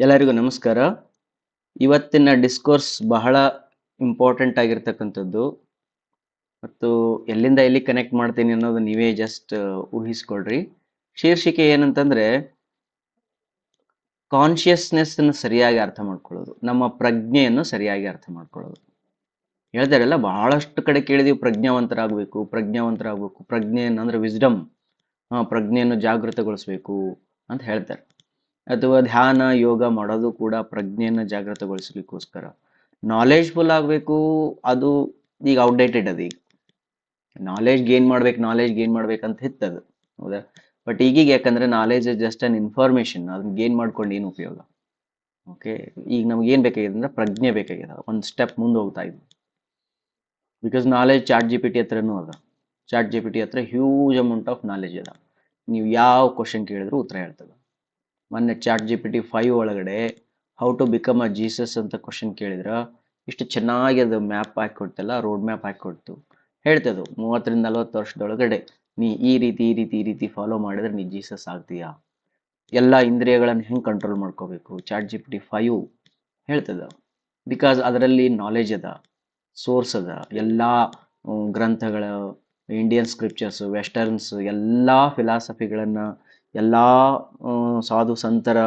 ಎಲ್ಲರಿಗೂ ನಮಸ್ಕಾರ. ಇವತ್ತಿನ ಡಿಸ್ಕೋರ್ಸ್ ಬಹಳ ಇಂಪಾರ್ಟೆಂಟ್ ಆಗಿರ್ತಕ್ಕಂಥದ್ದು ಮತ್ತು ಎಲ್ಲಿಂದ ಎಲ್ಲಿ ಕನೆಕ್ಟ್ ಮಾಡ್ತೀನಿ ಅನ್ನೋದು ನೀವೇ ಜಸ್ಟ್ ಊಹಿಸ್ಕೊಳ್ರಿ. ಶೀರ್ಷಿಕೆ ಏನಂತಂದ್ರೆ ಕಾನ್ಶಿಯಸ್ನೆಸ್ ಅನ್ನು ಸರಿಯಾಗಿ ಅರ್ಥ ಮಾಡ್ಕೊಳ್ಳೋದು, ನಮ್ಮ ಪ್ರಜ್ಞೆಯನ್ನು ಸರಿಯಾಗಿ ಅರ್ಥ ಮಾಡ್ಕೊಳ್ಳೋದು. ಹೇಳ್ತಾರಲ್ಲ, ಬಹಳಷ್ಟು ಕಡೆ ಕೇಳಿದೀವಿ ಪ್ರಜ್ಞಾವಂತರಾಗಬೇಕು. ಪ್ರಜ್ಞೆ ಅಂದ್ರೆ ವಿಸ್ಡಮ್, ಪ್ರಜ್ಞೆಯನ್ನು ಜಾಗೃತಗೊಳಿಸ್ಬೇಕು ಅಂತ ಹೇಳ್ತಾರೆ. ಅಥವಾ ಧ್ಯಾನ ಯೋಗ ಮಾಡೋದು ಕೂಡ ಪ್ರಜ್ಞೆಯನ್ನು ಜಾಗೃತಗೊಳಿಸಲಿಕ್ಕೋಸ್ಕರ. ನಾಲೆಜ್ಫುಲ್ ಆಗಬೇಕು, ಅದು ಈಗ ಔಟ್ಡೇಟೆಡ್. ಅದು ಈಗ ನಾಲೆಜ್ ಗೇನ್ ಮಾಡ್ಬೇಕಂತ ಇತ್ತದು, ಹೌದಾ? ಬಟ್ ಈಗೀಗ ಯಾಕಂದ್ರೆ ನಾಲೆಜ್ ಜಸ್ಟ್ ಅನ್ ಇನ್ಫಾರ್ಮೇಶನ್, ಅದನ್ನ ಗೇನ್ ಮಾಡ್ಕೊಂಡು ಏನು ಉಪಯೋಗ? ಓಕೆ, ಈಗ ನಮ್ಗೆ ಏನ್ ಬೇಕಾಗಿದೆ ಅಂದ್ರೆ ಪ್ರಜ್ಞೆ ಬೇಕಾಗಿದೆ. ಒಂದು ಸ್ಟೆಪ್ ಮುಂದೆ ಹೋಗ್ತಾ ಇದ್ವಿ. ಬಿಕಾಸ್ ನಾಲೆಜ್ ChatGPT ಹತ್ರನೂ ಅದ. ChatGPT ಹತ್ರ ಹ್ಯೂಜ್ ಅಮೌಂಟ್ ಆಫ್ ನಾಲೆಜ್ ಅದ. ನೀವು ಯಾವ ಕ್ವಶನ್ ಕೇಳಿದ್ರು ಉತ್ತರ ಹೇಳ್ತದೆ. ಮೊನ್ನೆ ChatGPT 5 ಒಳಗಡೆ how to become a Jesus ಅಂತ ಕ್ವಶನ್ ಕೇಳಿದ್ರ ಇಷ್ಟು ಚೆನ್ನಾಗಿ ಅದು ಮ್ಯಾಪ್ ಹಾಕಿ ಕೊಡ್ತಲ್ಲ, ರೋಡ್ ಮ್ಯಾಪ್ ಹಾಕಿ ಕೊಡ್ತು. ಹೇಳ್ತದು 30 ರಿಂದ 40 ವರ್ಷದೊಳಗಡೆ ನೀ ಈ ರೀತಿ ಫಾಲೋ ಮಾಡಿದ್ರೆ ನೀ ಜೀಸಸ್ ಆಗ್ತೀಯಾ, ಎಲ್ಲ ಇಂದ್ರಿಯಗಳನ್ನು ಹೆಂಗೆ ಕಂಟ್ರೋಲ್ ಮಾಡ್ಕೋಬೇಕು, ChatGPT 5 ಹೇಳ್ತದ. ಬಿಕಾಸ್ ಅದರಲ್ಲಿ ನಾಲೆಜ್ ಅದ, ಸೋರ್ಸ್ ಅದ. ಎಲ್ಲ ಗ್ರಂಥಗಳ, ಇಂಡಿಯನ್ ಸ್ಕ್ರಿಪ್ಚರ್ಸ್, ವೆಸ್ಟರ್ನ್ಸ್, ಎಲ್ಲ ಫಿಲಾಸಫಿಗಳನ್ನು, ಎಲ್ಲ ಸಾಧು ಸಂತರ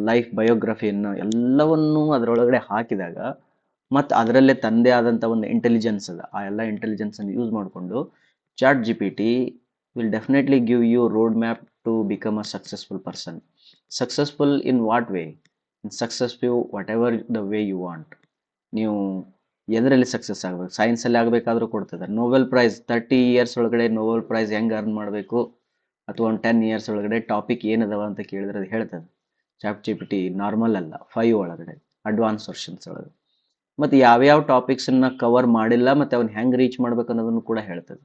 ಲೈಫ್ ಬಯೋಗ್ರಫಿಯನ್ನು ಎಲ್ಲವನ್ನೂ ಅದರೊಳಗಡೆ ಹಾಕಿದಾಗ, ಮತ್ತು ಅದರಲ್ಲೇ ತಂದೆ ಆದಂಥ ಒಂದು ಇಂಟೆಲಿಜೆನ್ಸ್ ಅದ. ಆ ಎಲ್ಲ ಇಂಟೆಲಿಜೆನ್ಸನ್ನು ಯೂಸ್ ಮಾಡಿಕೊಂಡು ChatGPT will definitely give you road map to become a successful person. Successful in what way? In successful whatever the way you want. ನೀವು ಎದರಲ್ಲಿ ಸಕ್ಸಸ್ ಆಗಬೇಕು? ಸೈನ್ಸಲ್ಲಿ ಆಗಬೇಕಾದ್ರೂ ಕೊಡ್ತದೆ. ನೋಬೆಲ್ ಪ್ರೈಸ್ 30 ಇಯರ್ಸ್ ಒಳಗಡೆ ನೋಬೆಲ್ ಪ್ರೈಸ್ ಹೆಂಗೆ earn ಮಾಡಬೇಕು, ಅಥವಾ ಒಂದು 10 ಇಯರ್ಸ್ ಒಳಗಡೆ ಟಾಪಿಕ್ ಏನದವ ಅಂತ ಕೇಳಿದ್ರೆ ಅದು ಹೇಳ್ತದೆ. ChatGPT ನಾರ್ಮಲ್ ಅಲ್ಲ, 5 ಒಳಗಡೆ ಅಡ್ವಾನ್ಸ್ ವರ್ಷನ್ಸ್ ಒಳಗೆ. ಮತ್ತು ಯಾವ್ಯಾವ ಟಾಪಿಕ್ಸನ್ನ ಕವರ್ ಮಾಡಿಲ್ಲ ಮತ್ತು ಅವ್ನು ಹೆಂಗೆ ರೀಚ್ ಮಾಡ್ಬೇಕು ಅನ್ನೋದನ್ನು ಕೂಡ ಹೇಳ್ತದೆ.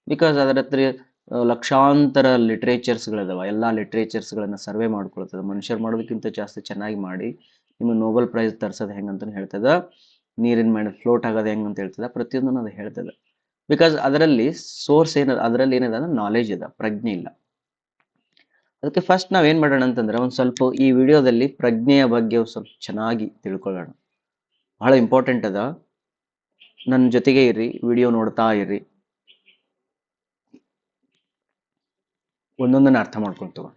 ಬಿಕಾಸ್ ಅದರ ಹತ್ರ ಲಕ್ಷಾಂತರ ಲಿಟ್ರೇಚರ್ಸ್ಗಳಿದಾವ. ಎಲ್ಲ ಲಿಟ್ರೇಚರ್ಸ್ಗಳನ್ನು ಸರ್ವೆ ಮಾಡ್ಕೊಳ್ತದೆ. ಮನುಷ್ಯರು ಮಾಡೋದಕ್ಕಿಂತ ಜಾಸ್ತಿ ಚೆನ್ನಾಗಿ ಮಾಡಿ ನಿಮಗೆ ನೋಬೆಲ್ ಪ್ರೈಸ್ ತರ್ಸೋದು ಹೆಂಗಂತ ಹೇಳ್ತದೆ. ನೀರಿನ ಮೇಲೆ ಫ್ಲೋಟ್ ಆಗೋದು ಹೆಂಗಂತ ಹೇಳ್ತದೆ. ಪ್ರತಿಯೊಂದನ್ನು ಅದು ಹೇಳ್ತದೆ. ಬಿಕಾಸ್ ಅದರಲ್ಲಿ ಸೋರ್ಸ್ ಏನದ, ಅದರಲ್ಲಿ ಏನಿದೆ ಅಂದ್ರೆ ನಾಲೆಜ್ ಇದೆ, ಪ್ರಜ್ಞೆ ಇಲ್ಲ. ಅದಕ್ಕೆ ಫಸ್ಟ್ ನಾವೇನು ಮಾಡೋಣ ಅಂತಂದ್ರೆ, ಒಂದು ಸ್ವಲ್ಪ ಈ ವಿಡಿಯೋದಲ್ಲಿ ಪ್ರಜ್ಞೆಯ ಬಗ್ಗೆ ಸ್ವಲ್ಪ ಚೆನ್ನಾಗಿ ತಿಳ್ಕೊಳ್ಳೋಣ. ಬಹಳ ಇಂಪಾರ್ಟೆಂಟ್ ಅದ. ನನ್ನ ಜೊತೆಗೆ ಇರ್ರಿ, ವಿಡಿಯೋ ನೋಡ್ತಾ ಇರ್ರಿ, ಒಂದೊಂದನ್ನು ಅರ್ಥ ಮಾಡ್ಕೊಳ್ತೇವೆ.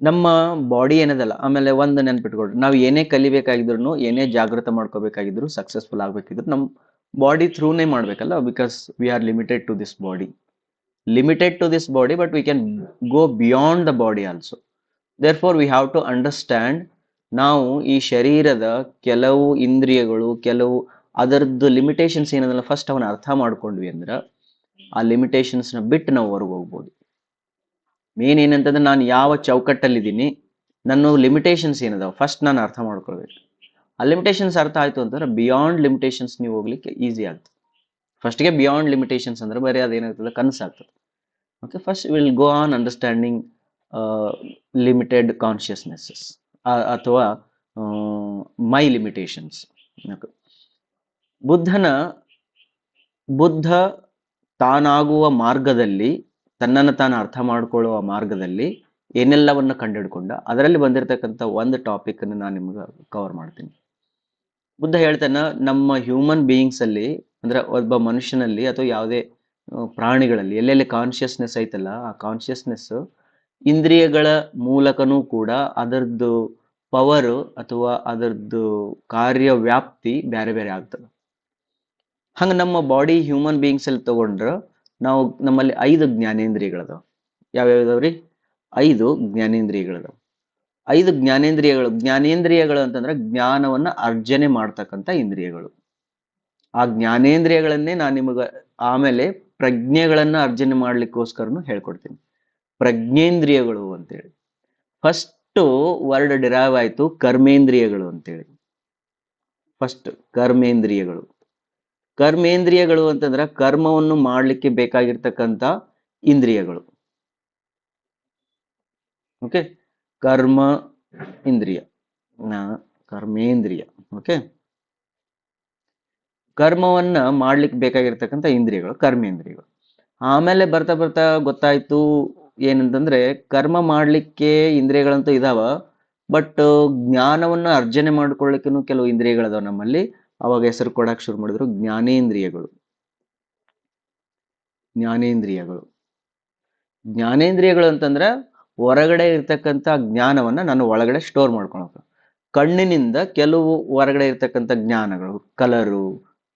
ನಮ್ಮ ಬಾಡಿ ಏನದಲ್ಲ, ಆಮೇಲೆ ಒಂದು ನೆನ್ಪಿಟ್ಕೊಳ್ರಿ, ನಾವು ಏನೇ ಕಲಿಬೇಕಾಗಿದ್ರು, ಏನೇ ಜಾಗೃತ ಮಾಡ್ಕೋಬೇಕಾಗಿದ್ರು, ಸಕ್ಸಸ್ಫುಲ್ ಆಗಬೇಕಿದ್ರು ನಮ್ಮ ಬಾಡಿ ಥ್ರೂನೇ ಮಾಡಬೇಕಲ್ಲ. Because we are limited to this body, but we can go beyond the body also. Therefore we have to understand. ನಾವು ಈ ಶರೀರದ ಕೆಲವು ಇಂದ್ರಿಯಗಳು, ಕೆಲವು ಅದರದ್ದು ಲಿಮಿಟೇಷನ್ಸ್ ಏನದಲ್ಲ, ಫಸ್ಟ್ ಅವನ್ನ ಅರ್ಥ ಮಾಡ್ಕೊಂಡ್ವಿ ಅಂದ್ರೆ ಆ ಲಿಮಿಟೇಷನ್ಸ್ನ ಬಿಟ್ಟು ನಾವು ಹೊರಗೆ ಹೋಗ್ಬೋದು. ಮೇನ್ ಏನಂತಂದ್ರೆ, ನಾನು ಯಾವ ಚೌಕಟ್ಟಲ್ಲಿದ್ದೀನಿ, ನನ್ನ ಲಿಮಿಟೇಷನ್ಸ್ ಏನದಾವ ಫಸ್ಟ್ ನಾನು ಅರ್ಥ ಮಾಡ್ಕೊಳ್ಬೇಕು. ಆ ಲಿಮಿಟೇಷನ್ಸ್ ಅರ್ಥ ಆಯ್ತು ಅಂತಂದ್ರೆ ಬಿಯಾಂಡ್ ಲಿಮಿಟೇಷನ್ಸ್ ನೀವು ಹೋಗ್ಲಿಕ್ಕೆ ಈಸಿ ಆಗ್ತದೆ. ಫಸ್ಟ್ಗೆ ಬಿಯಾಂಡ್ ಲಿಮಿಟೇಷನ್ಸ್ ಅಂದ್ರೆ ಬರೀ ಅದೇನಾಗ್ತದೆ, ಕನಸಾಗ್ತದೆ. Okay, first will go on understanding limited consciousnesses ಅಥವಾ ಮೈ ಲಿಮಿಟೇಷನ್ಸ್. ಬುದ್ಧ ತಾನಾಗುವ ಮಾರ್ಗದಲ್ಲಿ, ತನ್ನನ್ನು ತಾನು ಅರ್ಥ ಮಾಡ್ಕೊಳ್ಳುವ ಮಾರ್ಗದಲ್ಲಿ ಏನೆಲ್ಲವನ್ನು ಕಂಡುಹಿಡ್ಕೊಂಡ, ಅದರಲ್ಲಿ ಬಂದಿರತಕ್ಕಂಥ ಒಂದು ಟಾಪಿಕ್ ಅನ್ನು ನಾನು ನಿಮ್ಗೆ ಕವರ್ ಮಾಡ್ತೀನಿ. ಬುದ್ಧ ಹೇಳ್ತಾನ, ನಮ್ಮ ಹ್ಯೂಮನ್ ಬೀಯಿಂಗ್ಸ್ ಅಲ್ಲಿ, ಅಂದ್ರೆ ಒಬ್ಬ ಮನುಷ್ಯನಲ್ಲಿ ಅಥವಾ ಯಾವುದೇ ಪ್ರಾಣಿಗಳಲ್ಲಿ ಎಲ್ಲೆಲ್ಲಿ ಕಾನ್ಷಿಯಸ್ನೆಸ್ ಐತಲ್ಲ, ಆ ಕಾನ್ಷಿಯಸ್ನೆಸ್ ಇಂದ್ರಿಯಗಳ ಮೂಲಕನೂ ಕೂಡ ಅದರದ್ದು ಪವರ್ ಅಥವಾ ಅದರದ್ದು ಕಾರ್ಯವ್ಯಾಪ್ತಿ ಬೇರೆ ಬೇರೆ ಆಗ್ತದೆ. ಹಂಗೆ ನಮ್ಮ ಬಾಡಿ ಹ್ಯೂಮನ್ ಬೀಯಿಂಗ್ಸ್ ಅಲ್ಲಿ ತಗೊಂಡ್ರೆ ನಾವು, ನಮ್ಮಲ್ಲಿ 5 ಜ್ಞಾನೇಂದ್ರಿಯಗಳದಾವ. ಯಾವ್ಯಾವ್ದವ್ರಿ? 5 ಜ್ಞಾನೇಂದ್ರಿಯಗಳದಾವ. 5 ಜ್ಞಾನೇಂದ್ರಿಯಗಳು ಅಂತಂದ್ರೆ ಜ್ಞಾನವನ್ನ ಅರ್ಜನೆ ಮಾಡ್ತಕ್ಕಂಥ ಇಂದ್ರಿಯಗಳು. ಆ ಜ್ಞಾನೇಂದ್ರಿಯಗಳನ್ನೇ ನಾನು ನಿಮಗೆ ಆಮೇಲೆ ಪ್ರಜ್ಞೆಗಳನ್ನ ಅರ್ಜನೆ ಮಾಡ್ಲಿಕ್ಕೋಸ್ಕರನು ಹೇಳ್ಕೊಡ್ತೀನಿ. ಪ್ರಜ್ಞೇಂದ್ರಿಯಗಳು ಅಂತೇಳಿ ಫಸ್ಟ್ ವರ್ಡ್ ಡಿರೈವ್ ಆಯ್ತು, ಕರ್ಮೇಂದ್ರಿಯಗಳು ಅಂತೇಳಿ. ಫಸ್ಟ್ ಕರ್ಮೇಂದ್ರಿಯಗಳು ಅಂತಂದ್ರೆ ಕರ್ಮವನ್ನು ಮಾಡ್ಲಿಕ್ಕೆ ಬೇಕಾಗಿರ್ತಕ್ಕಂಥ ಇಂದ್ರಿಯಗಳು. ಓಕೆ, ಕರ್ಮ ಇಂದ್ರಿಯ, ಕರ್ಮೇಂದ್ರಿಯ. ಓಕೆ, ಕರ್ಮವನ್ನ ಮಾಡ್ಲಿಕ್ಕೆ ಬೇಕಾಗಿರ್ತಕ್ಕಂಥ ಇಂದ್ರಿಯಗಳು ಕರ್ಮೇಂದ್ರಿಯಗಳು. ಆಮೇಲೆ ಬರ್ತಾ ಬರ್ತಾ ಗೊತ್ತಾಯ್ತು ಏನಂತಂದ್ರೆ, ಕರ್ಮ ಮಾಡ್ಲಿಕ್ಕೆ ಇಂದ್ರಿಯಗಳಂತೂ ಇದಾವ, ಬಟ್ ಜ್ಞಾನವನ್ನ ಅರ್ಜನೆ ಮಾಡ್ಕೊಳ್ಳಿಕ್ಕೂ ಕೆಲವು ಇಂದ್ರಿಯಗಳದಾವ ನಮ್ಮಲ್ಲಿ. ಅವಾಗ ಹೆಸರು ಕೊಡಕ್ ಶುರು ಮಾಡಿದ್ರು ಜ್ಞಾನೇಂದ್ರಿಯಗಳು. ಜ್ಞಾನೇಂದ್ರಿಯಗಳು ಜ್ಞಾನೇಂದ್ರಿಯಗಳು ಅಂತಂದ್ರೆ ಹೊರಗಡೆ ಇರ್ತಕ್ಕಂಥ ಜ್ಞಾನವನ್ನ ನಾನು ಒಳಗಡೆ ಸ್ಟೋರ್ ಮಾಡ್ಕೊಳಕ. ಕಣ್ಣಿನಿಂದ ಕೆಲವು ಹೊರಗಡೆ ಇರ್ತಕ್ಕಂಥ ಜ್ಞಾನಗಳು, ಕಲರು,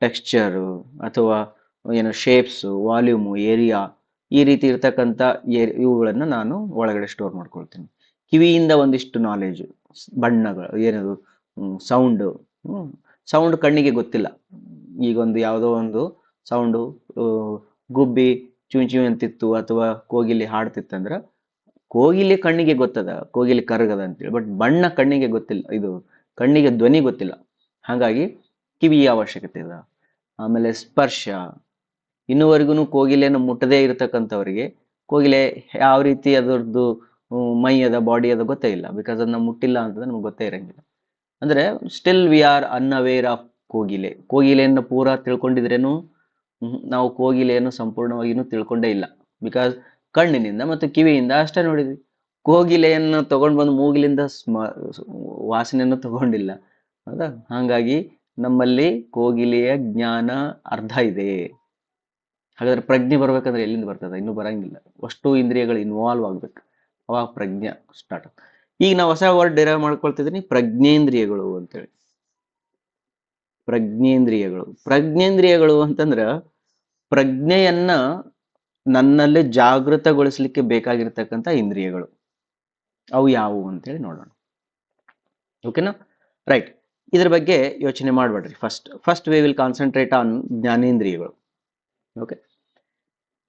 ಟೆಕ್ಸ್ಚರು, ಅಥವಾ ಏನು ಶೇಪ್ಸ್, ವಾಲ್ಯೂಮು, ಏರಿಯಾ, ಈ ರೀತಿ ಇರ್ತಕ್ಕಂಥ ಇವುಗಳನ್ನ ನಾನು ಒಳಗಡೆ ಸ್ಟೋರ್ ಮಾಡ್ಕೊಳ್ತೀನಿ. ಕಿವಿಯಿಂದ ಒಂದಿಷ್ಟು ನಾಲೆಜ್, ಬಣ್ಣಗಳು, ಏನದು, ಸೌಂಡು. ಸೌಂಡ್ ಕಣ್ಣಿಗೆ ಗೊತ್ತಿಲ್ಲ. ಈಗೊಂದು ಯಾವುದೋ ಒಂದು ಸೌಂಡು, ಗುಬ್ಬಿ ಚುಂಚಿ ಅಂತಿತ್ತು ಅಥವಾ ಕೋಗಿಲೆ ಹಾಡ್ತಿತ್ತಂದ್ರ ಕೋಗಿಲೆ ಕಣ್ಣಿಗೆ ಗೊತ್ತದ ಕೋಗಿಲೆ ಕರಗದ ಅಂತೇಳಿ, ಬಟ್ ಬಣ್ಣ ಕಣ್ಣಿಗೆ ಗೊತ್ತಿಲ್ಲ, ಇದು ಕಣ್ಣಿಗೆ ಧ್ವನಿ ಗೊತ್ತಿಲ್ಲ. ಹಾಗಾಗಿ ಕಿವಿಯ ಅವಶ್ಯಕತೆ ಇದೆ. ಆಮೇಲೆ ಸ್ಪರ್ಶ, ಇನ್ನುವರೆಗೂ ಕೋಗಿಲೆಯನ್ನು ಮುಟ್ಟದೇ ಇರತಕ್ಕಂಥವ್ರಿಗೆ ಕೋಗಿಲೆ ಯಾವ ರೀತಿ ಅದರದ್ದು ಮೈ ಅದ, ಬಾಡಿ ಅದ ಗೊತ್ತೇ ಇಲ್ಲ. ಬಿಕಾಸ್ ಅದನ್ನ ಮುಟ್ಟಿಲ್ಲ ಅಂತಂದ್ರೆ ನಮ್ಗೆ ಗೊತ್ತೇ ಇರಂಗಿಲ್ಲ. ಅಂದ್ರೆ still we are unaware of ಕೋಗಿಲೆ. ಕೋಗಿಲೆಯನ್ನು ಪೂರಾ ತಿಳ್ಕೊಂಡಿದ್ರೇನು ನಾವು ಕೋಗಿಲೆಯನ್ನು ಸಂಪೂರ್ಣವಾಗಿನೂ ತಿಳ್ಕೊಂಡೇ ಇಲ್ಲ. ಬಿಕಾಸ್ ಕಣ್ಣಿನಿಂದ ಮತ್ತು ಕಿವಿಯಿಂದ ಅಷ್ಟೇ ನೋಡಿದ್ವಿ. ಕೋಗಿಲೆಯನ್ನು ತಗೊಂಡ್ ಬಂದು ಮೂಗಿಲಿಂದ ವಾಸನೆಯನ್ನು ತಗೊಂಡಿಲ್ಲ. ಹೌದಾ? ಹಾಗಾಗಿ ನಮ್ಮಲ್ಲಿ ಕೋಗಿಲೆಯ ಜ್ಞಾನ ಅರ್ಧ ಇದೆ. ಹಾಗಾದ್ರೆ ಪ್ರಜ್ಞೆ ಬರ್ಬೇಕಂದ್ರೆ ಎಲ್ಲಿಂದ ಬರ್ತದೆ? ಇನ್ನೂ ಬರಂಗಿಲ್ಲ. ಅಷ್ಟು ಇಂದ್ರಿಯಗಳು ಇನ್ವಾಲ್ವ್ ಆಗ್ಬೇಕು, ಅವಾಗ ಪ್ರಜ್ಞೆ ಸ್ಟಾರ್ಟ್. ಈಗ ನಾವು ಹೊಸ ವರ್ಡ್ ಡಿರೈವ್ ಮಾಡ್ಕೊಳ್ತಿದ್ದೀನಿ, ಪ್ರಜ್ಞೇಂದ್ರಿಯಗಳು ಅಂತೇಳಿ. ಪ್ರಜ್ಞೇಂದ್ರಿಯಗಳು ಅಂತಂದ್ರ ಪ್ರಜ್ಞೆಯನ್ನ ನನ್ನಲ್ಲಿ ಜಾಗೃತಗೊಳಿಸ್ಲಿಕ್ಕೆ ಬೇಕಾಗಿರ್ತಕ್ಕಂಥ ಇಂದ್ರಿಯಗಳು. ಅವು ಯಾವುವು ಅಂತೇಳಿ ನೋಡೋಣ. ಓಕೆನಾ? ರೈಟ್. ಇದ್ರ ಬಗ್ಗೆ ಯೋಚನೆ ಮಾಡ್ಬೇಡ್ರಿ. First we will concentrate on ಜ್ಞಾನೇಂದ್ರಿಯಗಳು. ಓಕೆ,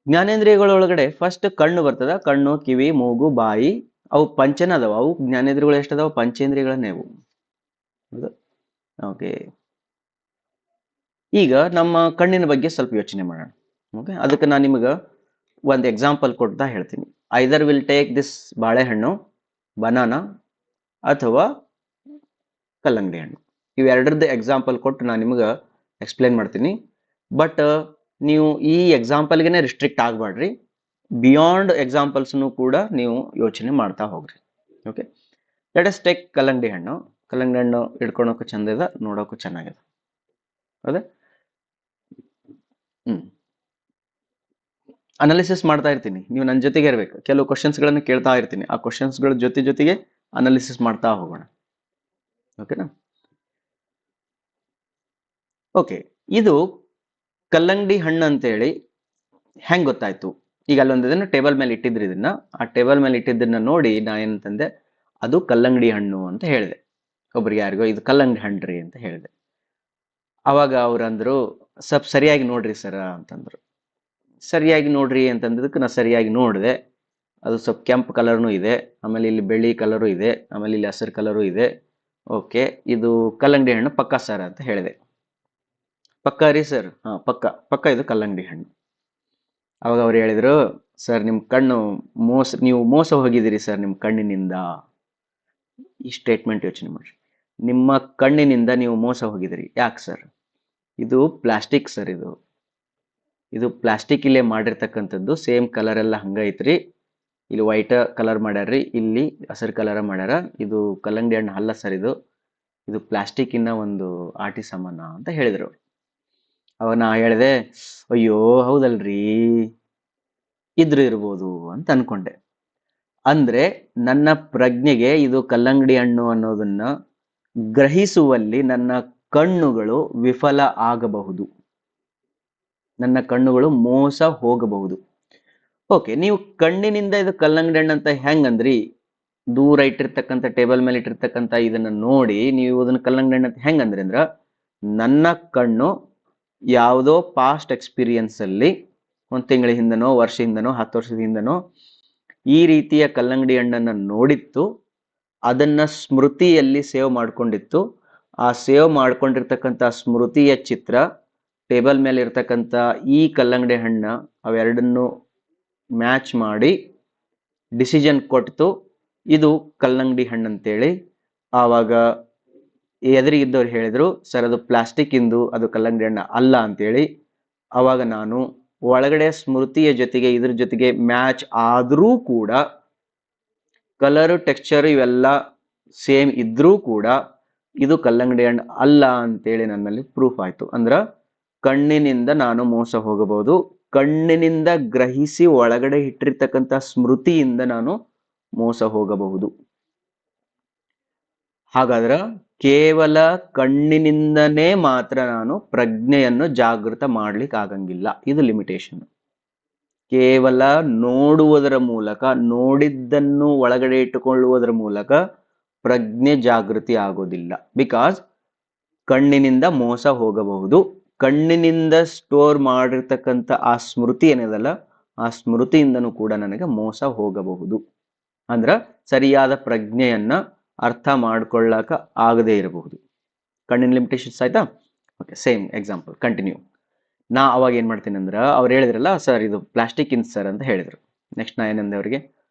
ಜ್ಞಾನೇಂದ್ರಿಯಗಳೊಳಗಡೆ ಫಸ್ಟ್ ಕಣ್ಣು ಬರ್ತದ. ಕಣ್ಣು, ಕಿವಿ, ಮೂಗು, ಬಾಯಿ, ಅವು ಪಂಚನ ಅದಾವ. ಅವು ಜ್ಞಾನೇಂದ್ರಿಯಗಳು ಎಷ್ಟದಾವ? ಪಂಚೇಂದ್ರಿಯಗಳನ್ನೇ ಅವು. ಓಕೆ, ಈಗ ನಮ್ಮ ಕಣ್ಣಿನ ಬಗ್ಗೆ ಸ್ವಲ್ಪ ಯೋಚನೆ ಮಾಡೋಣ. ಓಕೆ, ಅದಕ್ಕೆ ನಾನು ನಿಮಗೆ ಒಂದು ಎಕ್ಸಾಂಪಲ್ ಕೊಡ್ತಾ ಹೇಳ್ತೀನಿ. ಐದರ್ ವಿಲ್ ಟೇಕ್ ದಿಸ್ ಬಾಳೆಹಣ್ಣು, ಬನಾನಾ, ಅಥವಾ ಕಲ್ಲಂಗಡಿ ಹಣ್ಣು. ಇವೆರಡರದ್ದು ಎಕ್ಸಾಂಪಲ್ ಕೊಟ್ಟು ನಾನು ನಿಮಗೆ ಎಕ್ಸ್ಪ್ಲೇನ್ ಮಾಡ್ತೀನಿ. ಬಟ್ ನೀವು ಈ ಎಕ್ಸಾಂಪಲ್ಗೆ ರಿಸ್ಟ್ರಿಕ್ಟ್ ಆಗಬೇಡ್ರಿ. ಬಿಯಾಂಡ್ ಎಕ್ಸಾಂಪಲ್ಸ್ನು ಕೂಡ ನೀವು ಯೋಚನೆ ಮಾಡ್ತಾ ಹೋಗ್ರಿ. ಓಕೆ, ಲೆಟ್ ಅಸ್ ಟೇಕ್ ಕಲ್ಲಂಗಡಿ ಹಣ್ಣು. ಕಲ್ಲಂಗಡಿ ಹಣ್ಣು ಹಿಡ್ಕೊಳಕ್ಕೂ ಚಂದ ಇದೆ, ನೋಡೋಕ್ಕೂ ಚೆನ್ನಾಗಿದೆ. ಹೌದಾ? ಅನಾಲಿಸಿಸ್ ಮಾಡ್ತಾ ಇರ್ತೀನಿ, ನೀವು ನನ್ನ ಜೊತೆಗೆ ಇರಬೇಕು. ಕೆಲವು ಕ್ವಶನ್ಸ್ಗಳನ್ನು ಕೇಳ್ತಾ ಇರ್ತೀನಿ, ಆ ಕ್ವಶನ್ಸ್ಗಳ ಜೊತೆಗೆ ಅನಾಲಿಸಿಸ್ ಮಾಡ್ತಾ ಹೋಗೋಣ. ಓಕೆನಾ? ಓಕೆ, ಇದು ಕಲ್ಲಂಗಡಿ ಹಣ್ಣು ಅಂತೇಳಿ ಹೆಂಗ್ ಗೊತ್ತಾಯ್ತು? ಈಗ ಅಲ್ಲೊಂದಿದನ್ನ ಟೇಬಲ್ ಮೇಲೆ ಇಟ್ಟಿದ್ರಿ. ಇದನ್ನ ಆ ಟೇಬಲ್ ಮೇಲೆ ಇಟ್ಟಿದ್ದನ್ನ ನೋಡಿ ನಾ ಏನಂತಂದೆ, ಅದು ಕಲ್ಲಂಗಡಿ ಹಣ್ಣು ಅಂತ ಹೇಳಿದೆ. ಒಬ್ರಿಗೆ ಯಾರಿಗೋ ಇದು ಕಲ್ಲಂಗಡಿ ಹಣ್ಣ್ರಿ ಅಂತ ಹೇಳಿದೆ. ಅವಾಗ ಅವ್ರಂದ್ರು ಸ್ವಲ್ಪ ಸರಿಯಾಗಿ ನೋಡ್ರಿ ಸರ ಅಂತಂದ್ರು. ಸರಿಯಾಗಿ ನೋಡ್ರಿ ಅಂತಂದದಕ್ಕೆ ನಾ ಸರಿಯಾಗಿ ನೋಡಿದೆ. ಅದು ಸ್ವಲ್ಪ ಕೆಂಪು ಕಲರ್ನು ಇದೆ, ಆಮೇಲೆ ಇಲ್ಲಿ ಬೆಳ್ಳಿ ಕಲರು ಇದೆ, ಆಮೇಲೆ ಇಲ್ಲಿ ಹಸಿರು ಕಲರು ಇದೆ. ಓಕೆ, ಇದು ಕಲ್ಲಂಗಡಿ ಹಣ್ಣು ಪಕ್ಕ ಸರ್ ಅಂತ ಹೇಳಿದೆ. ಪಕ್ಕ ರೀ ಸರ್? ಹಾ, ಪಕ್ಕ ಇದು ಕಲ್ಲಂಗಡಿ ಹಣ್ಣು. ಅವಾಗ ಅವ್ರು ಹೇಳಿದ್ರು, ಸರ್ ನಿಮ್ಮ ಕಣ್ಣು ನೀವು ಮೋಸ ಹೋಗಿದ್ದೀರಿ ಸರ್ ನಿಮ್ಮ ಕಣ್ಣಿನಿಂದ. ಈ ಸ್ಟೇಟ್ಮೆಂಟ್ ಯೋಚನೆ ಮಾಡ್ರಿ. ನಿಮ್ಮ ಕಣ್ಣಿನಿಂದ ನೀವು ಮೋಸ ಹೋಗಿದ್ದೀರಿ. ಯಾಕೆ ಸರ್? ಇದು ಪ್ಲಾಸ್ಟಿಕ್ ಸರ್. ಇದು ಪ್ಲಾಸ್ಟಿಕ್ ಇಲ್ಲೇ ಮಾಡಿರ್ತಕ್ಕಂಥದ್ದು. ಸೇಮ್ ಕಲರ್ ಎಲ್ಲ ಹಂಗ ಐತ್ರಿ. ಇಲ್ಲಿ ವೈಟ್ ಕಲರ್ ಮಾಡ್ಯಾರ್ರಿ, ಇಲ್ಲಿ ಹಸಿರು ಕಲರ್ ಮಾಡ್ಯಾರ. ಇದು ಕಲ್ಲಂಗಡಿ ಹಣ್ಣು ಅಲ್ಲ ಸರ್. ಇದು ಪ್ಲಾಸ್ಟಿಕ್ಕಿನ ಒಂದು ಆಟಿ ಸಾಮಾನ ಅಂತ ಹೇಳಿದ್ರು. ಅವಾಗ ನಾ ಹೇಳಿದೆ, ಅಯ್ಯೋ ಹೌದಲ್ರಿ, ಇರ್ಬೋದು ಅಂತ ಅನ್ಕೊಂಡೆ. ಅಂದ್ರೆ ನನ್ನ ಪ್ರಜ್ಞೆಗೆ ಇದು ಕಲ್ಲಂಗಡಿ ಹಣ್ಣು ಅನ್ನೋದನ್ನ ಗ್ರಹಿಸುವಲ್ಲಿ ನನ್ನ ಕಣ್ಣುಗಳು ವಿಫಲ ಆಗಬಹುದು, ನನ್ನ ಕಣ್ಣುಗಳು ಮೋಸ ಹೋಗಬಹುದು. ಓಕೆ, ನೀವು ಕಣ್ಣಿನಿಂದ ಇದು ಕಲ್ಲಂಗಡಿ ಹಣ್ಣು ಅಂತ ಹೆಂಗಂದ್ರಿ? ದೂರ ಇಟ್ಟಿರ್ತಕ್ಕಂಥ ಟೇಬಲ್ ಮೇಲೆ ಇಟ್ಟಿರ್ತಕ್ಕಂಥ ಇದನ್ನ ನೋಡಿ ನೀವು ಅದನ್ನ ಕಲ್ಲಂಗಡಿ ಹಣ್ಣು ಅಂತ ಹೆಂಗಂದ್ರಿ ಅಂದ್ರ, ನನ್ನ ಕಣ್ಣು ಯಾವುದೋ ಪಾಸ್ಟ್ ಎಕ್ಸ್ಪೀರಿಯನ್ಸ್ ಅಲ್ಲಿ 1 ತಿಂಗಳ ಹಿಂದನೋ, ವರ್ಷ ಹಿಂದನೋ, 10 ವರ್ಷದ ಹಿಂದನೋ ಈ ರೀತಿಯ ಕಲ್ಲಂಗಡಿ ಹಣ್ಣನ್ನ ನೋಡಿತ್ತು. ಅದನ್ನ ಸ್ಮೃತಿಯಲ್ಲಿ ಸೇವ್ ಮಾಡ್ಕೊಂಡಿತ್ತು. ಆ ಸೇವ್ ಮಾಡ್ಕೊಂಡಿರ್ತಕ್ಕಂಥ ಸ್ಮೃತಿಯ ಚಿತ್ರ ಟೇಬಲ್ ಮೇಲೆ ಇರ್ತಕ್ಕಂಥ ಈ ಕಲ್ಲಂಗಡಿ ಹಣ್ಣ ಅವೆರಡನ್ನು ಮ್ಯಾಚ್ ಮಾಡಿ ಡಿಸಿಷನ್ ಕೊಟ್ಟು ಇದು ಕಲ್ಲಂಗಡಿ ಹಣ್ಣು ಅಂತೇಳಿ. ಆವಾಗ ಎದುರಿಗಿದ್ದವ್ರು ಹೇಳಿದ್ರು, ಸರ್ ಅದು ಪ್ಲಾಸ್ಟಿಕ್ ಇಂದು, ಅದು ಕಲ್ಲಂಗಡಿ ಹಣ್ಣು ಅಲ್ಲ ಅಂತೇಳಿ. ಅವಾಗ ನಾನು ಒಳಗಡೆ ಸ್ಮೃತಿಯ ಜೊತೆಗೆ ಇದ್ರ ಜೊತೆಗೆ ಮ್ಯಾಚ್ ಆದರೂ ಕೂಡ ಕಲರು, ಟೆಕ್ಸ್ಚರ್ ಇವೆಲ್ಲ ಸೇಮ್ ಇದ್ರೂ ಕೂಡ ಇದು ಕಲ್ಲಂಗಡಿ ಹಣ್ಣು ಅಲ್ಲ ಅಂತೇಳಿ ನನ್ನಲ್ಲಿ ಪ್ರೂಫ್ ಆಯ್ತು. ಅಂದ್ರ ಕಣ್ಣಿನಿಂದ ನಾನು ಮೋಸ ಹೋಗಬಹುದು, ಕಣ್ಣಿನಿಂದ ಗ್ರಹಿಸಿ ಒಳಗಡೆ ಇಟ್ಟಿರ್ತಕ್ಕಂಥ ಸ್ಮೃತಿಯಿಂದ ನಾನು ಮೋಸ ಹೋಗಬಹುದು. ಹಾಗಾದ್ರ ಕೇವಲ ಕಣ್ಣಿನಿಂದನೇ ಮಾತ್ರ ನಾನು ಪ್ರಜ್ಞೆಯನ್ನು ಜಾಗೃತ ಮಾಡ್ಲಿಕ್ಕೆ ಆಗಂಗಿಲ್ಲ. ಇದು ಲಿಮಿಟೇಷನ್. ಕೇವಲ ನೋಡುವುದರ ಮೂಲಕ, ನೋಡಿದ್ದನ್ನು ಒಳಗಡೆ ಇಟ್ಟುಕೊಳ್ಳುವುದರ ಮೂಲಕ ಪ್ರಜ್ಞೆ ಜಾಗೃತಿ ಆಗೋದಿಲ್ಲ. ಬಿಕಾಸ್ ಕಣ್ಣಿನಿಂದ ಮೋಸ ಹೋಗಬಹುದು. ಕಣ್ಣಿನಿಂದ ಸ್ಟೋರ್ ಮಾಡಿರ್ತಕ್ಕಂಥ ಆ ಸ್ಮೃತಿ ಏನಿದಲ್ಲ, ಆ ಸ್ಮೃತಿಯಿಂದನೂ ಕೂಡ ನನಗೆ ಮೋಸ ಹೋಗಬಹುದು. ಅಂದ್ರ ಸರಿಯಾದ ಪ್ರಜ್ಞೆಯನ್ನ ಅರ್ಥ ಮಾಡ್ಕೊಳ್ಳಕ ಆಗದೆ ಇರಬಹುದು. ಕಣ್ಣಿನ ಲಿಮಿಟೇಷನ್ಸ್ ಆಯ್ತಾ? Okay, same example continue. ನಾ ಅವಾಗ ಏನ್ ಮಾಡ್ತೀನಿ ಅಂದ್ರ, ಅವ್ರು ಹೇಳಿದ್ರಲ್ಲ ಸರ್ ಇದು ಪ್ಲಾಸ್ಟಿಕ್ ಇನ್ ಸರ್ ಅಂತ ಹೇಳಿದ್ರು. ನೆಕ್ಸ್ಟ್ ನಾ ಏನಂದೆ ಅವ್ರಿಗೆ,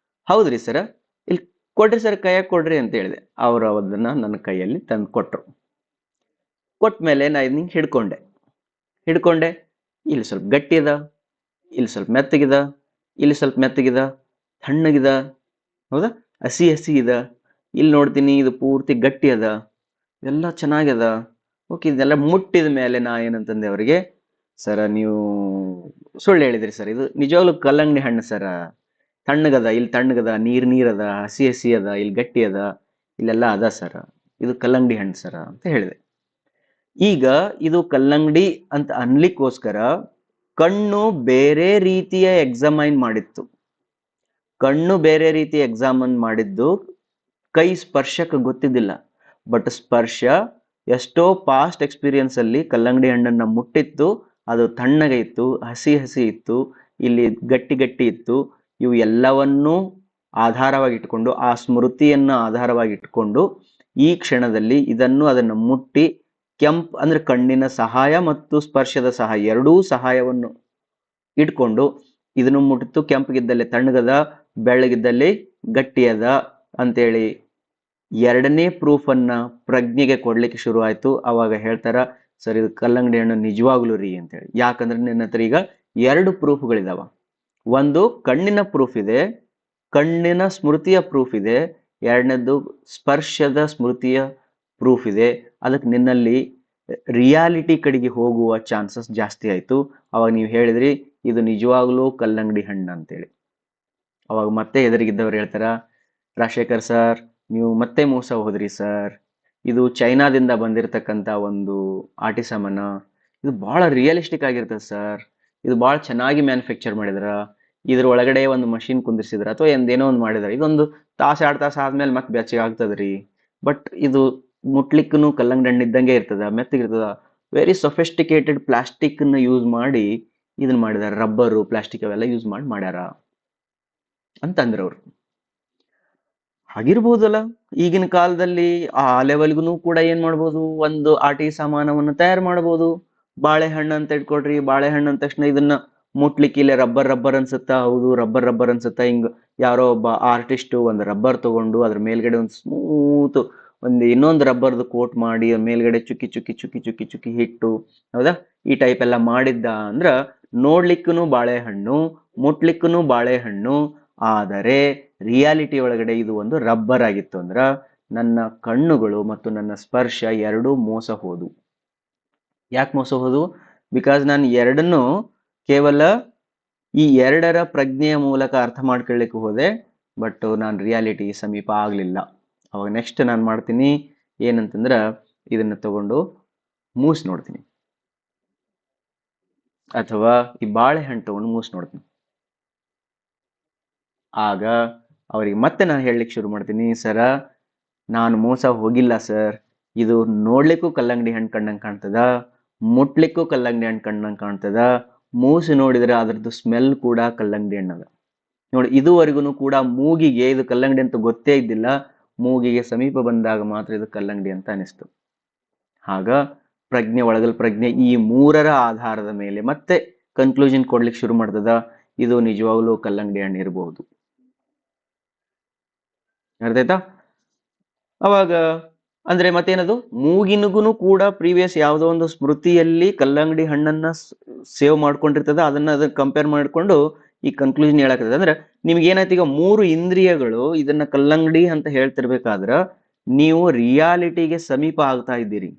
ಹೌದ್ರಿ ಸರ್, ಇಲ್ಲಿ ಕೊಡ್ರಿ ಸರ್, ಕೈಯಾಗ ಕೊಡ್ರಿ ಅಂತ ಹೇಳಿದೆ. ಅವರು ಅದನ್ನ ನನ್ನ ಕೈಯಲ್ಲಿ ತಂದು ಕೊಟ್ರು. ಕೊಟ್ಮೇಲೆ ನಾ ಇದನ್ನ ಹಿಡ್ಕೊಂಡೆ. ಇಲ್ಲಿ ಸ್ವಲ್ಪ ಗಟ್ಟಿ ಅದ, ಇಲ್ಲಿ ಸ್ವಲ್ಪ ಮೆತ್ತಗಿದ, ಇಲ್ಲಿ ಸ್ವಲ್ಪ ಮೆತ್ತಗಿದ, ತಣ್ಣಗಿದ, ಹೌದಾ, ಹಸಿ ಇದ. ಇಲ್ಲಿ ನೋಡ್ತೀನಿ ಇದು ಪೂರ್ತಿ ಗಟ್ಟಿ ಅದ, ಎಲ್ಲ ಚೆನ್ನಾಗ್ಯದ. ಓಕೆ, ಇದೆಲ್ಲ ಮುಟ್ಟಿದ ಮೇಲೆ ನಾ ಏನಂತಂದೆ ಅವರಿಗೆ, ಸರ ನೀವು ಸುಳ್ಳು ಹೇಳಿದ್ರಿ ಸರ್, ಇದು ನಿಜವಾಗ್ಲೂ ಕಲ್ಲಂಗಡಿ ಹಣ್ಣು ಸರ, ತಣ್ಣಗದ, ಇಲ್ಲಿ ತಣ್ಣಗದ, ನೀರದ, ಹಸಿ ಅದ, ಇಲ್ಲಿ ಗಟ್ಟಿ ಅದ, ಇಲ್ಲೆಲ್ಲ ಅದ ಸರ, ಇದು ಕಲ್ಲಂಗಡಿ ಹಣ್ಣು ಸರ ಅಂತ ಹೇಳಿದೆ. ಈಗ ಇದು ಕಲ್ಲಂಗಡಿ ಅಂತ ಅನ್ಲಿಕ್ಕೋಸ್ಕರ ಕಣ್ಣು ಬೇರೆ ರೀತಿಯ ಎಕ್ಸಾಮೈನ್ ಮಾಡಿತ್ತು. ಕಣ್ಣು ಬೇರೆ ರೀತಿಯ ಎಕ್ಸಾಮನ್ ಮಾಡಿದ್ದು ಕೈ ಸ್ಪರ್ಶಕ್ಕೆ ಗೊತ್ತಿದ್ದಿಲ್ಲ. ಬಟ್ ಸ್ಪರ್ಶ ಎಷ್ಟೋ ಪಾಸ್ಟ್ ಎಕ್ಸ್ಪೀರಿಯನ್ಸ್ ಅಲ್ಲಿ ಕಲ್ಲಂಗಡಿ ಹಣ್ಣನ್ನ ಮುಟ್ಟಿತ್ತು, ಅದು ತಣ್ಣಗೆ ಇತ್ತು, ಹಸಿ ಇತ್ತು, ಇಲ್ಲಿ ಗಟ್ಟಿ ಇತ್ತು. ಇವು ಎಲ್ಲವನ್ನೂ ಆಧಾರವಾಗಿಟ್ಕೊಂಡು, ಆ ಸ್ಮೃತಿಯನ್ನ ಆಧಾರವಾಗಿಟ್ಕೊಂಡು ಈ ಕ್ಷಣದಲ್ಲಿ ಅದನ್ನು ಮುಟ್ಟಿ ಕೆಂಪ್ ಅಂದ್ರೆ ಕಣ್ಣಿನ ಸಹಾಯ ಮತ್ತು ಸ್ಪರ್ಶದ ಸಹಾಯ ಎರಡೂ ಸಹಾಯವನ್ನು ಇಟ್ಕೊಂಡು ಇದನ್ನು ಮುಟ್ಟಿತ್ತು, ಕೆಂಪಗಿದ್ದಲ್ಲಿ ತಣ್ಣಗದ, ಬೆಳ್ಳಗಿದ್ದಲ್ಲಿ ಗಟ್ಟಿಯದ ಅಂತೇಳಿ ಎರಡನೇ ಪ್ರೂಫ್ ಅನ್ನ ಪ್ರಜ್ಞೆಗೆ ಕೊಡ್ಲಿಕ್ಕೆ ಶುರು ಆಯ್ತು. ಅವಾಗ ಹೇಳ್ತಾರ, ಸರ್ ಇದು ಕಲ್ಲಂಗಡಿ ಹಣ್ಣು ನಿಜವಾಗ್ಲೂ ರೀ ಅಂತೇಳಿ. ಯಾಕಂದ್ರೆ ನಿನ್ನ ಹತ್ರ ಈಗ ಎರಡು ಪ್ರೂಫ್ಗಳಿದಾವ. ಒಂದು ಕಣ್ಣಿನ ಪ್ರೂಫ್ ಇದೆ, ಕಣ್ಣಿನ ಸ್ಮೃತಿಯ ಪ್ರೂಫ್ ಇದೆ. ಎರಡನೇದು ಸ್ಪರ್ಶದ ಸ್ಮೃತಿಯ ಪ್ರೂಫ್ ಇದೆ. ಅದಕ್ಕೆ ನಿನ್ನಲ್ಲಿ ರಿಯಾಲಿಟಿ ಕಡೆಗೆ ಹೋಗುವ ಚಾನ್ಸಸ್ ಜಾಸ್ತಿ ಆಯ್ತು. ಅವಾಗ ನೀವು ಹೇಳಿದ್ರಿ ಇದು ನಿಜವಾಗ್ಲೂ ಕಲ್ಲಂಗಡಿ ಹಣ್ಣು ಅಂತೇಳಿ. ಅವಾಗ ಮತ್ತೆ ಎದುರಿಗಿದ್ದವ್ರು ಹೇಳ್ತಾರ, ರಾಜಶೇಖರ್ ಸರ್ ನೀವು ಮತ್ತೆ ಮೋಸ ಹೋದ್ರಿ ಸರ್, ಇದು ಚೈನಾದಿಂದ ಬಂದಿರತಕ್ಕಂತ ಒಂದು ಆಟಿಸಮನ, ಇದು ಬಹಳ ರಿಯಲಿಸ್ಟಿಕ್ ಆಗಿರ್ತದೆ ಸರ್, ಇದು ಬಹಳ ಚೆನ್ನಾಗಿ ಮ್ಯಾನುಫ್ಯಾಕ್ಚರ್ ಮಾಡಿದ್ರ, ಇದ್ರ ಒಳಗಡೆ ಒಂದು ಮಷಿನ್ ಕುಂದಿರ್ಸಿದ್ರ ಅಥವಾ ಏನೋ ಒಂದು ಮಾಡಿದ್ರ, ಇದೊಂದು ತಾಸು 2 ತಾಸು ಆದ್ಮೇಲೆ ಮತ್ತೆ ಬೆಚ್ಚಗೆ ಆಗ್ತದ್ರಿ. ಬಟ್ ಇದು ಮುಟ್ಲಿಕ್ಕೂ ಕಲ್ಲಂಗಡಿ ಹಣ್ಣು ಇದ್ದಂಗೆ ಇರ್ತದ, ಮೆತ್ತಗಿರ್ತದ. ವೆರಿ ಸೊಫಿಸ್ಟಿಕೇಟೆಡ್ ಪ್ಲಾಸ್ಟಿಕ್ ನ ಯೂಸ್ ಮಾಡಿ ಇದನ್ನ ಮಾಡಿದಾರ, ರಬ್ಬರು ಪ್ಲಾಸ್ಟಿಕ್ ಅವೆಲ್ಲ ಯೂಸ್ ಮಾಡ್ಯಾರ ಅಂತಂದ್ರ ಅವ್ರು. ಆಗಿರ್ಬೋದಲ್ಲ, ಈಗಿನ ಕಾಲದಲ್ಲಿ ಆ ಲೆವೆಲ್ಗೂ ಕೂಡ ಏನ್ ಮಾಡ್ಬೋದು, ಒಂದು ಆಟಿ ಸಾಮಾನವನ್ನು ತಯಾರು ಮಾಡ್ಬೋದು. ಬಾಳೆಹಣ್ಣು ಅಂತ ಇಟ್ಕೊಳ್ರಿ, ಬಾಳೆಹಣ್ಣು ಅಂದ ತಕ್ಷಣ ಇದನ್ನ ಮುಟ್ಲಿಕ್ಕೆ ಇಲ್ಲ ರಬ್ಬರ್ ಅನ್ಸುತ್ತಾ, ಹೌದು ರಬ್ಬರ್ ಅನ್ಸುತ್ತಾ. ಹಿಂಗ ಯಾರೋ ಒಬ್ಬ ಆರ್ಟಿಸ್ಟ್ ಒಂದು ರಬ್ಬರ್ ತಗೊಂಡು ಅದ್ರ ಮೇಲ್ಗಡೆ ಒಂದು ಸ್ಮೂತ್ ಇನ್ನೊಂದು ರಬ್ಬರ್ದು ಕೋಟ್ ಮಾಡಿ ಮೇಲ್ಗಡೆ ಚುಕ್ಕಿ ಹಿಟ್ಟು, ಹೌದಾ, ಈ ಟೈಪ್ ಎಲ್ಲ ಮಾಡಿದ್ದ ಅಂದ್ರ ನೋಡ್ಲಿಕ್ಕೂ ಬಾಳೆಹಣ್ಣು, ಮುಟ್ಲಿಕ್ಕೂ ಬಾಳೆಹಣ್ಣು. ಆದರೆ ರಿಯಾಲಿಟಿ ಒಳಗಡೆ ಇದು ಒಂದು ರಬ್ಬರ್ ಆಗಿತ್ತು ಅಂದ್ರ ನನ್ನ ಕಣ್ಣುಗಳು ಮತ್ತು ನನ್ನ ಸ್ಪರ್ಶ ಎರಡೂ ಮೋಸ ಹೋದು. ಯಾಕೆ ಮೋಸ ಹೋದು? ಬಿಕಾಸ್ ನಾನು ಎರಡನ್ನು ಕೇವಲ ಈ ಎರಡರ ಪ್ರಜ್ಞೆಯ ಮೂಲಕ ಅರ್ಥ ಮಾಡ್ಕೊಳ್ಳಿಕ್ಕೆ ಹೋದೆ, ಬಟ್ ನಾನು ರಿಯಾಲಿಟಿ ಸಮೀಪ ಆಗ್ಲಿಲ್ಲ. ಅವಾಗ ನೆಕ್ಸ್ಟ್ ನಾನು ಮಾಡ್ತೀನಿ ಏನಂತಂದ್ರ, ಇದನ್ನ ತಗೊಂಡು ಮೂಸ್ ನೋಡ್ತೀನಿ, ಅಥವಾ ಈ ಬಾಳೆಹಣ್ಣು ತಗೊಂಡು ಮೂಸ್ ನೋಡ್ತೀನಿ. ಆಗ ಅವ್ರಿಗೆ ಮತ್ತೆ ನಾನು ಹೇಳಲಿಕ್ಕೆ ಶುರು ಮಾಡ್ತೀನಿ, ಸರ ನಾನು ಮೋಸ ಹೋಗಿಲ್ಲ ಸರ್, ಇದು ನೋಡ್ಲಿಕ್ಕೂ ಕಲ್ಲಂಗಡಿ ಹಣ್ಣು ಕಣ್ಣಂಗೆ ಕಾಣ್ತದ, ಮುಟ್ಲಿಕ್ಕೂ ಕಲ್ಲಂಗಡಿ ಹಣ್ಣು ಕಣ್ಣಂಗೆ ಕಾಣ್ತದ, ಮೂಸು ನೋಡಿದ್ರೆ ಅದ್ರದ್ದು ಸ್ಮೆಲ್ ಕೂಡ ಕಲ್ಲಂಗಡಿ ಹಣ್ಣದ. ನೋಡಿ, ಇದುವರೆಗೂ ಕೂಡ ಮೂಗಿಗೆ ಇದು ಕಲ್ಲಂಗಡಿ ಅಂತ ಗೊತ್ತೇ ಇದ್ದಿಲ್ಲ, ಮೂಗಿಗೆ ಸಮೀಪ ಬಂದಾಗ ಮಾತ್ರ ಇದು ಕಲ್ಲಂಗಡಿ ಅಂತ ಅನಿಸ್ತು. ಆಗ ಪ್ರಜ್ಞೆ, ಒಳಗಲ್ ಪ್ರಜ್ಞೆ ಈ ಮೂರರ ಆಧಾರದ ಮೇಲೆ ಮತ್ತೆ ಕನ್ಕ್ಲೂಷನ್ ಕೊಡ್ಲಿಕ್ಕೆ ಶುರು ಮಾಡ್ತದ, ಇದು ನಿಜವಾಗ್ಲೂ ಕಲ್ಲಂಗಡಿ ಹಣ್ಣು ಇರಬಹುದು. ಅರ್ಥ ಆಯ್ತಾ? ಅವಾಗ ಅಂದ್ರೆ ಮತ್ತೇನದು, ಮೂಗಿನಗೂ ಕೂಡ ಪ್ರೀವಿಯಸ್ ಯಾವುದೋ ಒಂದು ಸ್ಮೃತಿಯಲ್ಲಿ ಕಲ್ಲಂಗಡಿ ಹಣ್ಣನ್ನ ಸೇವ್ ಮಾಡ್ಕೊಂಡಿರ್ತದ, ಅದನ್ನ ಕಂಪೇರ್ ಮಾಡ್ಕೊಂಡು ಈ ಕನ್ಕ್ಲೂಷನ್ ಹೇಳಕ್ತದೆ. ಅಂದ್ರೆ ನಿಮ್ಗೆ ಏನಾಯ್ತು, ಈಗ 3 ಇಂದ್ರಿಯಗಳು ಇದನ್ನ ಕಲ್ಲಂಗಡಿ ಅಂತ ಹೇಳ್ತಿರ್ಬೇಕಾದ್ರ ನೀವು ರಿಯಾಲಿಟಿಗೆ ಸಮೀಪ ಆಗ್ತಾ ಇದ್ದೀರಿ.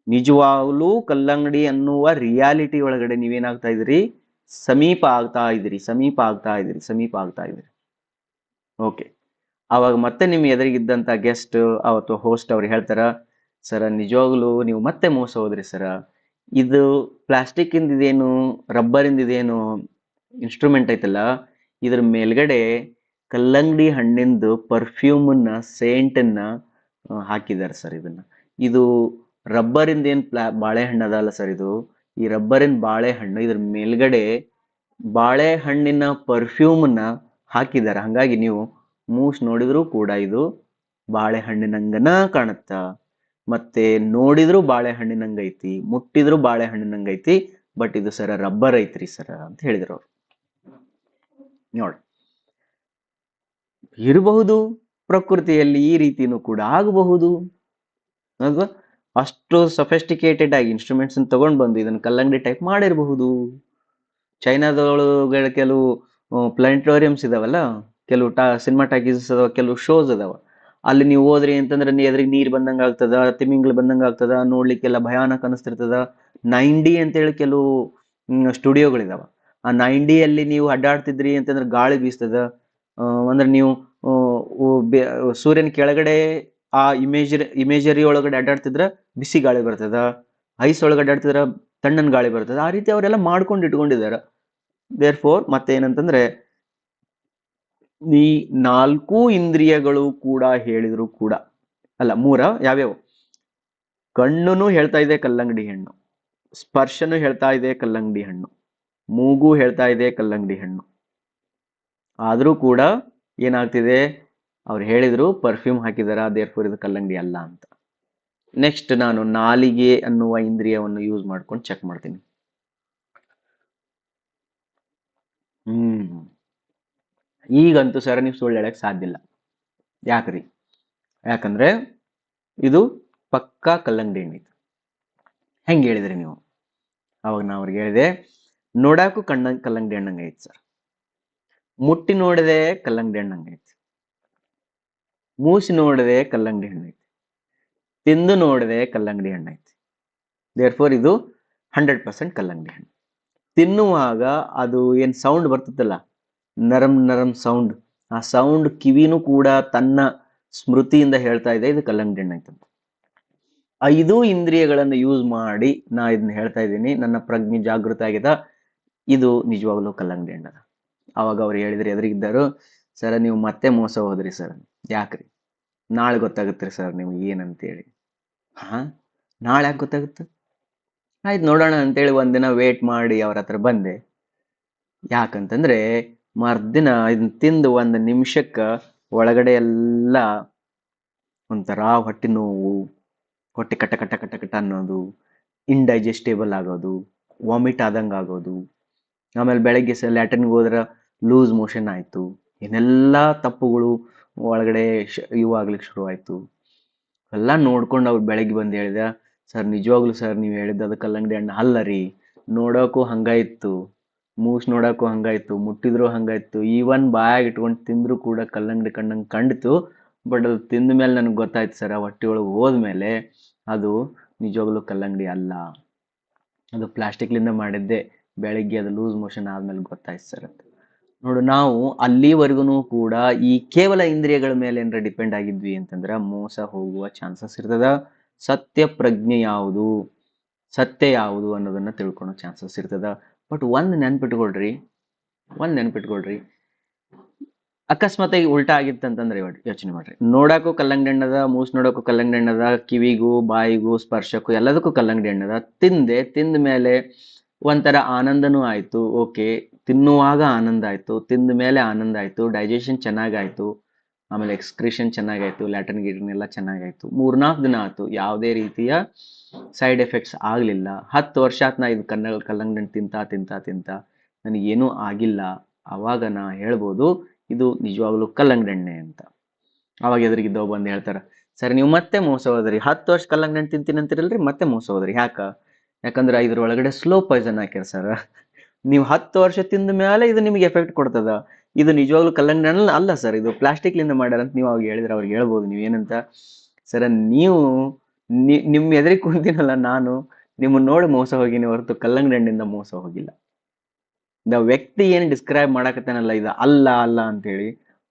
ನಿಜವಾಗ್ಲೂ ಕಲ್ಲಂಗಡಿ ಅನ್ನುವ ರಿಯಾಲಿಟಿ ಒಳಗಡೆ ನೀವೇನಾಗ್ತಾ ಇದ್ದೀರಿ, ಸಮೀಪ ಆಗ್ತಾ ಇದ್ದೀರಿ, ಸಮೀಪ ಆಗ್ತಾ ಇದ್ದೀರಿ, ಸಮೀಪ ಆಗ್ತಾ ಇದ್ದೀರಿ. ಓಕೆ, ಅವಾಗ ಮತ್ತೆ ನಿಮ್ ಎದುರಿಗಿದ್ದಂತ ಗೆಸ್ಟ್ ಅವತ್ತು ಹೋಸ್ಟ್ ಅವ್ರು ಹೇಳ್ತಾರ, ಸರ ನಿಜವಾಗ್ಲೂ ನೀವು ಮತ್ತೆ ಮೋಸ ಹೋದ್ರಿ ಸರ. ಇದು ಪ್ಲಾಸ್ಟಿಕ್ ಇಂದಿದೇನು, ರಬ್ಬರ್ ಇಂದಿದೇನು ಇನ್ಸ್ಟ್ರೂಮೆಂಟ್ ಐತಲ್ಲ, ಇದ್ರ ಮೇಲ್ಗಡೆ ಕಲ್ಲಂಗಡಿ ಹಣ್ಣಿಂದು ಪರ್ಫ್ಯೂಮನ್ನ, ಸೇಂಟನ್ನ ಹಾಕಿದ್ದಾರೆ ಸರ್. ಇದು ರಬ್ಬರಿಂದ ಏನ್ ಬಾಳೆಹಣ್ಣು ಅದಲ್ಲ ಸರ್, ಈ ರಬ್ಬರಿನ ಬಾಳೆಹಣ್ಣು, ಇದ್ರ ಮೇಲ್ಗಡೆ ಬಾಳೆಹಣ್ಣಿನ ಪರ್ಫ್ಯೂಮನ್ನ ಹಾಕಿದ್ದಾರೆ. ಹಂಗಾಗಿ ನೀವು ಮೂಸ್ ನೋಡಿದ್ರು ಕೂಡ ಇದು ಬಾಳೆಹಣ್ಣಿನಂಗನ ಕಾಣುತ್ತ, ಮತ್ತೆ ನೋಡಿದ್ರು ಬಾಳೆಹಣ್ಣಿನಂಗೈತಿ, ಮುಟ್ಟಿದ್ರು ಬಾಳೆಹಣ್ಣಿನಂಗೈತಿ, ಬಟ್ ಇದು ಸರ ರಬ್ಬರ್ ಐತ್ರಿ ಸರ ಅಂತ ಹೇಳಿದ್ರು ಅವ್ರು. ನೋಡಿ, ಇರಬಹುದು ಪ್ರಕೃತಿಯಲ್ಲಿ ಈ ರೀತಿನೂ ಕೂಡ ಆಗಬಹುದು ಅಲ್ವಾ. ಅಷ್ಟು ಸಫೆಸ್ಟಿಕೇಟೆಡ್ ಆಗಿ ಇನ್ಸ್ಟ್ರೂಮೆಂಟ್ಸ್ ತಗೊಂಡ್ ಬಂದು ಇದನ್ನ ಕಲ್ಲಂಗಡಿ ಟೈಪ್ ಮಾಡಿರಬಹುದು. ಚೈನಾದೊಳಗಡೆ ಕೆಲವು ಪ್ಲಾನೆಟೋರಿಯಮ್ಸ್ ಇದಾವಲ್ಲ, ಕೆಲವು ಸಿನಿಮಾ ಟಾಕೀಸ್ ಅದಾವ, ಕೆಲವು ಶೋಸ್ ಅದಾವ. ಅಲ್ಲಿ ನೀವು ಹೋದ್ರಿ ಅಂತಂದ್ರೆ ಎದ್ರಿಗೆ ನೀರ್ ಬಂದಂಗ ಆಗ್ತದ, ತಿಮಿಂಗ್ಳು ಬಂದಂಗ ಆಗ್ತದ, ನೋಡ್ಲಿಕ್ಕೆಲ್ಲ ಭಯಾನಕ ಅನಿಸ್ತಿರ್ತದ. 9D ಅಂತೇಳಿ ಕೆಲವು ಸ್ಟುಡಿಯೋಗಳಿದಾವ. ಆ 9D ಅಲ್ಲಿ ನೀವು ಅಡ್ಡಾಡ್ತಿದ್ರಿ ಅಂತಂದ್ರೆ ಗಾಳಿ ಬೀಸ್ತದ. ಅಂದ್ರೆ ನೀವು ಸೂರ್ಯನ ಕೆಳಗಡೆ ಆ ಇಮೇಜರಿ ಒಳಗಡೆ ಅಡ್ಡಾಡ್ತಿದ್ರ ಬಿಸಿ ಗಾಳಿ ಬರ್ತದ, ಐಸ್ ಒಳಗಡೆ ಅಡ್ಡಾಡ್ತಿದ್ರ ತಣ್ಣನ್ ಗಾಳಿ ಬರ್ತದ. ಆ ರೀತಿ ಅವರೆಲ್ಲ ಮಾಡ್ಕೊಂಡು ಇಟ್ಕೊಂಡಿದಾರ. ದೇರ್ ಫೋರ್ ಮತ್ತೆ ಏನಂತಂದ್ರೆ, ಈ 4 ಇಂದ್ರಿಯಗಳು ಕೂಡ ಹೇಳಿದ್ರು ಕೂಡ ಅಲ್ಲ, 3 ಯಾವ್ಯಾವ, ಕಣ್ಣುನು ಹೇಳ್ತಾ ಇದೆ ಕಲ್ಲಂಗಡಿ ಹಣ್ಣು, ಸ್ಪರ್ಶನು ಹೇಳ್ತಾ ಇದೆ ಕಲ್ಲಂಗಡಿ ಹಣ್ಣು, ಮೂಗು ಹೇಳ್ತಾ ಇದೆ ಕಲ್ಲಂಗಡಿ ಹಣ್ಣು. ಆದ್ರೂ ಕೂಡ ಏನಾಗ್ತಿದೆ, ಅವ್ರು ಹೇಳಿದ್ರು ಪರ್ಫ್ಯೂಮ್ ಹಾಕಿದಾರ, ದೇರ್ ಫೋರ್ ಇದು ಕಲ್ಲಂಗಡಿ ಅಲ್ಲ ಅಂತ. ನೆಕ್ಸ್ಟ್ ನಾನು ನಾಲಿಗೆ ಅನ್ನುವ ಇಂದ್ರಿಯವನ್ನು ಯೂಸ್ ಮಾಡ್ಕೊಂಡು ಚೆಕ್ ಮಾಡ್ತೀನಿ. ಈಗಂತೂ ಸರ್ ನೀವು ಸುಳ್ಳು ಹೇಳಕ್ ಸಾಧ್ಯ ಇಲ್ಲ. ಯಾಕ್ರಿ? ಯಾಕಂದ್ರೆ ಇದು ಪಕ್ಕಾ ಕಲ್ಲಂಗಡಿ ಹಣ್ಣು. ಹೆಂಗೆ ಹೇಳಿದ್ರಿ ನೀವು? ಅವಾಗ ನಾ ಅವ್ರಿಗೆ ಹೇಳಿದೆ, ನೋಡಾಕು ಕಲ್ಲಂಗಡಿ ಹಣ್ಣಂಗ ಐತಿ ಸರ್, ಮುಟ್ಟಿ ನೋಡಿದೆ ಕಲ್ಲಂಗಡಿ ಹಣ್ಣಂಗ ಐತಿ, ಮೂಸಿ ನೋಡಿದೆ ಕಲ್ಲಂಗಡಿ ಹಣ್ಣು ಐತಿ, ತಿಂದು ನೋಡಿದೆ ಕಲ್ಲಂಗಡಿ ಹಣ್ಣು ಐತಿ. ದೇರ್ ಫೋರ್ ಇದು 100% ಕಲ್ಲಂಗಡಿ ಹಣ್ಣು. ತಿನ್ನುವಾಗ ಅದು ಏನ್ ಸೌಂಡ್ ಬರ್ತದಲ್ಲ, ನರಂ ನರಂ ಸೌಂಡ್, ಆ ಸೌಂಡ್ ಕಿವಿನೂ ಕೂಡ ತನ್ನ ಸ್ಮೃತಿಯಿಂದ ಹೇಳ್ತಾ ಇದೆ ಇದು ಕಲ್ಲಂಗಡಿ ಹಣ್ಣು ಐತಂತ. 5 ಇಂದ್ರಿಯಗಳನ್ನು ಯೂಸ್ ಮಾಡಿ ನಾ ಇದನ್ನ ಹೇಳ್ತಾ ಇದ್ದೀನಿ, ನನ್ನ ಪ್ರಜ್ಞೆ ಜಾಗೃತ ಆಗಿದೆ, ಇದು ನಿಜವಾಗ್ಲೂ ಕಲ್ಲಂಗಡಿ ಹಣ್ಣದ. ಅವಾಗ ಅವ್ರು ಹೇಳಿದ್ರಿ, ಎದುರಿಗಿದ್ದರು, ಸರ್ ನೀವು ಮತ್ತೆ ಮೋಸ ಹೋದ್ರಿ ಸರ್. ಯಾಕ್ರಿ? ನಾಳೆ ಗೊತ್ತಾಗುತ್ತೆ ಸರ್ ನಿಮ್ಗೆ ಏನಂತೇಳಿ. ನಾಳೆ ಯಾಕೆ ಗೊತ್ತಾಗುತ್ತೆ? ಆಯ್ತು ನೋಡೋಣ ಅಂತೇಳಿ ಒಂದಿನ ವೇಟ್ ಮಾಡಿ ಅವ್ರ ಹತ್ರ ಬಂದೆ. ಯಾಕಂತಂದ್ರೆ ಮರ್ದಿನ ಇದನ್ನ ತಿಂದು 1 ನಿಮಿಷಕ್ಕ ಒಳಗಡೆ ಎಲ್ಲ ಒಂಥರ ಹೊಟ್ಟೆ ನೋವು, ಹೊಟ್ಟೆ ಕಟ ಕಟ ಕಟ ಕಟ ಅನ್ನೋದು, ಇಂಡೈಜೆಸ್ಟೇಬಲ್ ಆಗೋದು, ವಾಮಿಟ್ ಆದಂಗೆ ಆಗೋದು, ಆಮೇಲೆ ಬೆಳಗ್ಗೆ ಲ್ಯಾಟ್ರಿನ್ಗೆ ಹೋದ್ರೆ ಲೂಸ್ ಮೋಷನ್ ಆಯ್ತು, ಏನೆಲ್ಲ ತಪ್ಪುಗಳು ಒಳಗಡೆ ಇವು ಆಗ್ಲಿಕ್ಕೆ ಶುರು ಆಯ್ತು. ಎಲ್ಲ ನೋಡ್ಕೊಂಡು ಅವ್ರು ಬೆಳಗ್ಗೆ ಬಂದು ಹೇಳಿದ, ಸರ್ ನಿಜವಾಗ್ಲು ಸರ್ ನೀವು ಹೇಳಿದ್ದು ಅದು ಕಲ್ಲಂಗಡಿ ಹಣ್ಣು ಅಲ್ಲ ರೀ, ನೋಡೋಕು ಹಂಗಾಯ್ತು, ಮೂಸ್ ನೋಡೋಕು ಹಂಗಾಯ್ತು, ಮುಟ್ಟಿದ್ರು ಹಂಗಾಯ್ತು, ಈವನ್ ಬಾಯಾಗಿ ಇಟ್ಕೊಂಡು ತಿಂದ್ರು ಕೂಡ ಕಲ್ಲಂಗಡಿ ಕಣ್ಣಂಗೆ ಕಂಡಿತು. ಬಟ್ ಅದು ತಿಂದ ಮೇಲೆ ನನಗೆ ಗೊತ್ತಾಯ್ತು ಸರ್, ಹೊಟ್ಟೆ ಒಳಗೆ ಹೋದ್ಮೇಲೆ ಅದು ನಿಜವಾಗ್ಲೂ ಕಲ್ಲಂಗಡಿ ಅಲ್ಲ, ಅದು ಪ್ಲಾಸ್ಟಿಕ್ಲಿಂದ ಮಾಡಿದ್ದೆ. ಬೆಳಗ್ಗೆ ಅದು ಲೂಸ್ ಮೋಷನ್ ಆದ್ಮೇಲೆ ಗೊತ್ತಾಯ್ತು ಸರ್ ಅಂತ. ನೋಡು, ನಾವು ಅಲ್ಲಿವರೆಗೂ ಕೂಡ ಈ ಕೇವಲ ಇಂದ್ರಿಯಗಳ ಮೇಲೆ ಏನಾರ ಡಿಪೆಂಡ್ ಆಗಿದ್ವಿ ಅಂತಂದ್ರೆ ಮೋಸ ಹೋಗುವ ಚಾನ್ಸಸ್ ಇರ್ತದ. ಸತ್ಯ ಪ್ರಜ್ಞೆ ಯಾವುದು, ಸತ್ಯ ಯಾವುದು ಅನ್ನೋದನ್ನ ತಿಳ್ಕೊಳೋ ಚಾನ್ಸಸ್ ಇರ್ತದ. ಬಟ್ ಒಂದ್ ನೆನ್ಪಿಟ್ಕೊಳ್ರಿ, ಅಕಸ್ಮಾತಾಗಿ ಉಲ್ಟಾ ಆಗಿತ್ತಂತಂದ್ರೆ ಯೋಚನೆ ಮಾಡ್ರಿ. ನೋಡಕ್ಕೂ ಕಲ್ಲಂಗಡಿ ಹಣ್ಣದ, ಮೂಸ್ ನೋಡಕ್ಕೂ ಕಲ್ಲಂಗಡಿ ಹಣ್ಣದ, ಕಿವಿಗೂ ಬಾಯಿಗೂ ಸ್ಪರ್ಶಕ್ಕೂ ಎಲ್ಲದಕ್ಕೂ ಕಲ್ಲಂಗಡಿ ಹಣ್ಣದ. ತಿಂದ ಮೇಲೆ ಒಂಥರ ಆನಂದನೂ ಆಯ್ತು, ಓಕೆ, ತಿನ್ನುವಾಗ ಆನಂದ ಆಯ್ತು, ತಿಂದ ಮೇಲೆ ಆನಂದ ಆಯ್ತು, ಡೈಜೆಷನ್ ಚೆನ್ನಾಗಾಯ್ತು, ಆಮೇಲೆ ಎಕ್ಸ್ಕ್ರೀಷನ್ ಚೆನ್ನಾಗಾಯ್ತು, ಲ್ಯಾಟ್ರಿನ್ ಗಿಟ್ರಿನ್ ಎಲ್ಲ ಚೆನ್ನಾಗಾಯ್ತು. 3-4 ದಿನ ಆಯ್ತು, ಯಾವುದೇ ರೀತಿಯ ಸೈಡ್ ಎಫೆಕ್ಟ್ಸ್ ಆಗಲಿಲ್ಲ. 10 ವರ್ಷ ಆತ್ ನಾ ಇದು ಕಲ್ಲಂಗಡಿ ತಿಂತ ನನಗೇನೂ ಆಗಿಲ್ಲ. ಅವಾಗ ನಾ ಹೇಳ್ಬೋದು ಇದು ನಿಜವಾಗ್ಲೂ ಕಲ್ಲಂಗಡಿ ಹಣ್ಣೆ ಅಂತ. ಅವಾಗ ಎದುರಿಗಿದ್ದವ್ ಬಂದು ಹೇಳ್ತಾರ, ಸರಿ ನೀವು ಮತ್ತೆ ಮೋಸ ಹೋದ್ರಿ, 10 ವರ್ಷ ಕಲ್ಲಂಗಡಿ ಹಣ್ಣು ತಿಂತೀನಿ ಅಂತಿರಲ್ರಿ, ಮತ್ತೆ ಮೋಸ ಹೋದ್ರಿ. ಯಾಕಂದ್ರೆ ಇದ್ರ ಒಳಗಡೆ ಸ್ಲೋ ಪಾಯ್ಸನ್ ಹಾಕ್ಯಾರ ಸರ್. ನೀವು 10 ವರ್ಷ ತಿಂದ ಮೇಲೆ ಇದು ನಿಮಗೆ ಎಫೆಕ್ಟ್ ಕೊಡ್ತದ. ಇದು ನಿಜವಾಗ್ಲೂ ಕಲ್ಲಂಗಡಿ ಹಣ್ಣು ಅಲ್ಲ ಸರ್, ಇದು ಪ್ಲಾಸ್ಟಿಕ್ ಲಿಂದ ಮಾಡ್ಯಾರ ಅಂತ ನೀವು ಅವಾಗ ಹೇಳಿದ್ರೆ ಅವ್ರಿಗೆ ಹೇಳ್ಬೋದು ನೀವು ಏನಂತ, ಸರ್ ನೀವು ನಿಮ್ ಎದುರಿಗೆ ಕುಂತಿನಲ್ಲ ನಾನು, ನಿಮ್ಮನ್ನ ನೋಡಿ ಮೋಸ ಹೋಗಿನಿ ಹೊರತು ಕಲ್ಲಂಗಡಿ ಹಣ್ಣಿಂದ ಮೋಸ ಹೋಗಿಲ್ಲ. ವ್ಯಕ್ತಿ ಏನ್ ಡಿಸ್ಕ್ರೈಬ್ ಮಾಡಕತ್ತಾನಲ್ಲ ಇದು ಅಲ್ಲ ಅಲ್ಲ ಅಂತ ಹೇಳಿ,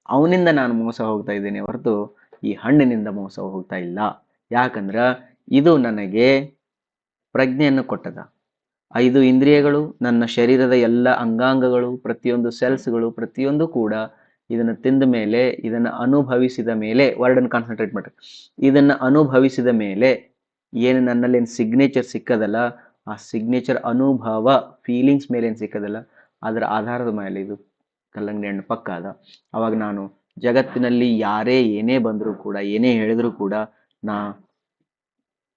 ಅವನಿಂದ ನಾನು ಮೋಸ ಹೋಗ್ತಾ ಇದ್ದೇನೆ ಹೊರತು ಈ ಹಣ್ಣಿನಿಂದ ಮೋಸ ಹೋಗ್ತಾ ಇಲ್ಲ. ಯಾಕಂದ್ರ ಇದು ನನಗೆ ಪ್ರಜ್ಞೆಯನ್ನು ಕೊಟ್ಟದ. 5 ಇಂದ್ರಿಯಗಳು, ನನ್ನ ಶರೀರದ ಎಲ್ಲ ಅಂಗಾಂಗಗಳು, ಪ್ರತಿಯೊಂದು ಸೆಲ್ಸ್ಗಳು, ಪ್ರತಿಯೊಂದು ಕೂಡ ಇದನ್ನ ತಿಂದ ಮೇಲೆ, ಇದನ್ನ ಅನುಭವಿಸಿದ ಮೇಲೆ, ವರ್ಡನ್ನು ಕಾನ್ಸಂಟ್ರೇಟ್ ಮಾಡ್ರಿ, ಇದನ್ನ ಅನುಭವಿಸಿದ ಮೇಲೆ ಏನು ನನ್ನಲ್ಲಿ ಏನು ಸಿಗ್ನೇಚರ್ ಸಿಕ್ಕದಲ್ಲ, ಆ ಸಿಗ್ನೇಚರ್ ಅನುಭವ ಫೀಲಿಂಗ್ಸ್ ಮೇಲೆ ಏನು ಸಿಕ್ಕದಲ್ಲ, ಅದರ ಆಧಾರದ ಮೇಲೆ ಇದು ಕಲ್ಲಂಗಡಿ ಹಣ್ಣು ಪಕ್ಕ ಅದ. ಅವಾಗ ನಾನು ಜಗತ್ತಿನಲ್ಲಿ ಯಾರೇ ಏನೇ ಬಂದರೂ ಕೂಡ, ಏನೇ ಹೇಳಿದ್ರು ಕೂಡ ನಾ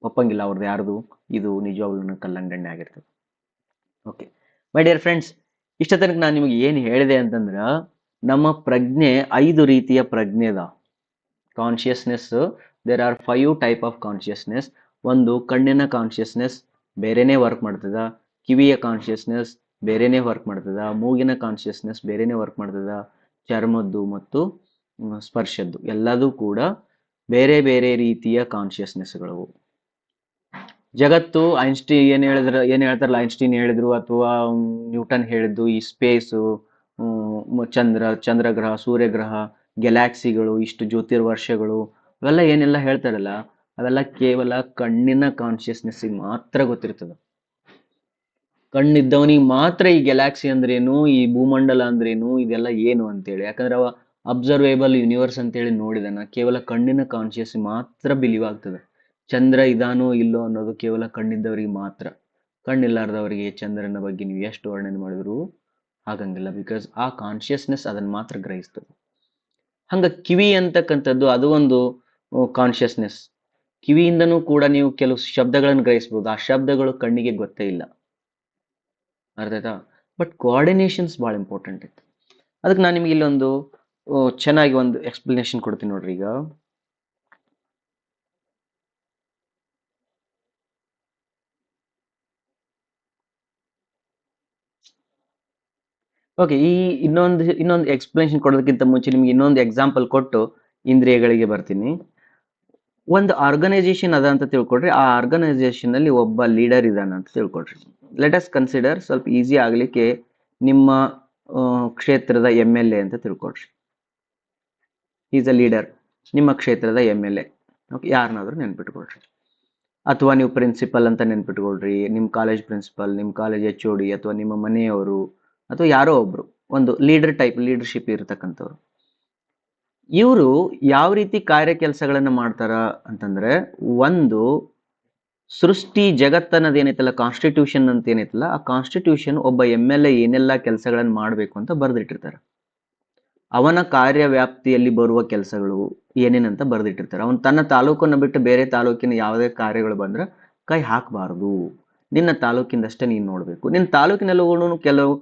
ಒಪ್ಪಂಗಿಲ್ಲ ಅವ್ರದ್ದು ಯಾರ್ದು, ಇದು ನಿಜವಾಗ್ಲೂ ಕಲ್ಲಂಗಡಿ ಹಣ್ಣೆ ಆಗಿರ್ತದೆ. ಓಕೆ ಮೈ ಡಿಯರ್ ಫ್ರೆಂಡ್ಸ್, ಇಷ್ಟ ತನಕ ನಾನು ನಿಮಗೆ ಏನು ಹೇಳಿದೆ ಅಂತಂದ್ರ, ನಮ್ಮ ಪ್ರಜ್ಞೆ 5 ರೀತಿಯ ಪ್ರಜ್ಞೆ ಅದ. Consciousness, there are 5 type of consciousness. ಒಂದು ಕಣ್ಣಿನ ಕಾನ್ಶಿಯಸ್ನೆಸ್ ಬೇರೆನೇ ವರ್ಕ್ ಮಾಡ್ತದ, ಕಿವಿಯ ಕಾನ್ಶಿಯಸ್ನೆಸ್ ಬೇರೆನೇ ವರ್ಕ್ ಮಾಡ್ತದ, ಮೂಗಿನ ಕಾನ್ಶಿಯಸ್ನೆಸ್ ಬೇರೆನೇ ವರ್ಕ್ ಮಾಡ್ತದ, ಚರ್ಮದ್ದು ಮತ್ತು ಸ್ಪರ್ಶದ್ದು ಎಲ್ಲದೂ ಕೂಡ ಬೇರೆ ಬೇರೆ ರೀತಿಯ ಕಾನ್ಶಿಯಸ್ನೆಸ್ಗಳು. ಜಗತ್ತು ಏನ್ ಹೇಳ್ತಾರಲ್ಲ, ಐನ್ಸ್ಟೀನ್ ಹೇಳಿದ್ರು ಅಥವಾ ನ್ಯೂಟನ್ ಹೇಳಿದ್ದು, ಈ ಸ್ಪೇಸು, ಚಂದ್ರಗ್ರಹ, ಸೂರ್ಯಗ್ರಹ, ಗ್ಯಾಲಾಕ್ಸಿಗಳು, ಇಷ್ಟು ಜ್ಯೋತಿರ್ವರ್ಷಗಳು, ಅವೆಲ್ಲ ಏನೆಲ್ಲ ಹೇಳ್ತಾರಲ್ಲ, ಅವೆಲ್ಲ ಕೇವಲ ಕಣ್ಣಿನ ಕಾನ್ಶಿಯಸ್ನೆಸ್ಸಿಗೆ ಮಾತ್ರ ಗೊತ್ತಿರ್ತದೆ. ಕಣ್ಣಿದ್ದವನಿಗೆ ಮಾತ್ರ ಈ ಗ್ಯಾಲಾಕ್ಸಿ ಅಂದ್ರೇನು, ಈ ಭೂಮಂಡಲ ಅಂದ್ರೇನು, ಇದೆಲ್ಲ ಏನು ಅಂತೇಳಿ. ಯಾಕಂದ್ರೆ ಅವ ಅಬ್ಸರ್ವೇಬಲ್ ಯೂನಿವರ್ಸ್ ಅಂತೇಳಿ ನೋಡಿದಾನ, ಕೇವಲ ಕಣ್ಣಿನ ಕಾನ್ಶಿಯಸ್ ಮಾತ್ರ ಬಿಲೀವ್ ಆಗ್ತದೆ. ಚಂದ್ರ ಇದಾನೋ ಇಲ್ಲೋ ಅನ್ನೋದು ಕೇವಲ ಕಣ್ಣಿದ್ದವರಿಗೆ ಮಾತ್ರ. ಕಣ್ಣಿಲ್ಲಾರ್ದವರಿಗೆ ಚಂದ್ರನ ಬಗ್ಗೆ ನೀವು ಎಷ್ಟು ವರ್ಣನೆ ಮಾಡಿದ್ರು ಆಗಂಗಿಲ್ಲ, ಬಿಕಾಸ್ ಆ ಕಾನ್ಶಿಯಸ್ನೆಸ್ ಅದನ್ನ ಮಾತ್ರ ಗ್ರಹಿಸ್ತದೆ. ಹಂಗ ಕಿವಿ ಅಂತಕ್ಕಂಥದ್ದು ಅದು ಒಂದು ಕಾನ್ಶಿಯಸ್ನೆಸ್. ಕಿವಿಯಿಂದನೂ ಕೂಡ ನೀವು ಕೆಲವು ಶಬ್ದಗಳನ್ನು ಗ್ರಹಿಸ್ಬೋದು, ಆ ಶಬ್ದಗಳು ಕಣ್ಣಿಗೆ ಗೊತ್ತೇ ಇಲ್ಲ, ಅರ್ಥ ಆಯ್ತಾ? ಬಟ್ ಕೋಆರ್ಡಿನೇಷನ್ಸ್ ಭಾಳ ಇಂಪಾರ್ಟೆಂಟ್ ಇತ್ತು. ಅದಕ್ಕೆ ನಾನು ನಿಮಗೆ ಇಲ್ಲೊಂದು ಚೆನ್ನಾಗಿ ಒಂದು ಎಕ್ಸ್ಪ್ಲನೇಷನ್ ಕೊಡ್ತೀನಿ ನೋಡ್ರಿ. ಈಗ ಓಕೆ, ಈ ಇನ್ನೊಂದು ಎಕ್ಸ್ಪ್ಲನೇಷನ್ ಕೊಡೋದಕ್ಕಿಂತ ಮುಂಚೆ ನಿಮ್ಗೆ ಇನ್ನೊಂದು ಎಕ್ಸಾಂಪಲ್ ಕೊಟ್ಟು ಇಂದ್ರಿಯಗಳಿಗೆ ಬರ್ತೀನಿ. ಒಂದು ಆರ್ಗನೈಸೇಷನ್ ಅದ ಅಂತ ತಿಳ್ಕೊಡ್ರಿ, ಆ ಆರ್ಗನೈಸೇಷನ್ ಅಲ್ಲಿ ಒಬ್ಬ ಲೀಡರ್ ಇದಾನ ಅಂತ ತಿಳ್ಕೊಡ್ರಿ. ಲೆಟ್ ಅಸ್ ಕನ್ಸಿಡರ್, ಸ್ವಲ್ಪ ಈಸಿ ಆಗ್ಲಿಕ್ಕೆ, ನಿಮ್ಮ ಕ್ಷೇತ್ರದ MLA ಅಂತ ತಿಳ್ಕೊಡ್ರಿ. ಈಸ್ ಅ ಲೀಡರ್, ನಿಮ್ಮ ಕ್ಷೇತ್ರದ MLA. ಓಕೆ, ಯಾರನ್ನಾದ್ರೂ ನೆನ್ಪಿಟ್ಕೊಳ್ರಿ, ಅಥವಾ ನೀವು ಪ್ರಿನ್ಸಿಪಲ್ ಅಂತ ನೆನ್ಪಿಟ್ಕೊಳ್ರಿ, ನಿಮ್ಮ ಕಾಲೇಜ್ ಪ್ರಿನ್ಸಿಪಲ್, ನಿಮ್ಮ ಕಾಲೇಜ್ HOD, ಅಥವಾ ನಿಮ್ಮ ಮನೆಯವರು, ಅಥವಾ ಯಾರೋ ಒಬ್ರು ಒಂದು ಲೀಡರ್ಶಿಪ್ ಇರತಕ್ಕಂಥವ್ರು. ಇವರು ಯಾವ ರೀತಿ ಕಾರ್ಯ ಕೆಲಸಗಳನ್ನ ಮಾಡ್ತಾರ ಅಂತಂದ್ರೆ, ಒಂದು ಸೃಷ್ಟಿ ಜಗತ್ತನ್ನೋದು ಏನೈತಲ್ಲ, ಕಾನ್ಸ್ಟಿಟ್ಯೂಷನ್ ಅಂತ ಏನೈತಲ್ಲ, ಆ ಕಾನ್ಸ್ಟಿಟ್ಯೂಷನ್ ಒಬ್ಬ MLA ಏನೆಲ್ಲ ಕೆಲಸಗಳನ್ನ ಮಾಡಬೇಕು ಅಂತ ಬರೆದಿಟ್ಟಿರ್ತಾರೆ. ಅವನ ಕಾರ್ಯವ್ಯಾಪ್ತಿಯಲ್ಲಿ ಬರುವ ಕೆಲಸಗಳು ಏನೇನಂತ ಬರೆದಿಟ್ಟಿರ್ತಾರೆ. ಅವನು ತನ್ನ ತಾಲೂಕನ್ನು ಬಿಟ್ಟು ಬೇರೆ ತಾಲೂಕಿನ ಯಾವುದೇ ಕಾರ್ಯಗಳು ಬಂದ್ರೆ ಕೈ ಹಾಕಬಾರದು, ನಿನ್ನ ತಾಲೂಕಿಂದಷ್ಟೇ ನೀನು ನೋಡ್ಬೇಕು. ನಿನ್ನ ತಾಲೂಕಿನಲ್ಲೂ ಕೆಲವು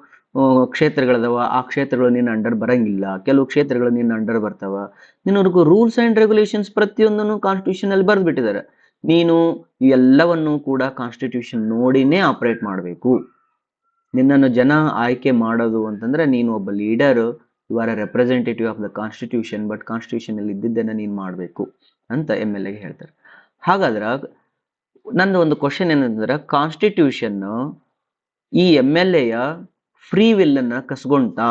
ಕ್ಷೇತ್ರಗಳದಾವ, ಆ ಕ್ಷೇತ್ರಗಳು ನಿನ್ನ ಅಂಡರ್ ಬರಂಗಿಲ್ಲ, ಕೆಲವು ಕ್ಷೇತ್ರಗಳು ನಿನ್ನ ಅಂಡರ್ ಬರ್ತಾವ. ನಿನ್ನವರೆಗೂ ರೂಲ್ಸ್ ಅಂಡ್ ರೆಗ್ಯುಲೇಷನ್ಸ್ ಪ್ರತಿಯೊಂದನ್ನು ಕಾನ್ಸ್ಟಿಟ್ಯೂಷನ್ ಅಲ್ಲಿ ಬರೆದ್ಬಿಟ್ಟಿದ್ದಾರೆ. ನೀನು ಎಲ್ಲವನ್ನೂ ಕೂಡ ಕಾನ್ಸ್ಟಿಟ್ಯೂಷನ್ ನೋಡಿನೇ ಆಪರೇಟ್ ಮಾಡಬೇಕು. ನಿನ್ನನ್ನು ಜನ ಆಯ್ಕೆ ಮಾಡೋದು ಅಂತಂದ್ರೆ ನೀನು ಒಬ್ಬ leader, you are a representative of the constitution, but constitution ಅಲ್ಲಿ ಇದ್ದಿದ್ದನ್ನ ನೀನು ಮಾಡಬೇಕು ಅಂತ MLA ಹೇಳ್ತಾರೆ. ಹಾಗಾದ್ರೆ ನಂದು ಒಂದು ಕ್ವಶನ್ ಏನಂದ್ರೆ, ಕಾನ್ಸ್ಟಿಟ್ಯೂಷನ್ ಈ MLA ಫ್ರೀ ವಿಲ್ ಅನ್ನ ಕಸ್ಕೊಂತಾ?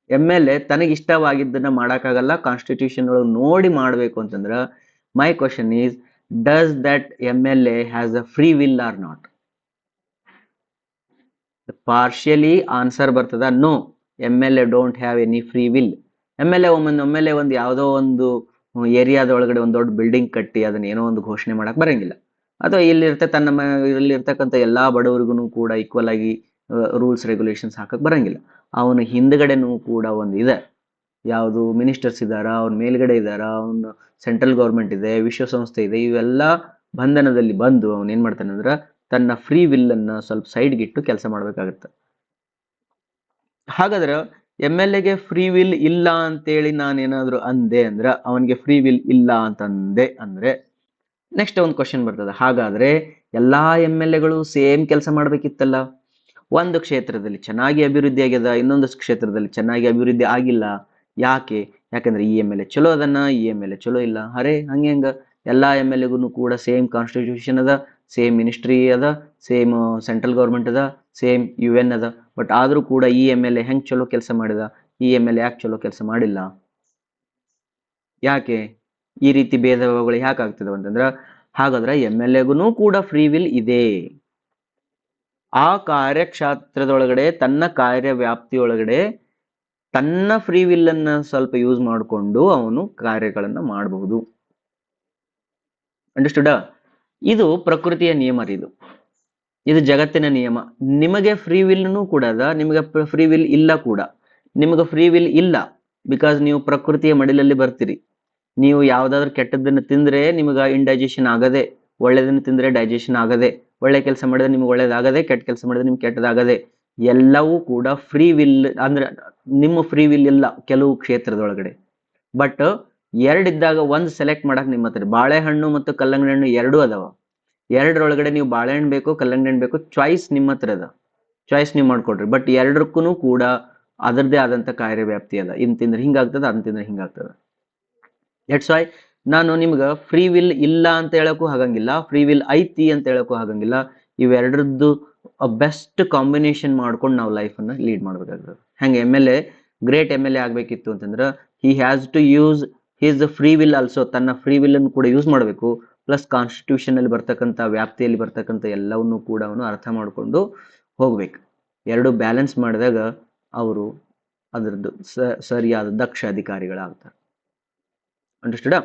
MLA ತನಗಿಷ್ಟವಾಗಿದ್ದನ್ನ ಮಾಡಕ್ಕಾಗಲ್ಲ, ಕಾನ್ಸ್ಟಿಟ್ಯೂಷನ್ ಒಳಗೆ ನೋಡಿ ಮಾಡ್ಬೇಕು ಅಂತಂದ್ರ, my question is, does that MLA has a free will or not? Partially answer ಬರ್ತದ, no, MLA don't have any free will. MLA ಒಂದು ಯಾವುದೋ ಒಂದು ಏರಿಯಾದ ಒಳಗಡೆ ಒಂದು ದೊಡ್ಡ ಬಿಲ್ಡಿಂಗ್ ಕಟ್ಟಿ ಅದನ್ನ ಏನೋ ಒಂದು ಘೋಷಣೆ ಮಾಡಕ್ ಬರಂಗಿಲ್ಲ, ಅಥವಾ ಇಲ್ಲಿರ್ತಕ್ಕಂಥ ಎಲ್ಲಾ ಬಡವರಿಗೂ ಕೂಡ ಈಕ್ವಲ್ ಆಗಿ ರೂಲ್ಸ್ ರೆಗ್ಯುಲೇಷನ್ಸ್ ಹಾಕಕ್ ಬರಂಗಿಲ್ಲ. ಅವನ ಹಿಂದ್ಗಡೆನೂ ಕೂಡ ಒಂದು ಇದೆ, ಯಾವುದು ಮಿನಿಸ್ಟರ್ಸ್ ಇದಾರ, ಅವ್ನ ಮೇಲ್ಗಡೆ ಇದಾರ, ಅವನು ಸೆಂಟ್ರಲ್ ಗೌರ್ಮೆಂಟ್ ಇದೆ, ವಿಶ್ವಸಂಸ್ಥೆ ಇದೆ. ಇವೆಲ್ಲ ಬಂಧನದಲ್ಲಿ ಬಂದು ಅವನ್ ಏನ್ ಮಾಡ್ತಾನೆ ಅಂದ್ರೆ, ತನ್ನ ಫ್ರೀ ವಿಲ್ ಅನ್ನ ಸ್ವಲ್ಪ ಸೈಡ್ಗಿಟ್ಟು ಕೆಲಸ ಮಾಡ್ಬೇಕಾಗತ್ತೆ. ಹಾಗಾದ್ರೆ MLAಗೆ ಫ್ರೀ ವಿಲ್ ಇಲ್ಲ ಅಂತೇಳಿ ನಾನೇನಾದ್ರು ಅಂದೆ ಅಂದ್ರೆ, ಅವನಿಗೆ ಫ್ರೀ ವಿಲ್ ಇಲ್ಲ ಅಂತಂದೆ ಅಂದ್ರೆ, ನೆಕ್ಸ್ಟ್ ಒಂದು ಕ್ವಶನ್ ಬರ್ತದೆ, ಹಾಗಾದ್ರೆ ಎಲ್ಲಾ MLAಗಳು ಸೇಮ್ ಕೆಲಸ ಮಾಡ್ಬೇಕಿತ್ತಲ್ಲ? ಒಂದು ಕ್ಷೇತ್ರದಲ್ಲಿ ಚೆನ್ನಾಗಿ ಅಭಿವೃದ್ಧಿ ಆಗ್ಯದ, ಇನ್ನೊಂದು ಕ್ಷೇತ್ರದಲ್ಲಿ ಚೆನ್ನಾಗಿ ಅಭಿವೃದ್ಧಿ ಆಗಿಲ್ಲ. ಯಾಕೆ? ಯಾಕಂದ್ರೆ ಈ ಎಮ್ ಎಲ್ ಎ ಚಲೋ ಅದನ್ನ, ಈ ಎಮ್ ಎಲ್ ಎ ಚಲೋ ಇಲ್ಲ. ಅರೆ ಹಂಗೆ ಹೆಂಗ? ಎಲ್ಲಾ ಎಮ್ ಎಲ್ ಎಗೂ ಕೂಡ ಸೇಮ್ ಕಾನ್ಸ್ಟಿಟ್ಯೂಷನ್ ಅದ, ಸೇಮ್ ಮಿನಿಸ್ಟ್ರಿ ಅದ, ಸೇಮ್ ಸೆಂಟ್ರಲ್ ಗೌರ್ಮೆಂಟ್ ಅದ, ಸೇಮ್ UN ಅದ. ಬಟ್ ಆದ್ರೂ ಕೂಡ ಈ ಎಮ್ ಎಲ್ ಎ ಹೆಂಗ್ ಚಲೋ ಕೆಲಸ ಮಾಡಿದ, ಈ ಎಮ್ ಎಲ್ ಎ ಯಾಕೆ ಚಲೋ ಕೆಲಸ ಮಾಡಿಲ್ಲ? ಯಾಕೆ ಈ ರೀತಿ ಭೇದ ಭಾವಗಳು ಯಾಕೆ ಆಗ್ತದವ ಅಂತಂದ್ರ, ಹಾಗಾದ್ರೆ ಎಮ್ ಎಲ್ ಎಗೂ ಕೂಡ ಫ್ರೀ ವಿಲ್ ಇದೆ. ಆ ಕಾರ್ಯಕ್ಷೇತ್ರದೊಳಗಡೆ, ತನ್ನ ಕಾರ್ಯ ವ್ಯಾಪ್ತಿಯೊಳಗಡೆ ತನ್ನ ಫ್ರೀ ವಿಲ್ ಅನ್ನ ಸ್ವಲ್ಪ ಯೂಸ್ ಮಾಡಿಕೊಂಡು ಅವನು ಕಾರ್ಯಗಳನ್ನ ಮಾಡಬಹುದು. ಅಂಡರ್ಸ್ಟುಡ? ಇದು ಪ್ರಕೃತಿಯ ನಿಯಮ ರೀ. ಇದು ಜಗತ್ತಿನ ನಿಯಮ. ನಿಮಗೆ ಫ್ರೀ ವಿಲ್ ಕೂಡ ಅದ, ನಿಮಗೆ ಫ್ರೀ ವಿಲ್ ಇಲ್ಲ ಕೂಡ. ನಿಮಗೆ ಫ್ರೀ ವಿಲ್ ಇಲ್ಲ ಬಿಕಾಸ್ ನೀವು ಪ್ರಕೃತಿಯ ಮಡಿಲಲ್ಲಿ ಬರ್ತೀರಿ. ನೀವು ಯಾವ್ದಾದ್ರು ಕೆಟ್ಟದ್ದನ್ನು ತಿಂದ್ರೆ ನಿಮಗೆ ಇಂಡೈಜೆಷನ್ ಆಗದೆ, ಒಳ್ಳೆದನ್ನು ತಿಂದ್ರೆ ಡೈಜೆಷನ್ ಆಗದೆ, ಒಳ್ಳೆ ಕೆಲಸ ಮಾಡಿದ್ರೆ ನಿಮ್ಗೆ ಒಳ್ಳೇದಾಗದೆ, ಕೆಟ್ಟ ಕೆಲಸ ಮಾಡಿದ್ರೆ ನಿಮ್ಗೆ ಕೆಟ್ಟದಾಗದೆ. ಎಲ್ಲವೂ ಕೂಡ ಫ್ರೀ ವಿಲ್ ಅಂದ್ರೆ ನಿಮ್ಮ ಫ್ರೀ ವಿಲ್ ಇಲ್ಲ ಕೆಲವು ಕ್ಷೇತ್ರದೊಳಗಡೆ. ಬಟ್ ಎರಡಿದ್ದಾಗ ಒಂದು ಸೆಲೆಕ್ಟ್ ಮಾಡಕ್ ನಿಮ್ಮ ಹತ್ರ ಬಾಳೆಹಣ್ಣು ಮತ್ತು ಕಲ್ಲಂಗಡಿ ಹಣ್ಣು ಎರಡೂ ಅದಾವ. ಎರಡರೊಳಗಡೆ ನೀವು ಬಾಳೆಹಣ್ಣು ಬೇಕು, ಕಲ್ಲಂಗಡಿ ಹಣ್ಣು ಬೇಕು, ಚಾಯ್ಸ್ ನಿಮ್ಮ ಹತ್ರ ಅದ. ಚಾಯ್ಸ್ ನೀವು ಮಾಡ್ಕೊಡ್ರಿ. ಬಟ್ ಎರಡಕ್ಕೂ ಕೂಡ ಅದರದ್ದೇ ಆದಂತ ಕಾರ್ಯವ್ಯಾಪ್ತಿ ಅದ. ಇನ್ ತಿಂದ್ರೆ ಹಿಂಗಾಗ್ತದ, ಅದನ್ನ ತಿಂದ್ರೆ ಹಿಂಗಾಗ್ತದ. ದಟ್ಸ್ ವೈ ನಾನು ನಿಮ್ಗೆ ಫ್ರೀ ವಿಲ್ ಇಲ್ಲ ಅಂತ ಹೇಳಕ್ಕೂ ಆಗಂಗಿಲ್ಲ, ಫ್ರೀ ವಿಲ್ ಐತಿ ಅಂತ ಹೇಳಕ್ಕೂ ಆಗಂಗಿಲ್ಲ. ಇವೆರಡರದ್ದು ಬೆಸ್ಟ್ ಕಾಂಬಿನೇಷನ್ ಮಾಡ್ಕೊಂಡು ನಾವು ಲೈಫ್ ಅನ್ನ ಲೀಡ್ ಮಾಡ್ಬೇಕಾಗ್ತದೆ. ಹೆಂಗೆ MLA ಗ್ರೇಟ್ MLA ಆಗ್ಬೇಕಿತ್ತು ಅಂತಂದ್ರೆ he has to use his free will also. ತನ್ನ ಫ್ರೀ ವಿಲ್ ಅನ್ನು ಕೂಡ ಯೂಸ್ ಮಾಡಬೇಕು. ಪ್ಲಸ್ ಕಾನ್ಸ್ಟಿಟ್ಯೂಷನ್ ಅಲ್ಲಿ ಬರ್ತಕ್ಕಂಥ ವ್ಯಾಪ್ತಿಯಲ್ಲಿ ಬರ್ತಕ್ಕಂಥ ಎಲ್ಲವನ್ನೂ ಕೂಡ ಅವನು ಅರ್ಥ ಮಾಡಿಕೊಂಡು ಹೋಗ್ಬೇಕು. ಎರಡು ಬ್ಯಾಲೆನ್ಸ್ ಮಾಡಿದಾಗ ಅವರು ಅದರದ್ದು ಸರಿಯಾದ ದಕ್ಷ ಅಧಿಕಾರಿಗಳಾಗ್ತಾರೆ. ಅಂಡರ್ಸ್ಟುಡಾ?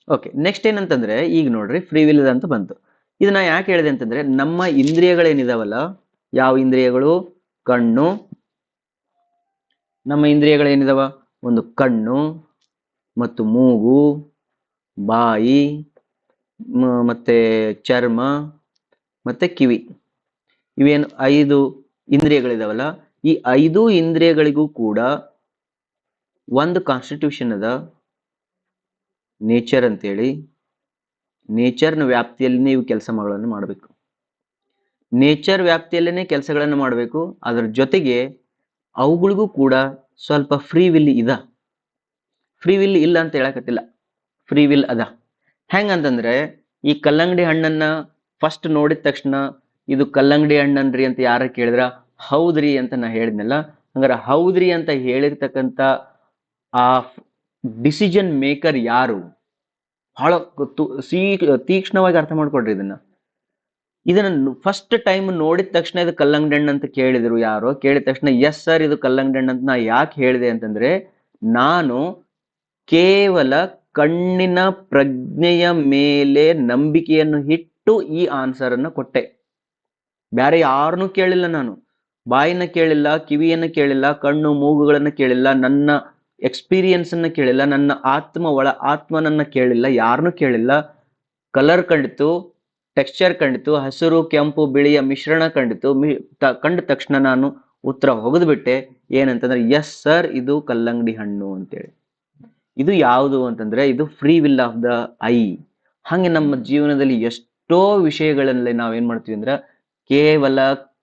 ಓಕೆ, ನೆಕ್ಸ್ಟ್ ಏನಂತಂದ್ರೆ ಈಗ ನೋಡ್ರಿ ಫ್ರೀ ವಿಲ್ ಅಂತ ಬಂತು. ಇದನ್ನ ಯಾಕೆ ಹೇಳಿದೆ ಅಂತಂದ್ರೆ ನಮ್ಮ ಇಂದ್ರಿಯಗಳೇನಿದಾವಲ್ಲ, ಯಾವ ಇಂದ್ರಿಯಗಳು? ಕಣ್ಣು. ನಮ್ಮ ಇಂದ್ರಿಯಗಳೇನಿದಾವ? ಒಂದು ಕಣ್ಣು ಮತ್ತು ಮೂಗು, ಬಾಯಿ, ಮತ್ತೆ ಚರ್ಮ, ಮತ್ತೆ ಕಿವಿ. ಇವೇನು 5 ಇಂದ್ರಿಯಗಳಿದಾವಲ್ಲ, ಈ 5 ಇಂದ್ರಿಯಗಳಿಗೂ ಕೂಡ ಒಂದು ಕಾನ್ಸ್ಟಿಟ್ಯೂಷನ್ ಅದ, ನೇಚರ್ ಅಂತೇಳಿ. ನೇಚರ್ನ ವ್ಯಾಪ್ತಿಯಲ್ಲಿ ನೀವು ಕೆಲಸಗಳನ್ನು ಮಾಡಬೇಕು. ನೇಚರ್ ವ್ಯಾಪ್ತಿಯಲ್ಲೇನೆ ಕೆಲಸಗಳನ್ನು ಮಾಡಬೇಕು. ಅದರ ಜೊತೆಗೆ ಅವುಗಳಿಗೂ ಕೂಡ ಸ್ವಲ್ಪ ಫ್ರೀ ವಿಲ್ ಇದ. ಫ್ರೀ ವಿಲ್ ಇಲ್ಲ ಅಂತ ಹೇಳಕತ್ತಿಲ್ಲ, ಫ್ರೀ ವಿಲ್ ಅದ. ಹೆಂಗಂತಂದ್ರೆ ಈ ಕಲ್ಲಂಗಡಿ ಹಣ್ಣನ್ನ ಫಸ್ಟ್ ನೋಡಿದ ತಕ್ಷಣ ಇದು ಕಲ್ಲಂಗಡಿ ಹಣ್ಣನ್ರಿ ಅಂತ ಯಾರ ಕೇಳಿದ್ರ ಹೌದ್ರಿ ಅಂತ ನಾ ಹೇಳಿದ್ನಲ್ಲ. ಹಂಗಾರೆ ಹೌದ್ರಿ ಅಂತ ಹೇಳಿರ್ತಕ್ಕಂಥ ಆ ಡಿಸಿಷನ್ ಮೇಕರ್ ಯಾರು? ಬಹಳ ತೀಕ್ಷ್ಣವಾಗಿ ಅರ್ಥ ಮಾಡ್ಕೊಡ್ರಿ ಇದನ್ನ ಫಸ್ಟ್ ಟೈಮ್ ನೋಡಿದ ತಕ್ಷಣ ಇದು ಕಲ್ಲಂಗಡಿ ಹಣ್ಣು ಅಂತ ಕೇಳಿದ್ರು ಯಾರೋ, ಕೇಳಿದ ತಕ್ಷಣ ಎಸ್ ಸರ್ ಇದು ಕಲ್ಲಂಗಡಿ ಹಣ್ಣು ಅಂತ ನಾ ಯಾಕೆ ಹೇಳಿದೆ ಅಂತಂದ್ರೆ, ನಾನು ಕೇವಲ ಕಣ್ಣಿನ ಪ್ರಜ್ಞೆಯ ಮೇಲೆ ನಂಬಿಕೆಯನ್ನು ಇಟ್ಟು ಈ ಆನ್ಸರ್ ಅನ್ನು ಕೊಟ್ಟೆ. ಬೇರೆ ಯಾರನ್ನೂ ಕೇಳಿಲ್ಲ ನಾನು, ಬಾಯಿನ ಕೇಳಿಲ್ಲ, ಕಿವಿಯನ್ನು ಕೇಳಿಲ್ಲ, ಕಣ್ಣು ಮೂಗುಗಳನ್ನ ಕೇಳಿಲ್ಲ, ನನ್ನ ಎಕ್ಸ್ಪೀರಿಯನ್ಸ್ ಅನ್ನ ಕೇಳಿಲ್ಲ, ನನ್ನ ಆತ್ಮನನ್ನ ಕೇಳಿಲ್ಲ, ಯಾರನ್ನೂ ಕೇಳಿಲ್ಲ. ಕಲರ್ ಕಂಡಿತು, ಟೆಕ್ಸ್ಚರ್ ಕಂಡಿತು, ಹಸಿರು ಕೆಂಪು ಬಿಳಿಯ ಮಿಶ್ರಣ ಕಂಡಿತು. ಕಂಡ ತಕ್ಷಣ ನಾನು ಉತ್ತರ ಹೊಗೆದ್ಬಿಟ್ಟೆ. ಏನಂತಂದ್ರೆ ಎಸ್ ಸರ್ ಇದು ಕಲ್ಲಂಗಡಿ ಹಣ್ಣು ಅಂತೇಳಿ. ಇದು ಯಾವುದು ಅಂತಂದ್ರೆ ಇದು free will of the I. ಹಾಗೆ ನಮ್ಮ ಜೀವನದಲ್ಲಿ ಎಷ್ಟೋ ವಿಷಯಗಳಲ್ಲಿ ನಾವೇನ್ ಮಾಡ್ತೀವಿ ಅಂದ್ರೆ ಕೇವಲ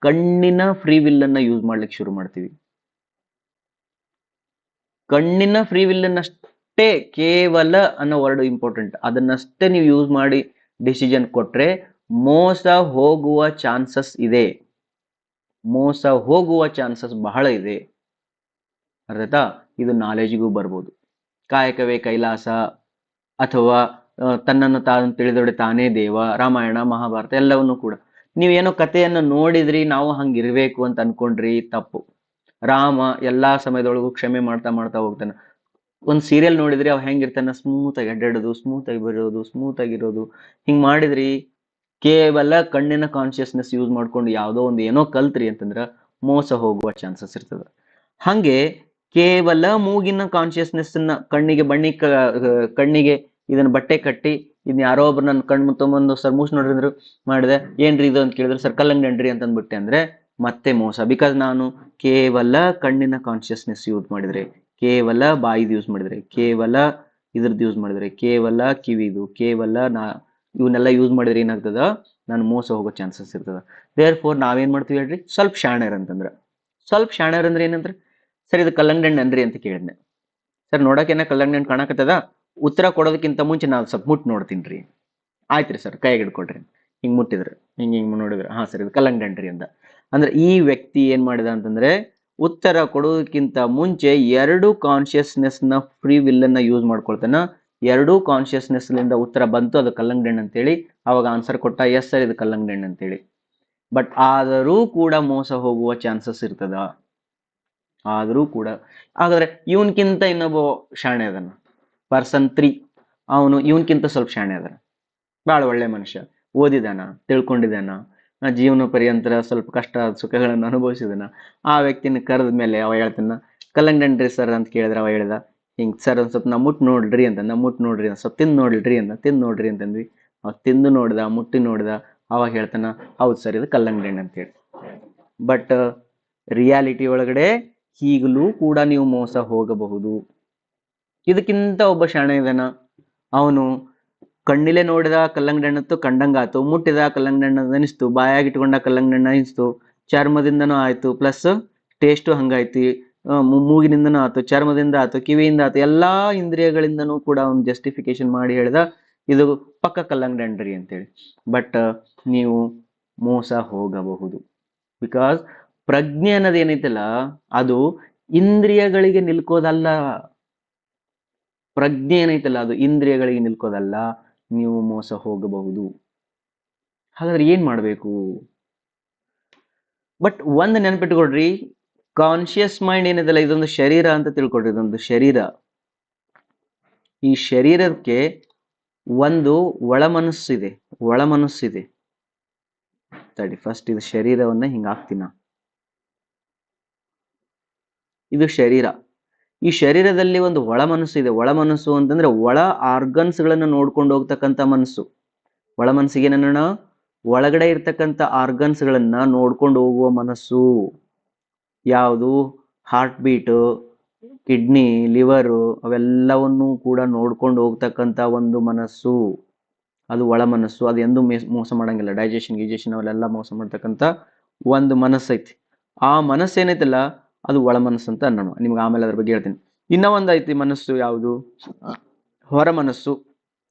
ಕಣ್ಣಿನ ಫ್ರೀ ವಿಲ್ ಅನ್ನ ಯೂಸ್ ಮಾಡ್ಲಿಕ್ಕೆ ಶುರು ಮಾಡ್ತೀವಿ. ಕಣ್ಣಿನ ಫ್ರೀ ವಿಲ್ ಅನ್ನಷ್ಟೇ, ಕೇವಲ ಅನ್ನೋ ವರ್ಡ್ ಇಂಪಾರ್ಟೆಂಟ್, ಅದನ್ನಷ್ಟೇ ನೀವು ಯೂಸ್ ಮಾಡಿ ಡಿಸಿಷನ್ ಕೊಟ್ರೆ ಮೋಸ ಹೋಗುವ ಚಾನ್ಸಸ್ ಇದೆ. ಮೋಸ ಹೋಗುವ ಚಾನ್ಸಸ್ ಬಹಳ ಇದೆ. ಅರ್ಥಾಯ್ತಾ? ಇದು ನಾಲೆಜ್ಗೂ ಬರ್ಬೋದು. ಕಾಯಕವೇ ಕೈಲಾಸ ಅಥವಾ ತನ್ನನ್ನು ತಾನು ತಿಳಿದೊಡೆ ತಾನೇ ದೇವ, ರಾಮಾಯಣ ಮಹಾಭಾರತ ಎಲ್ಲವನ್ನೂ ಕೂಡ ನೀವೇನೋ ಕಥೆಯನ್ನು ನೋಡಿದ್ರಿ, ನಾವು ಹಂಗಿರ್ಬೇಕು ಅಂತ ಅನ್ಕೊಂಡ್ರಿ, ತಪ್ಪು. ರಾಮ ಎಲ್ಲಾ ಸಮಯದೊಳಗೂ ಕ್ಷಮೆ ಮಾಡ್ತಾ ಮಾಡ್ತಾ ಹೋಗ್ತಾನೆ. ಒಂದು ಸೀರಿಯಲ್ ನೋಡಿದ್ರಿ, ಅವ್ ಹೆಂಗಿರ್ತಾನ, ಸ್ಮೂತ್ ಆಗಿ ಅಡ್ಡಾಡೋದು, ಸ್ಮೂತ್ ಆಗಿ ಬರೋದು, ಸ್ಮೂತ್ ಆಗಿರೋದು, ಹಿಂಗ್ ಮಾಡಿದ್ರಿ. ಕೇವಲ ಕಣ್ಣಿನ ಕಾನ್ಶಿಯಸ್ನೆಸ್ ಯೂಸ್ ಮಾಡ್ಕೊಂಡು ಯಾವುದೋ ಒಂದು ಏನೋ ಕಲ್ತ್ರಿ ಅಂತಂದ್ರ ಮೋಸ ಹೋಗುವ ಚಾನ್ಸಸ್ ಇರ್ತದೆ. ಹಂಗೆ ಕೇವಲ ಮೂಗಿನ ಕಾನ್ಶಿಯಸ್ನೆಸ್ ಅನ್ನ ಕಣ್ಣಿಗೆ ಇದನ್ನ ಬಟ್ಟೆ ಕಟ್ಟಿ ಇದನ್ನ ಯಾರೋ ಒಬ್ರು ನನ್ನ ಕಣ್ಣು ತೊಗೊಂಬಂದು ಸರ್ ಮೂಸ್ ನೋಡ್ರಿ ಮಾಡಿದೆ, ಏನ್ರಿ ಇದು ಅಂತ ಕೇಳಿದ್ರೆ ಸರ್ ಕಲ್ಲಂಗಡಿ ಹಣ್ಣ್ರಿ ಅಂತ ಅಂದ್ಬಿಟ್ಟೆ ಅಂದ್ರೆ ಮತ್ತೆ ಮೋಸ. ಬಿಕಾಸ್ ನಾನು ಕೇವಲ ಕಣ್ಣಿನ ಕಾನ್ಶಿಯಸ್ನೆಸ್ ಯೂಸ್ ಮಾಡಿದ್ರೆ, ಕೇವಲ ಬಾಯಿದು ಯೂಸ್ ಮಾಡಿದ್ರೆ, ಕೇವಲ ಇದ್ರದ್ದು ಯೂಸ್ ಮಾಡಿದ್ರೆ, ಕೇವಲ ಕಿವಿದು, ಕೇವಲ ಇವನ್ನೆಲ್ಲ ಯೂಸ್ ಮಾಡಿದ್ರೆ ಏನಾಗ್ತದ, ನಾನು ಮೋಸ ಹೋಗೋ ಚಾನ್ಸಸ್ ಇರ್ತದ. ದೇರ್ ಫೋರ್ ನಾವೇನ್ ಮಾಡ್ತೀವಿ ಹೇಳ್ರಿ, ಸ್ವಲ್ಪ ಶಾಣ್ಯರ್ ಅಂತಂದ್ರೆ, ಸ್ವಲ್ಪ ಶಾಣ್ಯರ್ ಅಂದ್ರೆ ಏನಂದ್ರೆ, ಸರ್ ಇದು ಕಲ್ಲಂಗಡಿ ಹಣ್ಣು ಅನ್ರಿ ಅಂತ ಕೇಳಿದ್ನೆ. ಸರ್ ನೋಡೋಕೆನ ಕಲ್ಲಂಗಡಿ ಹಣ್ಣು ಕಾಣಕತ್ತದ, ಉತ್ತರ ಕೊಡೋದಕ್ಕಿಂತ ಮುಂಚೆ ನಾವು ಸ್ವಲ್ಪ ಮುಟ್ಟು ನೋಡ್ತೀನಿ ರೀ. ಆಯ್ತು ರೀ ಸರ್, ಕೈಗೆ ಹಿಡ್ಕೊಡ್ರಿ. ಹಿಂಗೆ ಮುಟ್ಟಿದ್ರು, ಹಿಂಗೆ ನೋಡಿದ್ರೆ, ಹಾ ಸರ್ ಇದು ಕಲ್ಲಂಗಡಿ ಹಣ್ಣು ರೀ ಅಂದ. ಅಂದ್ರೆ ಈ ವ್ಯಕ್ತಿ ಏನ್ ಮಾಡಿದ ಅಂತಂದ್ರೆ, ಉತ್ತರ ಕೊಡೋದಕ್ಕಿಂತ ಮುಂಚೆ ಎರಡು ಕಾನ್ಶಿಯಸ್ನೆಸ್ನ ಫ್ರೀ ವಿಲ್ ಅನ್ನ ಯೂಸ್ ಮಾಡ್ಕೊಳ್ತಾನ. ಎರಡೂ ಕಾನ್ಶಿಯಸ್ನೆಸ್ ಲಿಂದ ಉತ್ತರ ಬಂತು, ಅದು ಕಲ್ಲಂಗಡಿ ಹಣ್ಣು ಅಂತೇಳಿ. ಅವಾಗ ಆನ್ಸರ್ ಕೊಟ್ಟ, ಎಸ್ ಸರ್ ಇದು ಕಲ್ಲಂಗಡಿ ಹಣ್ಣು ಅಂತೇಳಿ. ಬಟ್ ಆದರೂ ಕೂಡ ಮೋಸ ಹೋಗುವ ಚಾನ್ಸಸ್ ಇರ್ತದ. ಆದರೂ ಕೂಡ ಹಾಗಾದ್ರೆ ಇವನ್ಕಿಂತ ಇನ್ನೊಬ್ಬ ಶಾಣೆ ಅದನ, ಪರ್ಸನ್ 3, ಅವನು ಇವನ್ಕಿಂತ ಸ್ವಲ್ಪ ಶಾಣೆ ಅದನ, ಬಹಳ ಒಳ್ಳೆ ಮನುಷ್ಯ, ಓದಿದಾನ, ತಿಳ್ಕೊಂಡಿದ್ದಾನ, ಜೀವನ ಪರ್ಯಂತರ ಸ್ವಲ್ಪ ಕಷ್ಟ ಸುಖಗಳನ್ನು ಅನುಭವಿಸಿದಾನ. ಆ ವ್ಯಕ್ತಿನ ಕರೆದ ಮೇಲೆ ಅವ ಹೇಳ್ತಾನ, ಕಲ್ಲಂಗಡಿ ಹಣ್ಣ್ರಿ ಸರ್ ಅಂತ ಕೇಳಿದ್ರೆ ಅವ ಹೇಳ್ದ, ಹಿಂಗ್ ಸರ್ ಒಂದ್ ಸ್ವಲ್ಪ ನಾ ಮುಟ್ಟು ನೋಡ್ರಿ ಅಂತ, ನಾ ಮುಟ್ಟು ನೋಡ್ರಿ ಅಂತ, ಸ್ವಲ್ಪ ತಿಂದು ನೋಡ್ರಿ ಅಂತ, ತಿಂದು ನೋಡ್ರಿ ಅಂತಂದ್ವಿ. ಅವ್ ತಿಂದು ನೋಡ್ದ, ಮುಟ್ಟಿ ನೋಡ್ದ, ಅವಾಗ ಹೇಳ್ತಾನ, ಹೌದು ಸರ್ ಇದು ಕಲ್ಲಂಗಡಿ ಹಣ್ಣು ಅಂತೇಳಿ. ಬಟ್ ರಿಯಾಲಿಟಿ ಒಳಗಡೆ ಈಗಲೂ ಕೂಡ ನೀವು ಮೋಸ ಹೋಗಬಹುದು. ಇದಕ್ಕಿಂತ ಒಬ್ಬ ಶಾಣೆ ಇದಾನ, ಅವನು ಕಣ್ಣಿಲೆ ನೋಡಿದ ಕಲ್ಲಂಗಡಿ ಹಣ್ಣತ್ತು ಕಂಡಂಗಾತು, ಮುಟ್ಟಿದ ಕಲ್ಲಂಗಡಿ ಹಣ್ಣು ಅನಿಸ್ತು, ಬಾಯಾಗಿಟ್ಕೊಂಡ ಕಲ್ಲಂಗಡಿ ಹಣ್ಣು ಅನಿಸ್ತು, ಚರ್ಮದಿಂದನೂ ಆಯ್ತು, ಪ್ಲಸ್ ಟೇಸ್ಟು ಹಂಗಾಯ್ತು, ಮೂಗಿನಿಂದನೂ ಆಯ್ತು, ಚರ್ಮದಿಂದ ಆಯ್ತು, ಕಿವಿಯಿಂದ ಆಯ್ತು, ಎಲ್ಲಾ ಇಂದ್ರಿಯಗಳಿಂದನೂ ಕೂಡ ಅವನು ಜಸ್ಟಿಫಿಕೇಶನ್ ಮಾಡಿ ಹೇಳ್ದ ಇದು ಪಕ್ಕ ಕಲ್ಲಂಗಡಿ ಹಣ್ಣ್ರಿ ಅಂತೇಳಿ. ಬಟ್ ನೀವು ಮೋಸ ಹೋಗಬಹುದು. ಬಿಕಾಸ್ ಪ್ರಜ್ಞೆ ಅನ್ನೋದು ಏನೈತಲ್ಲ, ಅದು ಇಂದ್ರಿಯಗಳಿಗೆ ನಿಲ್ಕೋದಲ್ಲ. ಪ್ರಜ್ಞೆ ಏನೈತಲ್ಲ, ಅದು ಇಂದ್ರಿಯಗಳಿಗೆ ನಿಲ್ಕೋದಲ್ಲ. ನೀವು ಮೋಸ ಹೋಗಬಹುದು. ಹಾಗಾದ್ರೆ ಏನ್ ಮಾಡ್ಬೇಕು? ಬಟ್ ಒಂದ್ ನೆನ್ಪಿಟ್ಕೊಡ್ರಿ, ಕಾನ್ಶಿಯಸ್ ಮೈಂಡ್ ಏನಿದೆಲ್ಲ, ಇದೊಂದು ಶರೀರ ಅಂತ ತಿಳ್ಕೊಡ್ರಿ. ಇದೊಂದು ಶರೀರ. ಈ ಶರೀರಕ್ಕೆ ಒಂದು ಒಳ ಮನಸ್ಸಿದೆ, ಒಳ ಮನಸ್ಸಿದೆ. ತಡಿ, ಫಸ್ಟ್ ಇದು ಶರೀರವನ್ನ ಹಿಂಗ ಹಾಕ್ತೀನ. ಇದು ಶರೀರ. ಈ ಶರೀರದಲ್ಲಿ ಒಂದು ಒಳ ಮನಸ್ಸು ಇದೆ. ಒಳ ಮನಸ್ಸು ಅಂತಂದ್ರೆ ಒಳ ಆರ್ಗನ್ಸ್ ಗಳನ್ನ ನೋಡ್ಕೊಂಡು ಹೋಗ್ತಕ್ಕಂಥ ಮನಸ್ಸು. ಒಳ ಮನಸ್ಸಿಗೆ ಏನನ್ನ, ಒಳಗಡೆ ಇರ್ತಕ್ಕಂಥ ಆರ್ಗನ್ಸ್ ಗಳನ್ನ ನೋಡ್ಕೊಂಡು ಹೋಗುವ ಮನಸ್ಸು. ಯಾವುದು? ಹಾರ್ಟ್ ಬೀಟ್, ಕಿಡ್ನಿ, ಲಿವರು, ಅವೆಲ್ಲವನ್ನೂ ಕೂಡ ನೋಡ್ಕೊಂಡು ಹೋಗ್ತಕ್ಕಂಥ ಒಂದು ಮನಸ್ಸು, ಅದು ಒಳ ಮನಸ್ಸು. ಅದು ಎಂದೂ ಮೋಸ ಮಾಡಂಗಿಲ್ಲ. ಡೈಜೆಷನ್ ಗಿಜೆಷನ್ ಅವೆಲ್ಲ ಮೋಸ ಮಾಡ್ತಕ್ಕಂಥ ಒಂದು ಮನಸ್ಸೈತಿ. ಆ ಮನಸ್ಸೇನೈತಲ್ಲ, ಅದು ಒಳ ಮನಸ್ಸು ಅಂತ ಅನ್ನೋಣ. ನಿಮ್ಗೆ ಆಮೇಲೆ ಅದ್ರ ಬಗ್ಗೆ ಹೇಳ್ತೀನಿ. ಇನ್ನ ಒಂದು ಐತಿ ಮನಸ್ಸು, ಯಾವುದು? ಹೊರ ಮನಸ್ಸು.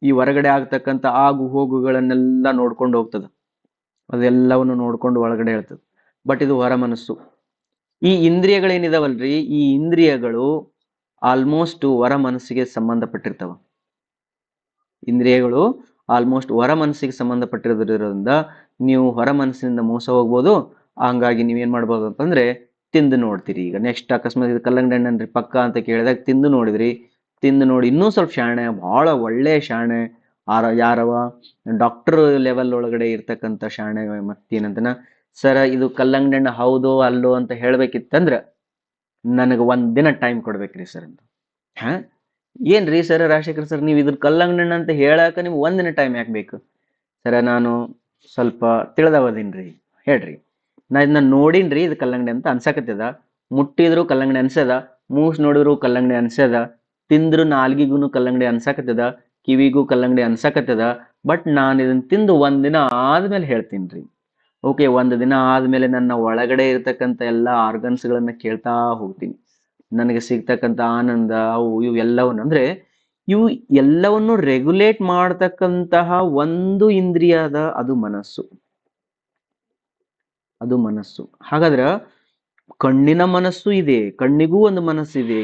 ಈ ಹೊರಗಡೆ ಆಗ್ತಕ್ಕಂಥ ಆಗು ಹೋಗುಗಳನ್ನೆಲ್ಲ ನೋಡ್ಕೊಂಡು ಹೋಗ್ತದ, ಅದೆಲ್ಲವನ್ನು ನೋಡ್ಕೊಂಡು ಒಳಗಡೆ ಹೇಳ್ತದೆ. ಬಟ್ ಇದು ಹೊರ ಮನಸ್ಸು. ಈ ಇಂದ್ರಿಯಗಳೇನಿದಾವಲ್ರಿ, ಈ ಇಂದ್ರಿಯಗಳು ಆಲ್ಮೋಸ್ಟ್ ಹೊರ ಮನಸ್ಸಿಗೆ ಸಂಬಂಧಪಟ್ಟಿರ್ತಾವ. ಇಂದ್ರಿಯಗಳು ಆಲ್ಮೋಸ್ಟ್ ಹೊರ ಮನಸ್ಸಿಗೆ ಸಂಬಂಧಪಟ್ಟಿರೋದ್ರಿಂದ ನೀವು ಹೊರ ಮನಸ್ಸಿನಿಂದ ಮೋಸ ಹೋಗ್ಬೋದು. ಹಂಗಾಗಿ ನೀವೇನ್ ಮಾಡ್ಬೋದು ಅಂತಂದ್ರೆ, ತಿಂದು ನೋಡ್ತೀರಿ. ಈಗ ನೆಕ್ಸ್ಟ್ ಅಕಸ್ಮಾತ್ ಇದು ಕಲ್ಲಂಗಡಿ ಹಣ್ಣನ್ರಿ ಪಕ್ಕ ಅಂತ ಕೇಳಿದಾಗ ತಿಂದು ನೋಡಿದ್ರಿ, ತಿಂದು ನೋಡಿ ಇನ್ನೂ ಸ್ವಲ್ಪ ಶಾಣೆ, ಬಹಳ ಒಳ್ಳೆ ಶಾಣೆ, ಯಾರವ ಡಾಕ್ಟರ್ ಲೆವೆಲ್ ಒಳಗಡೆ ಇರ್ತಕ್ಕಂಥ ಶಾಣೆ ಮತ್ತೇನಂತನ, ಸರ ಇದು ಕಲ್ಲಂಗಡಿ ಹಣ್ಣು ಹೌದೋ ಅಲ್ಲೋ ಅಂತ ಹೇಳ್ಬೇಕಿತ್ತಂದ್ರ ನನಗೆ ಒಂದ್ ದಿನ ಟೈಮ್ ಕೊಡ್ಬೇಕ್ರಿ ಸರ್ ಅಂತ. ಹಾ, ಏನ್ರಿ ಸರ್ ರಾಜಶೇಖರ್ ಸರ್, ನೀವು ಇದ್ರ ಕಲ್ಲಂಗಡಿ ಹಣ್ಣು ಅಂತ ಹೇಳಾಕ ನಿಮ್ಗೆ ಒಂದಿನ ಟೈಮ್ ಯಾಕೆ ಬೇಕು? ಸರ ನಾನು ಸ್ವಲ್ಪ ತಿಳಿದವದೀನ್ರಿ, ಹೇಳ್ರಿ. ನಾ ಇದನ್ನ ನೋಡಿನ್ರಿ, ಇದು ಕಲ್ಲಂಗಡಿ ಅಂತ ಅನ್ಸಕತ್ತದ, ಮುಟ್ಟಿದ್ರು ಕಲ್ಲಂಗಡಿ ಅನ್ಸದ, ಮೂಸ್ ನೋಡಿದ್ರು ಕಲ್ಲಂಗಡಿ ಅನ್ಸದ, ತಿಂದ್ರು ನಾಲ್ಗಿಗೂ ಕಲ್ಲಂಗಡಿ ಅನ್ಸಕತ್ತದ, ಕಿವಿಗೂ ಕಲ್ಲಂಗಡಿ ಅನ್ಸಕತ್ತದ. ಬಟ್ ನಾನು ಇದನ್ನ ತಿಂದು ಒಂದಿನ ಆದ್ಮೇಲೆ ಹೇಳ್ತೀನಿ. ಓಕೆ, ಒಂದು ದಿನ ಆದ್ಮೇಲೆ ನನ್ನ ಒಳಗಡೆ ಇರ್ತಕ್ಕಂಥ ಎಲ್ಲ ಆರ್ಗನ್ಸ್ಗಳನ್ನ ಕೇಳ್ತಾ ಹೋಗ್ತೀನಿ. ನನಗೆ ಸಿಗ್ತಕ್ಕಂಥ ಆನಂದ, ಅವು ಇವು ಎಲ್ಲವನ್ನು, ಅಂದ್ರೆ ಇವು ಎಲ್ಲವನ್ನು ರೆಗ್ಯುಲೇಟ್ ಮಾಡ್ತಕ್ಕಂತಹ ಒಂದು ಇಂದ್ರಿಯ ಅದ, ಅದು ಮನಸ್ಸು. ಅದು ಮನಸ್ಸು. ಹಾಗಾದ್ರ ಕಣ್ಣಿನ ಮನಸ್ಸು ಇದೆ, ಕಣ್ಣಿಗೂ ಒಂದು ಮನಸ್ಸಿದೆ,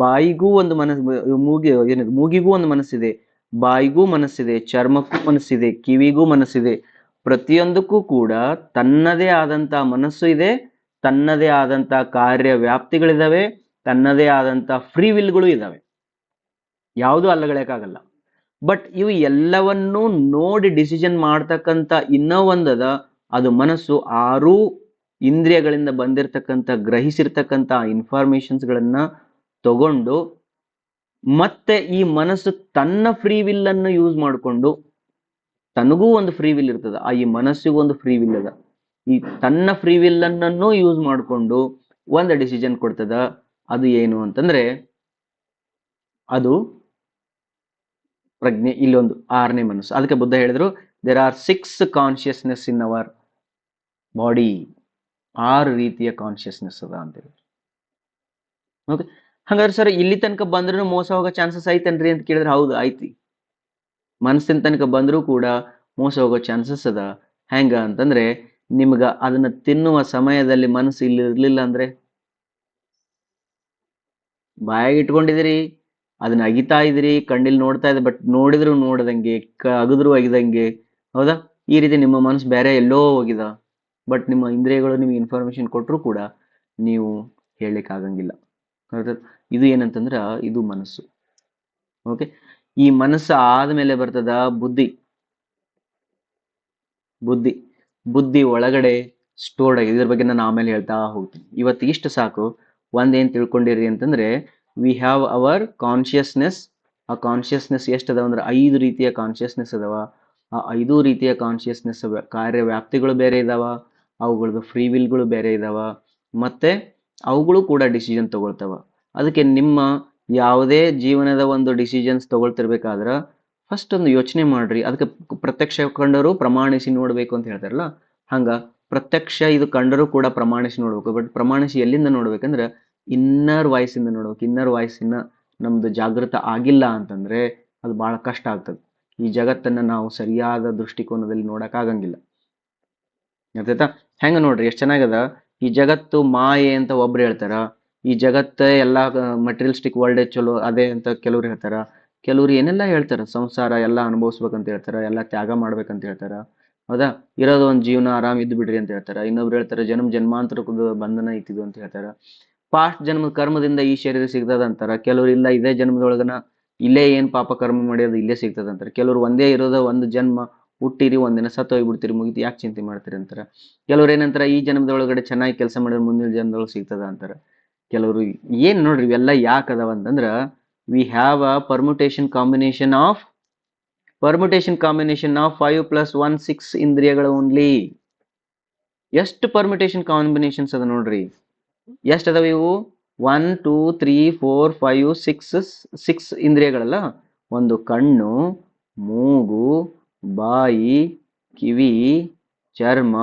ಬಾಯಿಗೂ ಒಂದು ಮನಸ್ಸು, ಮೂಗಿಗೂ ಒಂದು ಮನಸ್ಸಿದೆ, ಬಾಯಿಗೂ ಮನಸ್ಸಿದೆ, ಚರ್ಮಕ್ಕೂ ಮನಸ್ಸಿದೆ, ಕಿವಿಗೂ ಮನಸ್ಸಿದೆ. ಪ್ರತಿಯೊಂದಕ್ಕೂ ಕೂಡ ತನ್ನದೇ ಆದಂತ ಮನಸ್ಸು ಇದೆ, ತನ್ನದೇ ಆದಂತ ಕಾರ್ಯ ವ್ಯಾಪ್ತಿಗಳಿದಾವೆ, ತನ್ನದೇ ಆದಂತ ಫ್ರೀ ವಿಲ್ಗಳು ಇದಾವೆ. ಯಾವುದು ಅಲ್ಲಗಳಕ್ಕಾಗಲ್ಲ. ಬಟ್ ಇವು ಎಲ್ಲವನ್ನೂ ನೋಡಿ ಡಿಸಿಷನ್ ಮಾಡ್ತಕ್ಕಂಥ ಇನ್ನೂ ಒಂದದ, ಅದು ಮನಸ್ಸು. ಆರೂ ಇಂದ್ರಿಯಗಳಿಂದ ಬಂದಿರತಕ್ಕಂಥ ಗ್ರಹಿಸಿರ್ತಕ್ಕಂಥ ಇನ್ಫಾರ್ಮೇಶನ್ಸ್ಗಳನ್ನ ತಗೊಂಡು ಮತ್ತೆ ಈ ಮನಸ್ಸು ತನ್ನ ಫ್ರೀ ವಿಲ್ ಅನ್ನು ಯೂಸ್ ಮಾಡಿಕೊಂಡು, ತನಗೂ ಒಂದು ಫ್ರೀ ವಿಲ್ ಇರ್ತದ, ಈ ಮನಸ್ಸಿಗೂ ಒಂದು ಫ್ರೀ ವಿಲ್ ಅದ, ಈ ತನ್ನ ಫ್ರೀ ವಿಲ್ ಅನ್ನು ಯೂಸ್ ಮಾಡಿಕೊಂಡು ಒಂದು ಡಿಸಿಷನ್ ಕೊಡ್ತದ. ಅದು ಏನು ಅಂತಂದ್ರೆ, ಅದು ಪ್ರಜ್ಞೆ, ಇಲ್ಲೊಂದು 6ನೇ ಮನಸ್ಸು. ಅದಕ್ಕೆ ಬುದ್ಧ ಹೇಳಿದ್ರು there are 6 consciousness in our body. 6 ರೀತಿಯ ಕಾನ್ಶಿಯಸ್ನೆಸ್ ಅದ ಅಂತೇಳಿ. ಓಕೆ, ಹಂಗಾದ್ರೆ ಸರ್ ಇಲ್ಲಿ ತನಕ ಬಂದ್ರೂ ಮೋಸ ಹೋಗೋ ಚಾನ್ಸಸ್ ಐತೇನ್ರಿ ಅಂತ ಕೇಳಿದ್ರೆ ಹೌದು ಐತಿ. ಮನಸ್ಸಿನ ತನಕ ಬಂದರೂ ಕೂಡ ಮೋಸ ಹೋಗೋ ಚಾನ್ಸಸ್ ಅದ. ಹೆಂಗ ಅಂತಂದ್ರೆ ನಿಮ್ಗ ಅದನ್ನ ತಿನ್ನುವ ಸಮಯದಲ್ಲಿ ಮನಸ್ಸು ಇಲ್ಲಿ ಇರ್ಲಿಲ್ಲ ಅಂದ್ರೆ, ಬಾಯಾಗಿ ಇಟ್ಕೊಂಡಿದಿರಿ, ಅದನ್ನ ಅಗಿತಾ ಇದ್ರಿ, ಕಣ್ಣಿಲ್ ನೋಡ್ತಾ ಇದೆ, ಬಟ್ ನೋಡಿದ್ರು ನೋಡದಂಗೆ, ಅಗದ್ರು ಅಗಿದಂಗೆ, ಹೌದಾ? ಈ ರೀತಿ ನಿಮ್ಮ ಮನಸ್ಸು ಬೇರೆ ಎಲ್ಲೋ ಹೋಗಿದ, ಬಟ್ ನಿಮ್ಮ ಇಂದ್ರಿಯಗಳು ನಿಮ್ಗೆ ಇನ್ಫಾರ್ಮೇಶನ್ ಕೊಟ್ಟರು ಕೂಡ ನೀವು ಹೇಳಲಿಕ್ಕೆ ಆಗಂಗಿಲ್ಲ. ಹೌದಾ? ಇದು ಏನಂತಂದ್ರ ಇದು ಮನಸ್ಸು. ಓಕೆ, ಈ ಮನಸ್ಸು ಆದ್ಮೇಲೆ ಬರ್ತದ ಬುದ್ಧಿ. ಬುದ್ಧಿ ಬುದ್ಧಿ ಒಳಗಡೆ ಸ್ಟೋರ್ಡ್ ಆಗಿದೆ. ಇದ್ರ ಬಗ್ಗೆ ನಾನು ಆಮೇಲೆ ಹೇಳ್ತಾ ಹೋಗ್ತೀನಿ. ಇವತ್ತು ಇಷ್ಟು ಸಾಕು. ಒಂದೇನ್ ತಿಳ್ಕೊಂಡಿರಿ ಅಂತಂದ್ರೆ, ವಿ ಹ್ಯಾವ್ ಅವರ್ ಕಾನ್ಶಿಯಸ್ನೆಸ್. ಆ ಕಾನ್ಶಿಯಸ್ನೆಸ್ ಎಷ್ಟದಾವ ಅಂದ್ರೆ 5 ರೀತಿಯ ಕಾನ್ಶಿಯಸ್ನೆಸ್ ಅದಾವ. ಆ 5 ರೀತಿಯ ಕಾನ್ಶಿಯಸ್ನೆಸ್ ಕಾರ್ಯ ವ್ಯಾಪ್ತಿಗಳು ಬೇರೆ ಇದಾವ, ಅವುಗಳದ್ದು ಫ್ರೀ ವಿಲ್ಗಳು ಬೇರೆ ಇದಾವ, ಮತ್ತೆ ಅವುಗಳು ಕೂಡ ಡಿಸಿಷನ್ ತಗೊಳ್ತಾವ. ಅದಕ್ಕೆ ನಿಮ್ಮ ಯಾವುದೇ ಜೀವನದ ಒಂದು ಡಿಸಿಷನ್ಸ್ ತಗೊಳ್ತಿರ್ಬೇಕಾದ್ರ ಫಸ್ಟ್ ಒಂದು ಯೋಚನೆ ಮಾಡ್ರಿ. ಅದಕ್ಕೆ ಪ್ರತ್ಯಕ್ಷ ಕಂಡರೂ ಪ್ರಮಾಣಿಸಿ ನೋಡ್ಬೇಕು ಅಂತ ಹೇಳ್ತಾರಲ್ಲ, ಹಂಗ ಪ್ರತ್ಯಕ್ಷ ಇದು ಕಂಡರೂ ಕೂಡ ಪ್ರಮಾಣಿಸಿ ನೋಡ್ಬೇಕು. ಬಟ್ ಪ್ರಮಾಣಿಸಿ ಎಲ್ಲಿಂದ ನೋಡ್ಬೇಕಂದ್ರೆ ಇನ್ನರ್ ವಾಯ್ಸಿಂದ ನೋಡ್ಬೇಕು. ಇನ್ನರ್ ವಾಯ್ಸಿನ ನಮ್ದು ಜಾಗೃತ ಆಗಿಲ್ಲ ಅಂತಂದ್ರೆ ಅದು ಬಹಳ ಕಷ್ಟ ಆಗ್ತದೆ. ಈ ಜಗತ್ತನ್ನ ನಾವು ಸರಿಯಾದ ದೃಷ್ಟಿಕೋನದಲ್ಲಿ ನೋಡಕ್ ಆಗಂಗಿಲ್ಲ. ಅರ್ಥಾಯ್ತಾ? ಹೆಂಗ ನೋಡ್ರಿ ಎಷ್ಟು ಚೆನ್ನಾಗದ. ಈ ಜಗತ್ತು ಮಾಯೆ ಅಂತ ಒಬ್ರು ಹೇಳ್ತಾರ, ಈ ಜಗತ್ತ ಎಲ್ಲಾ ಮಟೀರಿಯಲಿಸ್ಟಿಕ್ ವರ್ಲ್ಡ್ ಚಲೋ ಅದೇ ಅಂತ ಕೆಲವ್ರು ಹೇಳ್ತಾರ. ಕೆಲವ್ರು ಏನೆಲ್ಲ ಹೇಳ್ತಾರ, ಸಂಸಾರ ಎಲ್ಲ ಅನುಭವಿಸ್ಬೇಕಂತ ಹೇಳ್ತಾರ, ಎಲ್ಲ ತ್ಯಾಗ ಮಾಡ್ಬೇಕಂತ ಹೇಳ್ತಾರ. ಹೌದಾ? ಇರೋದು ಒಂದು ಜೀವನ ಆರಾಮ್ ಇದ್ದು ಬಿಡ್ರಿ ಅಂತ ಹೇಳ್ತಾರ. ಇನ್ನೊಬ್ರು ಹೇಳ್ತಾರ ಜನ್ಮಾಂತರಕ್ಕೂ ಬಂಧನ ಐತಿದು ಅಂತ ಹೇಳ್ತಾರ. ಪಾಸ್ಟ್ ಜನ್ಮದ ಕರ್ಮದಿಂದ ಈ ಶರೀರ ಸಿಗ್ತದ ಅಂತಾರ. ಕೆಲವ್ರು ಇಲ್ಲ ಇದೇ ಜನ್ಮದೊಳಗನ ಇಲ್ಲೇ ಏನ್ ಪಾಪ ಕರ್ಮ ಮಾಡ್ಯೋದು ಇಲ್ಲೇ ಸಿಗ್ತದ ಅಂತಾರ. ಕೆಲವ್ರು ಒಂದೇ ಇರೋದ ಒಂದು ಜನ್ಮ, ಹುಟ್ಟಿರಿ ಒಂದಿನ ಸತ್ತು ಹೋಗ್ಬಿಡ್ತೀರಿ, ಮುಗಿತು, ಯಾಕೆ ಚಿಂತೆ ಮಾಡ್ತೀರಿ ಅಂತಾರ. ಕೆಲವ್ರು ಏನಂತಾರ ಈ ಜನ್ಮದೊಳಗಡೆ ಚೆನ್ನಾಗಿ ಕೆಲಸ ಮಾಡಿದ್ರೆ ಮುಂದಿನ ಜನ್ಮದೊಳಗೆ ಸಿಗ್ತದ ಅಂತಾರ. ಕೆಲವರು ಏನ್ ನೋಡ್ರಿ ಇವೆಲ್ಲ ಯಾಕೆ ಅದಾವ ಅಂತಂದ್ರ we have a permutation combination of 5 + 1 6 ಇಂದ್ರಿಯಗಳು ಓನ್ಲಿ. ಎಷ್ಟು ಪರ್ಮಿಟೇಷನ್ ಕಾಂಬಿನೇಷನ್ಸ್ ಅದ ನೋಡ್ರಿ. ಎಷ್ಟು ಅದಾವ ಇವು? 1 2 3 4 5 6 ಇಂದ್ರಿಯಗಳಲ್ಲ. ಒಂದು ಕಣ್ಣು, ಮೂಗು, ಬಾಯಿ, ಕಿವಿ, ಚರ್ಮ,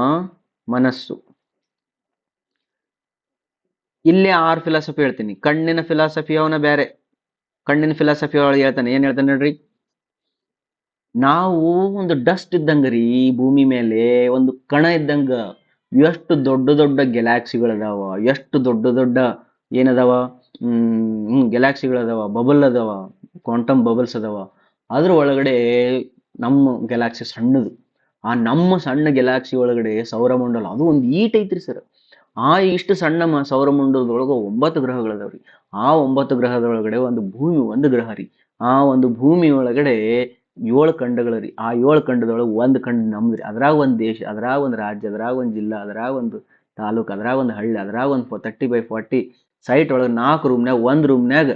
ಮನಸ್ಸು. ಇಲ್ಲೇ 6 ಫಿಲಾಸಫಿ ಹೇಳ್ತೀನಿ. ಕಣ್ಣಿನ ಫಿಲಾಸಫಿ ಅವನ ಬೇರೆ. ಕಣ್ಣಿನ ಫಿಲಾಸಫಿ ಒಳಗೆ ಹೇಳ್ತಾನೆ, ಏನ್ ಹೇಳ್ತಾನೆ ನೋಡ್ರಿ, ನಾವು ಒಂದು ಡಸ್ಟ್ ಇದ್ದಂಗ ರೀ, ಭೂಮಿ ಮೇಲೆ ಒಂದು ಕಣ ಇದ್ದಂಗ. ಎಷ್ಟು ದೊಡ್ಡ ದೊಡ್ಡ ಗ್ಯಾಲಾಕ್ಸಿಗಳದಾವ, ಎಷ್ಟು ದೊಡ್ಡ ದೊಡ್ಡ ಏನದಾವ, ಗ್ಯಾಲಾಕ್ಸಿಗಳದಾವ, ಬಬಲ್ ಅದಾವ, ಕ್ವಾಂಟಮ್ ಬಬಲ್ಸ್ ಅದಾವ. ಅದ್ರ ಒಳಗಡೆ ನಮ್ಮ ಗ್ಯಾಲಾಕ್ಸಿ ಸಣ್ಣದು. ಆ ನಮ್ಮ ಸಣ್ಣ ಗ್ಯಾಲಾಕ್ಸಿ ಒಳಗಡೆ ಸೌರಮಂಡಲ, ಅದು ಒಂದು ಈಟ್ ಐತ್ರಿ ಸರ್. ಆ ಇಷ್ಟು ಸಣ್ಣ ಸೌರಮಂಡಲದೊಳಗೆ 9 ಗ್ರಹಗಳದಾವ್ರಿ. ಆ 9 ಗ್ರಹದೊಳಗಡೆ ಒಂದು ಭೂಮಿ ಒಂದು ಗ್ರಹ ರೀ. ಆ ಒಂದು ಭೂಮಿ ಒಳಗಡೆ 7 ಖಂಡಗಳು ರೀ. ಆ 7 ಖಂಡದೊಳಗೆ ಒಂದು ಖಂಡ ನಮ್ದ್ರಿ. ಅದ್ರಾಗ ಒಂದು ದೇಶ, ಅದ್ರಾಗ ಒಂದು ರಾಜ್ಯ, ಅದ್ರಾಗ ಒಂದು ಜಿಲ್ಲಾ, ಅದ್ರಾಗ ಒಂದು ತಾಲೂಕು, ಅದ್ರಾಗ ಒಂದು ಹಳ್ಳಿ, ಅದ್ರಾಗ ಒಂದು 30x40 ಸೈಟ್ ಒಳಗೆ 4 ರೂಮ್ನಾಗ ಒಂದು ರೂಮ್ನಾಗ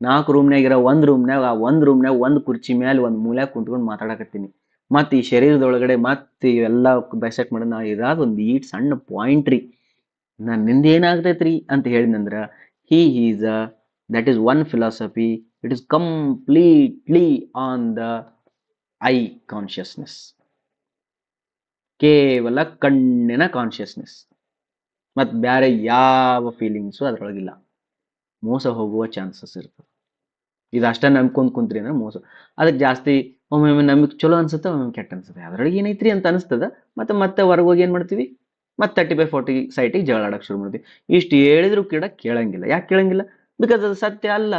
4 ರೂಮ್ನಾಗ ಇರೋ ಒಂದು ರೂಮ್ನಾಗ ಆ ಒಂದು ರೂಮ್ನಾಗ ಒಂದು ಕುರ್ಚಿ ಮೇಲೆ ಒಂದು ಮೂಲ್ಯಾಗ ಕುಂತ್ಕೊಂಡು ಮಾತಾಡಕತ್ತೀನಿ. ಮತ್ತೆ ಈ ಶರೀರದೊಳಗಡೆ ಮತ್ತೆ ಇವೆಲ್ಲ ಬೈಸೆಟ್ ಮಾಡೋದು ನಾ ಇರಾದ ಒಂದು ಈಟ್ ಸಣ್ಣ ಪಾಯಿಂಟ್ ರೀ. ನಾನು ನಿಂದ ಏನಾಗ್ತೈತ್ರಿ ಅಂತ ಹೇಳಿದಂದ್ರ he is that is one philosophy. It is completely on the eye consciousness. ಕೇವಲ ಕಣ್ಣಿನ ಕಾನ್ಶಿಯಸ್ನೆಸ್, ಮತ್ತು ಬೇರೆ ಯಾವ ಫೀಲಿಂಗ್ಸು ಅದ್ರೊಳಗಿಲ್ಲ. ಮೋಸ ಹೋಗುವ ಚಾನ್ಸಸ್ ಇರ್ತದೆ. ಇದಷ್ಟ ನಂಬ್ಕೊಂಡ್ ಕುಂತ್ರಿ ಅಂದ್ರೆ ಮೋಸ. ಅದಕ್ಕೆ ಜಾಸ್ತಿ ಒಮ್ಮೊಮ್ಮೆ ನಮಗೆ ಚಲೋ ಅನ್ಸುತ್ತೆ, ಒಮ್ಮೊಮ್ಮೆ ಕೆಟ್ಟ ಅನ್ಸುತ್ತೆ. ಅದ್ರೊಳಗೆ ಏನೈತ್ರಿ ಅಂತ ಅನಿಸ್ತದ. ಮತ್ತೆ ಹೊರಗೆ ಹೋಗಿ ಏನ್ ಮಾಡ್ತೀವಿ, ಮತ್ತೆ 30x40 ಸೈಟಿಗೆ ಜಗಳ ಆಡಕ್ಕೆ ಶುರು ಮಾಡ್ತೀವಿ. ಇಷ್ಟು ಹೇಳಿದ್ರು ಕೂಡ ಕೇಳಂಗಿಲ್ಲ. ಯಾಕೆ ಕೇಳಂಗಿಲ್ಲ? ಬಿಕಾಸ್ ಅದು ಸತ್ಯ ಅಲ್ಲ.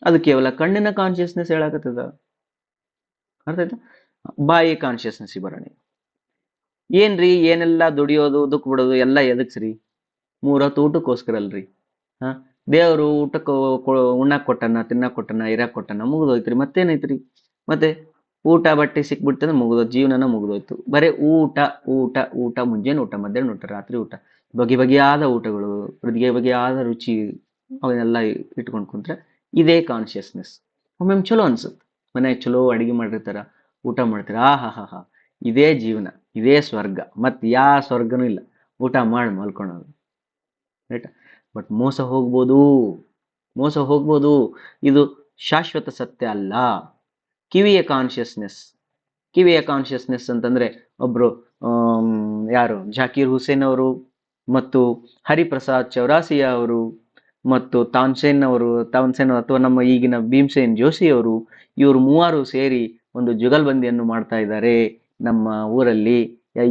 ಅದು ಕೇವಲ ಕಣ್ಣಿನ ಕಾನ್ಶಿಯಸ್ನೆಸ್ ಹೇಳಕತ್ತದ. ಅರ್ಥ ಆಯ್ತಾ? ಬಾಯಿ ಕಾನ್ಶಿಯಸ್ನೆಸ್ ಬರೋಣ. ಏನ್ರಿ ಏನೆಲ್ಲ ದುಡಿಯೋದು ದುಃಖ ಬಿಡೋದು ಎಲ್ಲ ಎದಕ್ಸ್ರಿ? 3 ಹೊತ್ತು ಊಟಕ್ಕೋಸ್ಕರ ಅಲ್ರಿ. ಹಾ, ದೇವರು ಊಟಕ್ಕೆ ಉಣ್ಣಾಕ್ ಕೊಟ್ಟನ, ತಿನ್ನಾಕ್ ಕೊಟ್ಟನ, ಇರಾಕ್ ಕೊಟ್ಟನ, ಮುಗಿದೋಯ್ತ್ರಿ. ಮತ್ತೇನೈತ್ರಿ? ಮತ್ತೆ ಊಟ ಬಟ್ಟೆ ಸಿಕ್ಬಿಡ್ತಂದ್ರೆ ಮುಗಿದೋಯ್ತು, ಜೀವನನ ಮುಗಿದೋಯ್ತು. ಬರೀ ಊಟ ಊಟ ಊಟ, ಮುಂಜಾನೆ ಊಟ, ಮಧ್ಯಾಹ್ನ ಊಟ, ರಾತ್ರಿ ಊಟ, ಬಗೆಬಗೆಯಾದ ಊಟಗಳು, ಬಗೆಬಗೆಯಾದ ರುಚಿ, ಅವನ್ನೆಲ್ಲ ಇಟ್ಕೊಂಡು ಕುಂತ್ರೆ ಇದೇ ಕಾನ್ಶಿಯಸ್ನೆಸ್. ಒಮ್ಮೆ ಚಲೋ ಅನ್ಸುತ್ತೆ. ಮನ್ಯಾಗ ಚಲೋ ಅಡಿಗೆ ಮಾಡಿರ್ತಾರ, ಊಟ ಮಾಡ್ತೀರ, ಹಾ ಇದೇ ಜೀವನ, ಇದೇ ಸ್ವರ್ಗ, ಮತ್ತೆ ಯಾವ ಸ್ವರ್ಗನೂ ಇಲ್ಲ. ಊಟ ಮಾಡಿ ಮಲ್ಕೊಳೋದು, ರೈಟ್? ಬಟ್ ಮೋಸ ಹೋಗ್ಬೋದು. ಇದು ಶಾಶ್ವತ ಸತ್ಯ ಅಲ್ಲ. ಕಿವಿಯ ಕಾನ್ಷಿಯಸ್ನೆಸ್. ಕಿವಿಯ ಕಾನ್ಷಿಯಸ್ನೆಸ್ ಅಂತಂದ್ರೆ ಒಬ್ರು ಯಾರು ಜಾಕೀರ್ ಹುಸೇನ್ ಅವರು ಮತ್ತು ಹರಿಪ್ರಸಾದ್ ಚೌರಾಸಿಯಾ ಅವರು ಮತ್ತು ತಾನ್ಸೇನ್ ಅಥವಾ ನಮ್ಮ ಈಗಿನ ಭೀಮ್ಸೇನ್ ಜೋಶಿ ಅವರು, ಇವರು ಮೂವರು ಸೇರಿ ಒಂದು ಜುಗಲ್ಬಂದಿಯನ್ನು ಮಾಡ್ತಾ ಇದ್ದಾರೆ ನಮ್ಮ ಊರಲ್ಲಿ.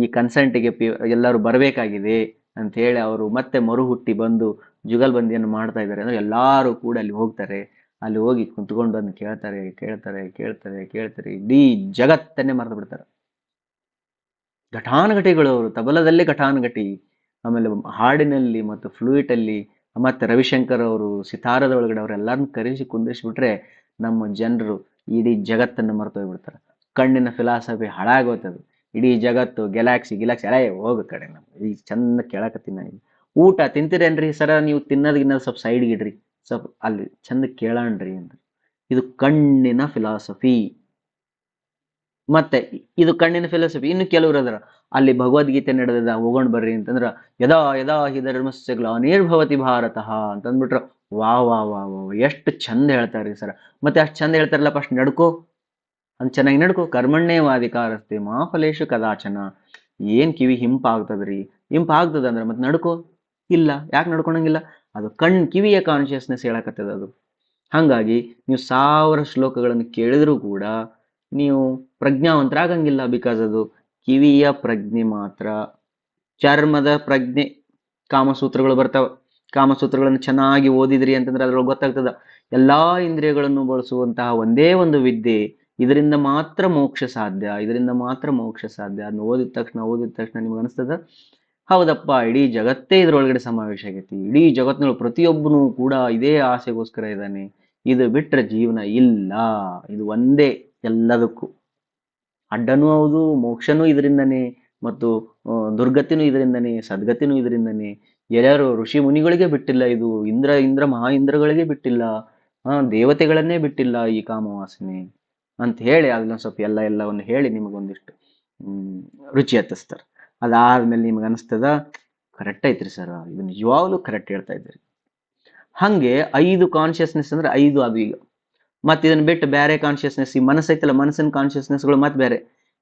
ಈ ಕನ್ಸರ್ಟ್ಗೆ ಎಲ್ಲರೂ ಬರಬೇಕಾಗಿದೆ ಅಂತ ಹೇಳಿ ಅವರು ಮತ್ತೆ ಮರುಹುಟ್ಟಿ ಬಂದು ಜುಗಲ್ಬಂದಿಯನ್ನು ಮಾಡ್ತಾ ಇದ್ದಾರೆ. ಅಂದ್ರೆ ಎಲ್ಲಾರು ಕೂಡ ಅಲ್ಲಿ ಹೋಗ್ತಾರೆ. ಅಲ್ಲಿ ಹೋಗಿ ಕುಂತ್ಕೊಂಡು ಅದನ್ನ ಕೇಳ್ತಾರೆ ಕೇಳ್ತಾರೆ ಕೇಳ್ತಾರೆ ಕೇಳ್ತಾರೆ, ಇಡೀ ಜಗತ್ತನ್ನೇ ಮರೆತು ಬಿಡ್ತಾರೆ. ಘಟಾನುಘಟಿಗಳು ಅವರು, ತಬಲದಲ್ಲೇ ಘಟಾನುಘಟಿ, ಆಮೇಲೆ ಹಾಡಿನಲ್ಲಿ ಮತ್ತು ಫ್ಲೂಯಿಟ್ ಅಲ್ಲಿ, ಮತ್ತೆ ರವಿಶಂಕರ್ ಅವರು ಸಿತಾರದ ಒಳಗಡೆ ಅವರೆಲ್ಲರನ್ನು ಕರೆಸಿ ಕುಂದಿರಿಸಿಬಿಟ್ರೆ ನಮ್ಮ ಜನರು ಇಡೀ ಜಗತ್ತನ್ನು ಮರೆತು ಹೋಗ್ಬಿಡ್ತಾರೆ. ಕಣ್ಣಿನ ಫಿಲಾಸಫಿ ಹಾಳಾಗೋತದು. ಇಡೀ ಜಗತ್ತು ಗಿಲಾಕ್ಸಿ ಎಲ್ಲ ಹೋಗ ಕಡೆ. ನಮ್ಮ ಈಗ ಚಂದ ಕೇಳಕತ್ತೀನಿ. ಊಟ ತಿಂತೀರೇನ್ರಿ ಸರ, ನೀವು ತಿನ್ನೋದಕ್ಕಿನ್ನ ಸ್ವಲ್ಪ ಸೈಡ್ಗೆ ಇಡ್ರಿ, ಸ್ವಲ್ಪ ಅಲ್ಲಿ ಚಂದ ಕೇಳಣ್ರಿ ಅಂತ. ಇದು ಕಣ್ಣಿನ ಫಿಲಾಸಫಿ. ಮತ್ತೆ ಇದು ಕಣ್ಣಿನ ಫಿಲಾಸಫಿ. ಇನ್ನು ಕೆಲವರು ಅದರ ಅಲ್ಲಿ ಭಗವದ್ಗೀತೆ ನಡೆದ ಹೋಗೋಣ ಬರ್ರಿ ಅಂತಂದ್ರ ಯದಾ ಯದಾ ಹಿ ಧರ್ಮಸ್ಯ ಗ್ಲಾನಿರ್ಭವತಿ ಭಾರತ ಅಂತಂದ್ಬಿಟ್ರ ವಾ ವಾ ವಾ ವಾ ಎಷ್ಟು ಚಂದ ಹೇಳ್ತಾರ್ರಿ ಸರ. ಮತ್ತೆ ಅಷ್ಟು ಚಂದ ಹೇಳ್ತಾರಲ್ಲ, ಫಸ್ಟ್ ನಡ್ಕೋ ಅಂತ, ಚೆನ್ನಾಗಿ ನಡ್ಕೋ. ಕರ್ಮಣ್ಯೇವಾಧಿಕಾರಸ್ತೆ ಮಾ ಫಲೇಶು ಕದಾಚನ. ಏನ್ ಕಿವಿ ಹಿಂಪಾಗ್ತದ್ರಿ? ಹಿಂಪಾಗ್ತದ ಅಂದ್ರೆ ಮತ್ತೆ ನಡ್ಕೋ. ಇಲ್ಲ, ಯಾಕೆ ನಡ್ಕೊಳಂಗಿಲ್ಲ? ಅದು ಕಿವಿಯ ಕಾನ್ಶಿಯಸ್ನೆಸ್ ಹೇಳಕತ್ತದ ಅದು. ಹಾಗಾಗಿ ನೀವು 1000 ಶ್ಲೋಕಗಳನ್ನು ಕೇಳಿದ್ರೂ ಕೂಡ ನೀವು ಪ್ರಜ್ಞಾವಂತರಾಗಂಗಿಲ್ಲ. ಬಿಕಾಸ್ ಅದು ಕಿವಿಯ ಪ್ರಜ್ಞೆ ಮಾತ್ರ. ಚರ್ಮದ ಪ್ರಜ್ಞೆ, ಕಾಮಸೂತ್ರಗಳು ಬರ್ತಾವ. ಕಾಮಸೂತ್ರಗಳನ್ನು ಚೆನ್ನಾಗಿ ಓದಿದ್ರಿ ಅಂತಂದ್ರೆ ಅದ್ರೊಳಗೆ ಗೊತ್ತಾಗ್ತದ ಎಲ್ಲಾ ಇಂದ್ರಿಯಗಳನ್ನು ಬಳಸುವಂತಹ ಒಂದೇ ಒಂದು ವಿದ್ಯೆ, ಇದರಿಂದ ಮಾತ್ರ ಮೋಕ್ಷ ಸಾಧ್ಯ, ಇದರಿಂದ ಮಾತ್ರ ಮೋಕ್ಷ ಸಾಧ್ಯ. ಅದನ್ನ ಓದಿದ ತಕ್ಷಣ ನಿಮ್ಗೆ ಅನಿಸ್ತದ ಹೌದಪ್ಪ, ಇಡೀ ಜಗತ್ತೇ ಇದ್ರೊಳಗಡೆ ಸಮಾವೇಶ ಆಗೈತಿ. ಇಡೀ ಜಗತ್ತಿನ ಪ್ರತಿಯೊಬ್ಬನು ಕೂಡ ಇದೇ ಆಸೆಗೋಸ್ಕರ ಇದ್ದಾನೆ. ಇದು ಬಿಟ್ರೆ ಜೀವನ ಇಲ್ಲ. ಇದು ಒಂದೇ ಎಲ್ಲದಕ್ಕೂ. ಅಡ್ಡನೂ ಹೌದು, ಮೋಕ್ಷನೂ ಇದರಿಂದನೇ, ಮತ್ತು ದುರ್ಗತಿನೂ ಇದರಿಂದನೇ, ಸದ್ಗತಿನೂ ಇದರಿಂದನೇ. ಯಾರ್ಯಾರು ಋಷಿ ಮುನಿಗಳಿಗೆ ಬಿಟ್ಟಿಲ್ಲ ಇದು, ಇಂದ್ರ ಮಹಾ ಇಂದ್ರಗಳಿಗೆ ಬಿಟ್ಟಿಲ್ಲ, ದೇವತೆಗಳನ್ನೇ ಬಿಟ್ಟಿಲ್ಲ ಈ ಕಾಮವಾಸನೆ ಅಂತ ಹೇಳಿ ಅದನ್ನ ಸ್ವಲ್ಪ ಎಲ್ಲವನ್ನು ಹೇಳಿ ನಿಮಗೊಂದಿಷ್ಟು ರುಚಿ ಹತ್ತಿಸ್ತಾರೆ. ಅದಾದ್ಮೇಲೆ ನಿಮ್ಗೆ ಅನಿಸ್ತದ ಕರೆಕ್ಟ್ ಐತ್ರಿ ಸರ್, ಇದು ನಿಜವಾಗ್ಲೂ ಕರೆಕ್ಟ್ ಹೇಳ್ತಾ ಇದ್ರಿ. ಹಂಗೆ 5 ಕಾನ್ಶಿಯಸ್ನೆಸ್ ಅಂದ್ರೆ 5 ಅದು. ಈಗ ಮತ್ತೆ ಇದನ್ನ ಬಿಟ್ಟು ಬೇರೆ ಕಾನ್ಶಿಯಸ್ನೆಸ್, ಈ ಮನಸ್ಸೈತಲ್ಲ, ಮನಸ್ಸಿನ ಕಾನ್ಶಿಯಸ್ನೆಸ್ಗಳು ಮತ್ತೆ ಬೇರೆ.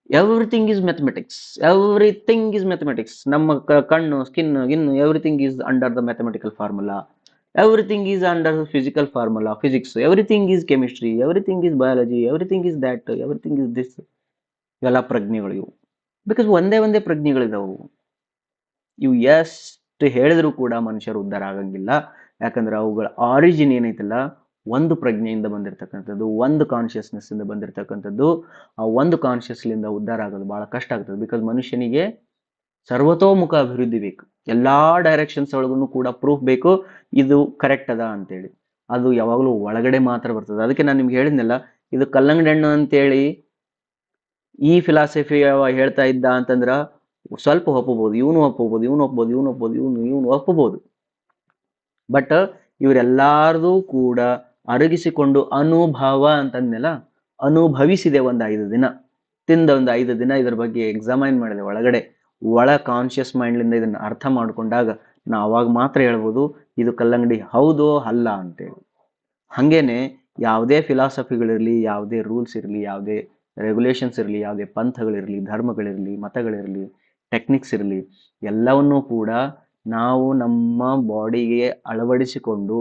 Everything is mathematics, everything is mathematics. ನಮ್ಮ ಕಣ್ಣು, ಸ್ಕಿನ್, ಗಿನ್ನು, everything is under the mathematical formula. Everything is under physical formula, physics. Everything is chemistry, everything is biology, everything is that, everything is this. ಇವೆಲ್ಲ ಪ್ರಜ್ಞೆಗಳು ಇವು. Because ಒಂದೇ ಪ್ರಜ್ಞೆಗಳಿದಾವು. ಇವು ಎಷ್ಟು ಹೇಳಿದ್ರು ಕೂಡ ಮನುಷ್ಯರು ಉದ್ಧಾರ ಆಗಂಗಿಲ್ಲ. ಯಾಕಂದ್ರೆ ಅವುಗಳ ಆರಿಜಿನ್ ಏನೈತಲ್ಲ, ಒಂದು ಪ್ರಜ್ಞೆಯಿಂದ ಬಂದಿರತಕ್ಕಂಥದ್ದು, ಒಂದು ಕಾನ್ಶಿಯಸ್ನೆಸ್ ಇಂದ ಬಂದಿರತಕ್ಕಂಥದ್ದು. ಆ ಒಂದು ಕಾನ್ಶಿಯಸ್ಲಿಂದ ಉದ್ಧಾರ ಆಗೋದು ಬಹಳ ಕಷ್ಟ ಆಗ್ತದೆ. ಬಿಕಾಸ್ ಮನುಷ್ಯನಿಗೆ ಸರ್ವತೋಮುಖ ಅಭಿವೃದ್ಧಿ ಬೇಕು. ಎಲ್ಲಾ ಡೈರೆಕ್ಷನ್ಸ್ ಒಳಗೂ ಕೂಡ ಪ್ರೂಫ್ ಬೇಕು, ಇದು ಕರೆಕ್ಟ್ ಅದ ಅಂತೇಳಿ. ಅದು ಯಾವಾಗಲೂ ಒಳಗಡೆ ಮಾತ್ರ ಬರ್ತದೆ. ಅದಕ್ಕೆ ನಾನು ನಿಮ್ಗೆ ಹೇಳಿದ್ನಲ್ಲ, ಇದು ಕಲ್ಲಂಗಡಿ ಹಣ್ಣು ಅಂತೇಳಿ ಈ ಫಿಲಾಸಫಿ ಹೇಳ್ತಾ ಇದ್ದ ಅಂತಂದ್ರ ಸ್ವಲ್ಪ ಒಪ್ಪಬಹುದು, ಇವನು ಒಪ್ಪಬಹುದು. ಬಟ್ ಇವರೆಲ್ಲಾರ್ದು ಕೂಡ ಅರಗಿಸಿಕೊಂಡು ಅನುಭವ ಅಂತಂದ್ನೆಲ್ಲ, ಅನುಭವಿಸಿದೆ ಒಂದು 5 ದಿನ, ತಿಂದ ಒಂದು 5 ದಿನ ಇದ್ರ ಬಗ್ಗೆ ಎಕ್ಸಾಮೈನ್ ಮಾಡಿದೆ ಒಳಗಡೆ. ಒಳ ಕಾನ್ಶಿಯಸ್ ಮೈಂಡ್ಲಿಂದ ಇದನ್ನ ಅರ್ಥ ಮಾಡ್ಕೊಂಡಾಗ ನಾ ಅವಾಗ ಮಾತ್ರ ಹೇಳ್ಬೋದು ಇದು ಕಲ್ಲಂಗಡಿ ಹೌದೋ ಅಲ್ಲ ಅಂತೇಳಿ. ಹಂಗೇನೆ ಯಾವುದೇ ಫಿಲಾಸಫಿಗಳಿರಲಿ, ಯಾವುದೇ ರೂಲ್ಸ್ ಇರಲಿ, ಯಾವುದೇ ರೆಗ್ಯುಲೇಷನ್ಸ್ ಇರಲಿ, ಯಾವುದೇ ಪಂಥಗಳಿರಲಿ, ಧರ್ಮಗಳಿರಲಿ, ಮತಗಳಿರಲಿ, ಟೆಕ್ನಿಕ್ಸ್ ಇರಲಿ, ಎಲ್ಲವನ್ನೂ ಕೂಡ ನಾವು ನಮ್ಮ ಬಾಡಿಗೆ ಅಳವಡಿಸಿಕೊಂಡು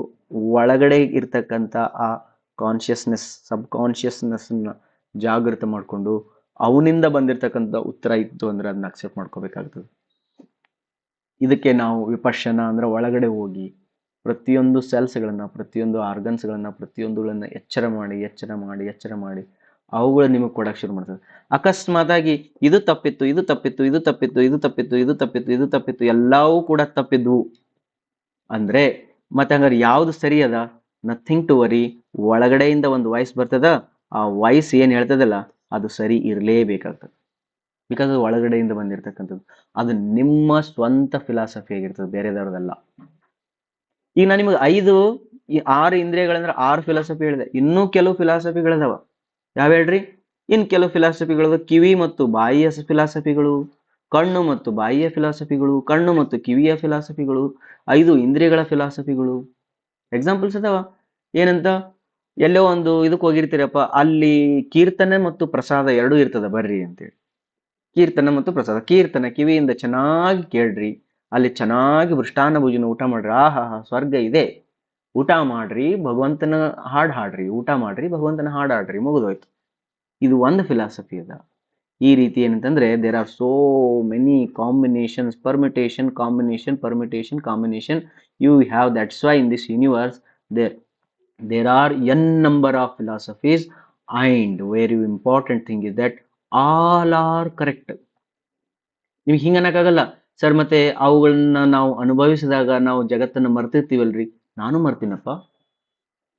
ಒಳಗಡೆ ಇರ್ತಕ್ಕಂಥ ಆ ಕಾನ್ಶಿಯಸ್ನೆಸ್, ಸಬ್ ಕಾನ್ಶಿಯಸ್ನೆಸ್ನ ಜಾಗೃತ ಮಾಡಿಕೊಂಡು ಅವನಿಂದ ಬಂದಿರತಕ್ಕಂಥ ಉತ್ತರ ಇತ್ತು ಅಂದ್ರೆ ಅದನ್ನ ಅಕ್ಸೆಪ್ಟ್ ಮಾಡ್ಕೋಬೇಕಾಗ್ತದೆ. ಇದಕ್ಕೆ ನಾವು ವಿಪಶ್ಯನ ಅಂದ್ರೆ ಒಳಗಡೆ ಹೋಗಿ ಪ್ರತಿಯೊಂದು ಸೆಲ್ಸ್ಗಳನ್ನ, ಪ್ರತಿಯೊಂದು ಆರ್ಗನ್ಸ್ಗಳನ್ನ, ಪ್ರತಿಯೊಂದುಗಳನ್ನ ಎಚ್ಚರ ಮಾಡಿ ಅವುಗಳು ನಿಮಗೆ ಕೊಡಕ್ಕೆ ಶುರು ಮಾಡ್ತದೆ. ಅಕಸ್ಮಾತ್ ಆಗಿ ಇದು ತಪ್ಪಿತ್ತು ಎಲ್ಲವೂ ಕೂಡ ತಪ್ಪಿದ್ವು ಅಂದ್ರೆ ಮತ್ತೆ ಹಂಗಾರೆ ಯಾವ್ದು ಸರಿ ಅದ? Nothing to worry. ಒಳಗಡೆಯಿಂದ ಒಂದು ವಾಯ್ಸ್ ಬರ್ತದ, ಆ ವಾಯ್ಸ್ ಏನ್ ಹೇಳ್ತದಲ್ಲ ಅದು ಸರಿ ಇರಲೇಬೇಕಾಗ್ತದೆ. ಬಿಕಾಸ್ ಅದು ಒಳಗಡೆಯಿಂದ ಬಂದಿರತಕ್ಕಂಥದ್ದು, ಅದು ನಿಮ್ಮ ಸ್ವಂತ ಫಿಲಾಸಫಿ ಆಗಿರ್ತದೆ, ಬೇರೆದವ್ರದಲ್ಲ. ಈಗ ನಾನು ನಿಮಗೆ 6 ಇಂದ್ರಿಯಗಳಂದ್ರೆ 6 ಫಿಲಾಸಫಿ ಹೇಳಿದೆ. ಇನ್ನೂ ಕೆಲವು ಫಿಲಾಸಫಿಗಳಿದಾವ. ಯಾವ ಹೇಳ್ರಿ? ಇನ್ ಕೆಲವು ಫಿಲಾಸಫಿಗಳು ಕಿವಿ ಮತ್ತು ಬಾಯಿಯ ಫಿಲಾಸಫಿಗಳು, ಕಣ್ಣು ಮತ್ತು ಬಾಯಿಯ ಫಿಲಾಸಫಿಗಳು, ಕಣ್ಣು ಮತ್ತು ಕಿವಿಯ ಫಿಲಾಸಫಿಗಳು, 5 ಇಂದ್ರಿಯಗಳ ಫಿಲಾಸಫಿಗಳು. ಎಕ್ಸಾಂಪಲ್ಸ್ ಅದಾವ. ಏನಂತ? ಎಲ್ಲೋ ಒಂದು ಇದಕ್ಕೆ ಹೋಗಿರ್ತೀರಪ್ಪ, ಅಲ್ಲಿ ಕೀರ್ತನೆ ಮತ್ತು ಪ್ರಸಾದ ಎರಡೂ ಇರ್ತದ, ಬರ್ರಿ ಅಂತೇಳಿ. ಕೀರ್ತನೆ ಮತ್ತು ಪ್ರಸಾದ. ಕೀರ್ತನೆ ಕಿವಿಯಿಂದ ಚೆನ್ನಾಗಿ ಕೇಳ್ರಿ, ಅಲ್ಲಿ ಚೆನ್ನಾಗಿ ಮೃಷ್ಟಾನ್ನ ಭೋಜನ ಊಟ ಮಾಡ್ರಿ, ಆಹಾ ಸ್ವರ್ಗ ಇದೆ. ಊಟ ಮಾಡ್ರಿ, ಭಗವಂತನ ಹಾಡು ಹಾಡ್ರಿ, ಊಟ ಮಾಡ್ರಿ, ಭಗವಂತನ ಹಾಡು ಹಾಡ್ರಿ, ಮುಗಿದೋಯ್ತು. ಇದು ಒಂದು ಫಿಲಾಸಫಿ ಅದ. ಈ ರೀತಿ ಏನಂತಂದ್ರೆ there are so many combinations, permutation, combination you have. That's why in this universe there are n number of philosophies, and very important thing is that all are correct. ನಿಮ್ಗೆ ಹಿಂಗ ಅನ್ನಕ್ಕಾಗಲ್ಲ ಸರ್, ಮತ್ತೆ ಅವುಗಳನ್ನ ನಾವು ಅನುಭವಿಸಿದಾಗ ನಾವು ಜಗತ್ತನ್ನ ಮರ್ತಿರ್ತೀವಲ್ರಿ. ನಾನು ಮರ್ತೀನಪ್ಪ,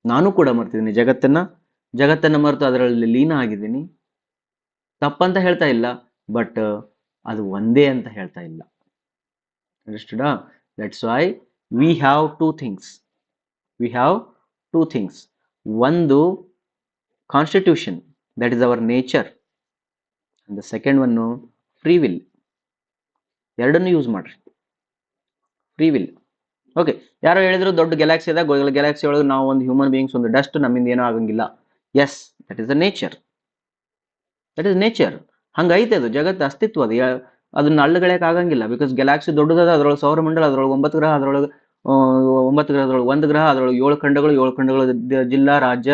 ನಾನು ಕೂಡ ಮರ್ತಿದ್ದೀನಿ ಜಗತ್ತನ್ನ ಮರೆತು ಅದರಲ್ಲಿ ಲೀನ ಆಗಿದ್ದೀನಿ. ತಪ್ಪಂತ ಹೇಳ್ತಾ ಇಲ್ಲ, ಬಟ್ ಅದು ಒಂದೇ ಅಂತ ಹೇಳ್ತಾ ಇಲ್ಲ. Understood? That's why we have two things. ಒಂದು constitution, that is our nature, and the second one free will. ಎರಡನ್ನು ಯೂಸ್ ಮಾಡ್ರಿ. Free will. ಓಕೆ, ಯಾರೋ ಹೇಳಿದ್ರು ದೊಡ್ಡ ಗ್ಯಾಲಾಕ್ಸಿ ಅದ, ಗ್ಯಾಲಾಕ್ಸಿ ಒಳಗೆ ನಾವು ಒಂದು ಹ್ಯೂಮನ್ ಬೀಯಿಂಗ್ಸ್, ಒಂದು ಡಸ್ಟ್, ನಮ್ಮಿಂದ ಏನೋ ಆಗಂಗಿಲ್ಲ. Yes, that is the nature. ಹಂಗೈತೆ ಅದು ಜಗತ್ತು ಅಸ್ತಿತ್ವ. ಅದನ್ನ ಅಳ್ಳಗಳಕ್ಕೆ ಆಗಂಗಿಲ್ಲ. ಬಿಕಾಸ್ ಗ್ಯಾಲಾಕ್ಸಿ ದೊಡ್ಡದಾದ, ಅದ್ರೊಳಗೆ ಸೌರಮಂಡಲ, ಅದ್ರೊಳಗೆ 9 ಗ್ರಹ, ಅದ್ರೊಳಗೆ 9 ಗ್ರಹದೊಳಗೆ 1 ಗ್ರಹ, ಅದ್ರೊಳಗೆ 7 ಖಂಡಗಳು, ಜಿಲ್ಲಾ, ರಾಜ್ಯ,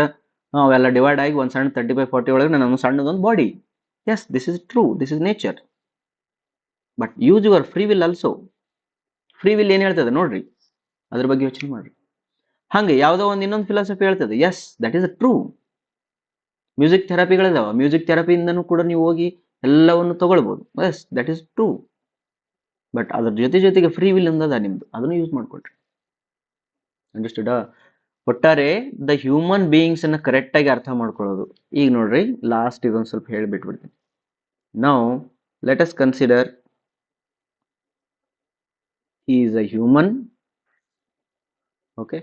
ಅವೆಲ್ಲ ಡಿವೈಡ್ ಆಗಿ ಒಂದು ಸಣ್ಣ 35-40 ಒಳಗೆ ನನ್ನ ಸಣ್ಣದೊಂದು body. Yes, this is true, this is nature. But use your free will also. Free will ಏನ್ ಹೇಳ್ತದೆ ನೋಡ್ರಿ, ಅದ್ರ ಬಗ್ಗೆ ಯೋಚನೆ ಮಾಡ್ರಿ. ಹಂಗೆ ಯಾವುದೋ ಒಂದು ಇನ್ನೊಂದು ಫಿಲಾಸಫಿ ಹೇಳ್ತದೆ, yes that is true. Music ಥೆರಪಿಗಳಿದಾವ, ಮ್ಯೂಸಿಕ್ ಥೆರಪಿಯಿಂದನೂ ಕೂಡ ನೀವು ಹೋಗಿ ಎಲ್ಲವನ್ನು ತಗೊಳ್ಬಹುದು. Yes, that is true. But ಅದ್ರ ಜೊತೆಗೆ ಫ್ರೀ ವಿಲ್ ಅಂದದ ನಿಮ್ದು, ಅದನ್ನು ಯೂಸ್ ಮಾಡ್ಕೊಳ್ರಿ. ಅಂಡರ್ಸ್ಟುಡ್? ಒಟ್ಟಾರೆ ದ ಹ್ಯೂಮನ್ ಬೀಯಿಂಗ್ಸ್ ಅನ್ನ ಕರೆಕ್ಟ್ ಆಗಿ ಅರ್ಥ ಮಾಡ್ಕೊಳ್ಳೋದು. ಈಗ ನೋಡ್ರಿ, ಲಾಸ್ಟ್ ಇದೊಂದು ಸ್ವಲ್ಪ ಹೇಳಿಬಿಟ್ಬಿಡ್ತೀನಿ. Now let us consider he is a human. Okay,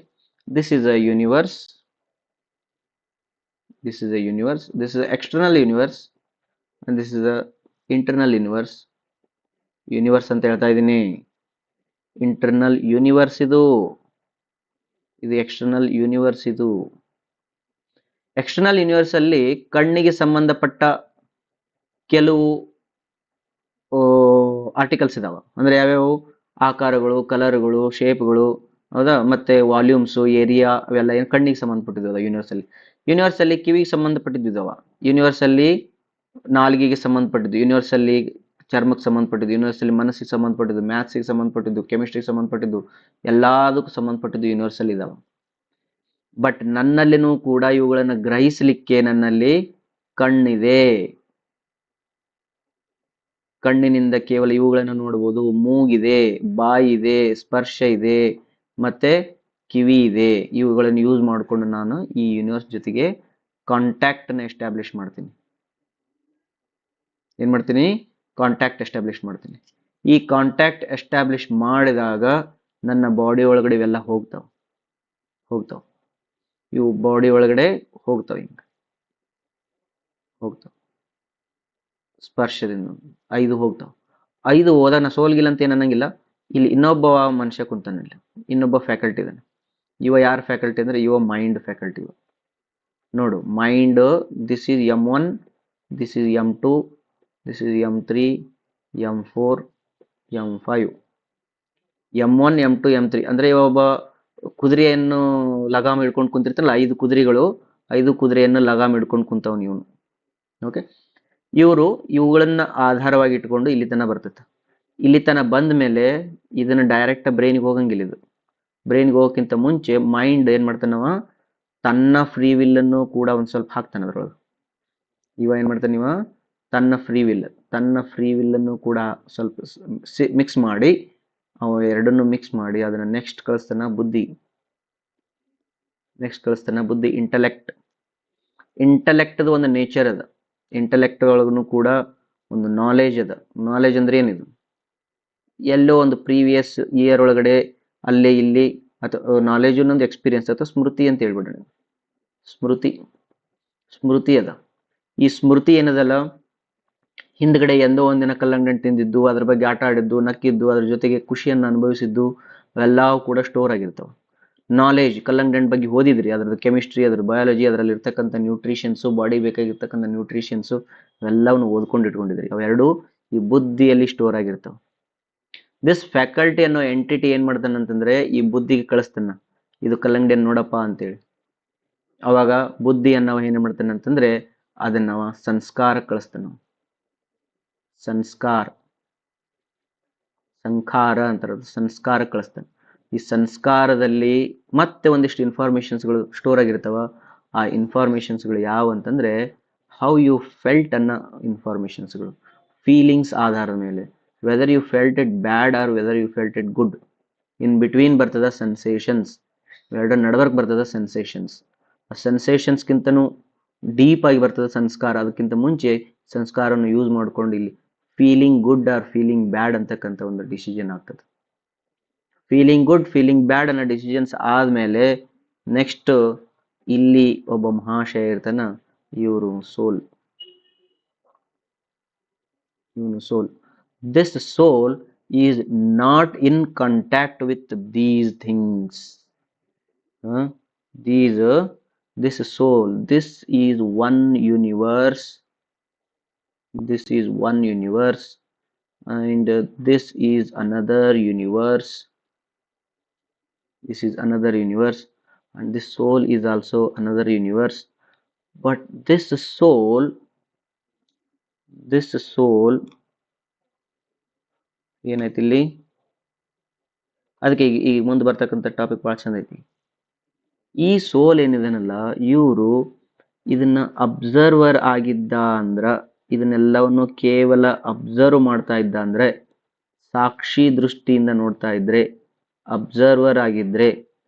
this is a universe, this is a external universe, and this is a internal universe. ಅಂತ ಹೇಳ್ತಾ ಇದ್ದೀನಿ, ಇಂಟರ್ನಲ್ ಯೂನಿವರ್ಸ್ ಇದು ಎಕ್ಸ್ಟರ್ನಲ್ ಯೂನಿವರ್ಸ್. ಇದು ಎಕ್ಸ್ಟರ್ನಲ್ ಯೂನಿವರ್ಸ್ ಅಲ್ಲಿ ಕಣ್ಣಿಗೆ ಸಂಬಂಧಪಟ್ಟ ಕೆಲವು ಆರ್ಟಿಕಲ್ಸ್ ಇದಾವ. ಅಂದ್ರೆ ಯಾವ್ಯಾವು? ಆಕಾರಗಳು, ಕಲರ್ಗಳು, ಶೇಪ್ಗಳು, ಹೌದಾ? ಮತ್ತೆ ವಾಲ್ಯೂಮ್ಸ್, ಏರಿಯಾ, ಅವೆಲ್ಲ ಏನು ಕಣ್ಣಿಗೆ ಸಂಬಂಧಪಟ್ಟಿದ್ದಾವ ಯೂನಿವರ್ಸ್ ಅಲ್ಲಿ. ಕಿವಿಗೆ ಸಂಬಂಧಪಟ್ಟಿದ್ದಾವ ಯೂನಿವರ್ಸ್ ಅಲ್ಲಿ, ನಾಲಿಗೆಗೆ ಸಂಬಂಧಪಟ್ಟಿದ್ದು ಯೂನಿವರ್ಸ್ ಅಲ್ಲಿ, ಚರ್ಮಕ್ಕೆ ಸಂಬಂಧಪಟ್ಟಿದ್ದು ಯೂನಿವರ್ಸ್ ಅಲ್ಲಿ, ಮನಸ್ಸಿಗೆ ಸಂಬಂಧಪಟ್ಟಿದ್ದು, ಮ್ಯಾಥ್ಸ್ಗೆ ಸಂಬಂಧಪಟ್ಟಿದ್ದು, ಕೆಮಿಸ್ಟ್ರಿಗೆ ಸಂಬಂಧಪಟ್ಟಿದ್ದು, ಎಲ್ಲದಕ್ಕೂ ಸಂಬಂಧಪಟ್ಟಿದ್ದು ಯೂನಿವರ್ಸ್ ಅಲ್ಲಿ ಇದಾವ. ಬಟ್ ನನ್ನಲ್ಲಿನೂ ಕೂಡ ಇವುಗಳನ್ನ ಗ್ರಹಿಸಲಿಕ್ಕೆ ನನ್ನಲ್ಲಿ ಕಣ್ಣಿದೆ. ಕಣ್ಣಿನಿಂದ ಕೇವಲ ಇವುಗಳನ್ನು ನೋಡಬಹುದು. ಮೂಗಿದೆ, ಬಾಯಿ ಇದೆ, ಸ್ಪರ್ಶ ಇದೆ, ಮತ್ತೆ ಕಿವಿ ಇದೆ. ಇವುಗಳನ್ನು ಯೂಸ್ ಮಾಡಿಕೊಂಡು ನಾನು ಈ ಯೂನಿವರ್ಸ್ ಜೊತೆಗೆ ಕಾಂಟ್ಯಾಕ್ಟ್ ನ ಎಸ್ಟಾಬ್ಲಿಷ್ ಮಾಡ್ತೀನಿ. ಏನ್ ಮಾಡ್ತೀನಿ? ಕಾಂಟ್ಯಾಕ್ಟ್ ಎಸ್ಟಾಬ್ಲಿಷ್ ಮಾಡ್ತೀನಿ. ಈ ಕಾಂಟ್ಯಾಕ್ಟ್ ಎಸ್ಟಾಬ್ಲಿಷ್ ಮಾಡಿದಾಗ ನನ್ನ ಬಾಡಿ ಒಳಗಡೆ ಇವೆಲ್ಲ ಹೋಗ್ತಾವ. ಇವು ಬಾಡಿ ಒಳಗಡೆ ಹೋಗ್ತಾವ, ಹಿಂಗ ಹೋಗ್ತಾವ. ಸ್ಪರ್ಶದಿಂದ 5 ಹೋಗ್ತಾವ. 5 ಹೋದಾಗ ನಾ ಸೋಲ್ಗಿಲ್ಲ ಅಂತ ಏನ್ ಅನ್ನಂಗಿಲ್ಲ. ಇಲ್ಲಿ ಇನ್ನೊಬ್ಬ ಮನುಷ್ಯ ಕುಂತಾನಲ್ಲಿ, ಇನ್ನೊಬ್ಬ ಫ್ಯಾಕಲ್ಟಿ ಇದಾನೆ. ಇವ ಯಾರ ಫ್ಯಾಕಲ್ಟಿ ಅಂದ್ರೆ ಇವ ಮೈಂಡ್ ಫ್ಯಾಕಲ್ಟಿ. ನೋಡು, mind, this is M1, this is M2, this is M3, M4, M5. M1, M2, M3 ಅಂದ್ರೆ ಒಬ್ಬ ಕುದುರೆಯನ್ನು ಲಗಾಮ್ ಹಿಡ್ಕೊಂಡು ಕುಂತಿರ್ತಾನಲ್ಲ, 5 ಕುದುರೆಗಳು, 5 ಕುದುರೆಯನ್ನು ಲಗಾಮ್ ಹಿಡ್ಕೊಂಡು ಕುಂತವನು ಇವನು. ಓಕೆ, ಇವುಗಳನ್ನ ಆಧಾರವಾಗಿ ಇಟ್ಕೊಂಡು ಇಲ್ಲಿ ತನ ಬರ್ತೈತೆ. ಇಲ್ಲಿ ತನ ಬಂದ ಮೇಲೆ ಇದನ್ನ ಡೈರೆಕ್ಟ್ ಬ್ರೈನ್ಗೆ ಹೋಗಂಗಿಲ್ಲ. ಇದು ಬ್ರೈನ್ಗೆ ಹೋಗೋಕ್ಕಿಂತ ಮುಂಚೆ ಮೈಂಡ್ ಏನ್ ಮಾಡ್ತಾನವ, ತನ್ನ ಫ್ರೀ ವಿಲ್ ಅನ್ನು ಕೂಡ ಒಂದ್ ಸ್ವಲ್ಪ ಹಾಕ್ತಾನೆ ಅದ್ರೊಳಗೆ. ಇವ ಏನ್ ಮಾಡ್ತಾನೆ, ಇವ ತನ್ನ ಫ್ರೀ ವಿಲ್ ಅನ್ನು ಕೂಡ ಸ್ವಲ್ಪ ಮಿಕ್ಸ್ ಮಾಡಿ, ಅವ ಎರಡನ್ನು ಮಿಕ್ಸ್ ಮಾಡಿ ಅದನ್ನ ನೆಕ್ಸ್ಟ್ ಕಳಿಸ್ತಾನ ಬುದ್ಧಿ. ಇಂಟೆಲೆಕ್ಟ್ ಒಂದು ನೇಚರ್ ಅದ. ಇಂಟೆಲೆಕ್ಟ್ ಒಳಗೂ ಕೂಡ ಒಂದು ನಾಲೆಜ್ ಅದ. ನಾಲೆಜ್ ಅಂದ್ರೆ ಏನಿದು? ಎಲ್ಲೋ ಒಂದು ಪ್ರೀವಿಯಸ್ ಇಯರ್ ಒಳಗಡೆ ಅಲ್ಲೇ ಇಲ್ಲಿ, ಅಥವಾ ನಾಲೆಜ್ ಅನ್ನೊಂದು ಎಕ್ಸ್ಪೀರಿಯನ್ಸ್ ಅಥವಾ ಸ್ಮೃತಿ ಅಂತ ಹೇಳ್ಬಿಡೋಣ. ಸ್ಮೃತಿ ಅದ. ಈ ಸ್ಮೃತಿ ಏನದಲ್ಲ, ಹಿಂದ್ಗಡೆ ಎಂದೋ ಒಂದಿನ ಕಲ್ಲಂಗಡಿ ತಿಂದಿದ್ದು, ಅದ್ರ ಬಗ್ಗೆ ಆಟ ಆಡಿದ್ದು, ನಕ್ಕಿದ್ದು, ಅದ್ರ ಜೊತೆಗೆ ಖುಷಿಯನ್ನು ಅನುಭವಿಸಿದ್ದು, ಅವೆಲ್ಲವೂ ಕೂಡ ಸ್ಟೋರ್ ಆಗಿರ್ತಾವ. ನಾಲೆಜ್, ಕಲ್ಲಂಗಡಿ ಬಗ್ಗೆ ಓದಿದ್ರಿ, ಅದ್ರದ್ದು ಕೆಮಿಸ್ಟ್ರಿ, ಅದ್ರ ಬಯಾಲಜಿ, ಅದರಲ್ಲಿ ಇರ್ತಕ್ಕಂಥ ನ್ಯೂಟ್ರಿಷನ್ಸು, ಬಾಡಿ ಬೇಕಾಗಿರ್ತಕ್ಕಂಥ ನ್ಯೂಟ್ರಿಷನ್ಸು ಇವೆಲ್ಲವನ್ನು ಓದ್ಕೊಂಡು ಇಟ್ಕೊಂಡಿದ್ರಿ. ಅವೆರಡು ಈ ಬುದ್ಧಿಯಲ್ಲಿ ಸ್ಟೋರ್ ಆಗಿರ್ತಾವ. ದಿಸ್ ಫ್ಯಾಕಲ್ಟಿ ಅನ್ನೋ ಎಂಟಿಟಿ ಏನ್ ಮಾಡ್ತಾನಂತಂದ್ರೆ ಈ ಬುದ್ಧಿಗೆ ಕಳಿಸ್ತಾನ, ಇದು ಕಲ್ಲಂಗಡಿಯನ್ನು ನೋಡಪ್ಪ ಅಂತೇಳಿ. ಅವಾಗ ಬುದ್ಧಿಯನ್ನ ಏನ್ ಮಾಡ್ತಾನೆ ಅಂತಂದ್ರೆ ಅದನ್ನ ಸಂಸ್ಕಾರ ಕಳಿಸ್ತಾನ. ಸಂಸ್ಕಾರ ಅಂತಾರ, ಸಂಸ್ಕಾರ ಕಳಿಸ್ತಾನೆ. ಈ ಸಂಸ್ಕಾರದಲ್ಲಿ ಮತ್ತೆ ಒಂದಿಷ್ಟು ಇನ್ಫಾರ್ಮೇಶನ್ಸ್ಗಳು ಸ್ಟೋರ್ ಆಗಿರ್ತಾವ. ಆ ಇನ್ಫಾರ್ಮೇಶನ್ಸ್ಗಳು ಯಾವ ಅಂತಂದ್ರೆ ಹೌ ಯು ಫೆಲ್ಟ್ ಅನ್ನೋ ಇನ್ಫಾರ್ಮೇಶನ್ಸ್ಗಳು, ಫೀಲಿಂಗ್ಸ್ ಆಧಾರದ ಮೇಲೆ, whether you felt it bad or whether you felt it good. In between ಬರ್ತದ ಸೆನ್ಸೇಷನ್ಸ್, ಎರಡರ ನಡವರ್ಕ್ ಬರ್ತದ ಸೆನ್ಸೇಷನ್ಸ್. ಆ ಸೆನ್ಸೇಷನ್ಸ್ಗಿಂತನೂ ಡೀಪ್ ಆಗಿ ಬರ್ತದ ಸಂಸ್ಕಾರ. ಅದಕ್ಕಿಂತ ಮುಂಚೆ ಸಂಸ್ಕಾರವನ್ನು ಯೂಸ್ ಮಾಡ್ಕೊಂಡು ಇಲ್ಲಿ ಫೀಲಿಂಗ್ ಗುಡ್ ಆರ್ ಫೀಲಿಂಗ್ ಬ್ಯಾಡ್ ಅಂತಕ್ಕಂಥ ಒಂದು ಡಿಸಿಷನ್ ಆಗ್ತದೆ. ಫೀಲಿಂಗ್ ಗುಡ್, ಫೀಲಿಂಗ್ ಬ್ಯಾಡ್ ಅನ್ನೋ ಡಿಸಿಷನ್ಸ್ ಆದ್ಮೇಲೆ ನೆಕ್ಸ್ಟ್ ಇಲ್ಲಿ ಒಬ್ಬ ಮಹಾಶಯ ಇರ್ತಾನ, ಇವರು ಸೋಲ್. This soul is not in contact with these things. This soul, this is one universe. This is one universe, and this is another universe. This is another universe, and this soul is also another universe. But this soul ಏನೈತಿ ಇಲ್ಲಿ, ಅದಕ್ಕೆ ಈಗ ಮುಂದೆ ಬರ್ತಕ್ಕಂಥ topic ಭಾಳ ಚಂದ ಐತಿ. ಈ ಸೋಲ್ ಏನಿದೆನಲ್ಲ, ಇವರು ಇದನ್ನ ಅಬ್ಸರ್ವರ್ ಆಗಿದ್ದ ಅಂದ್ರ, ಇದನ್ನೆಲ್ಲವನ್ನು ಕೇವಲ ಅಬ್ಸರ್ವ್ ಮಾಡ್ತಾ ಇದ್ದ ಅಂದ್ರೆ, ಸಾಕ್ಷಿ ದೃಷ್ಟಿಯಿಂದ ನೋಡ್ತಾ ಇದ್ರೆ, ಅಬ್ಸರ್ವರ್ ಆಗಿದ್ರೆ,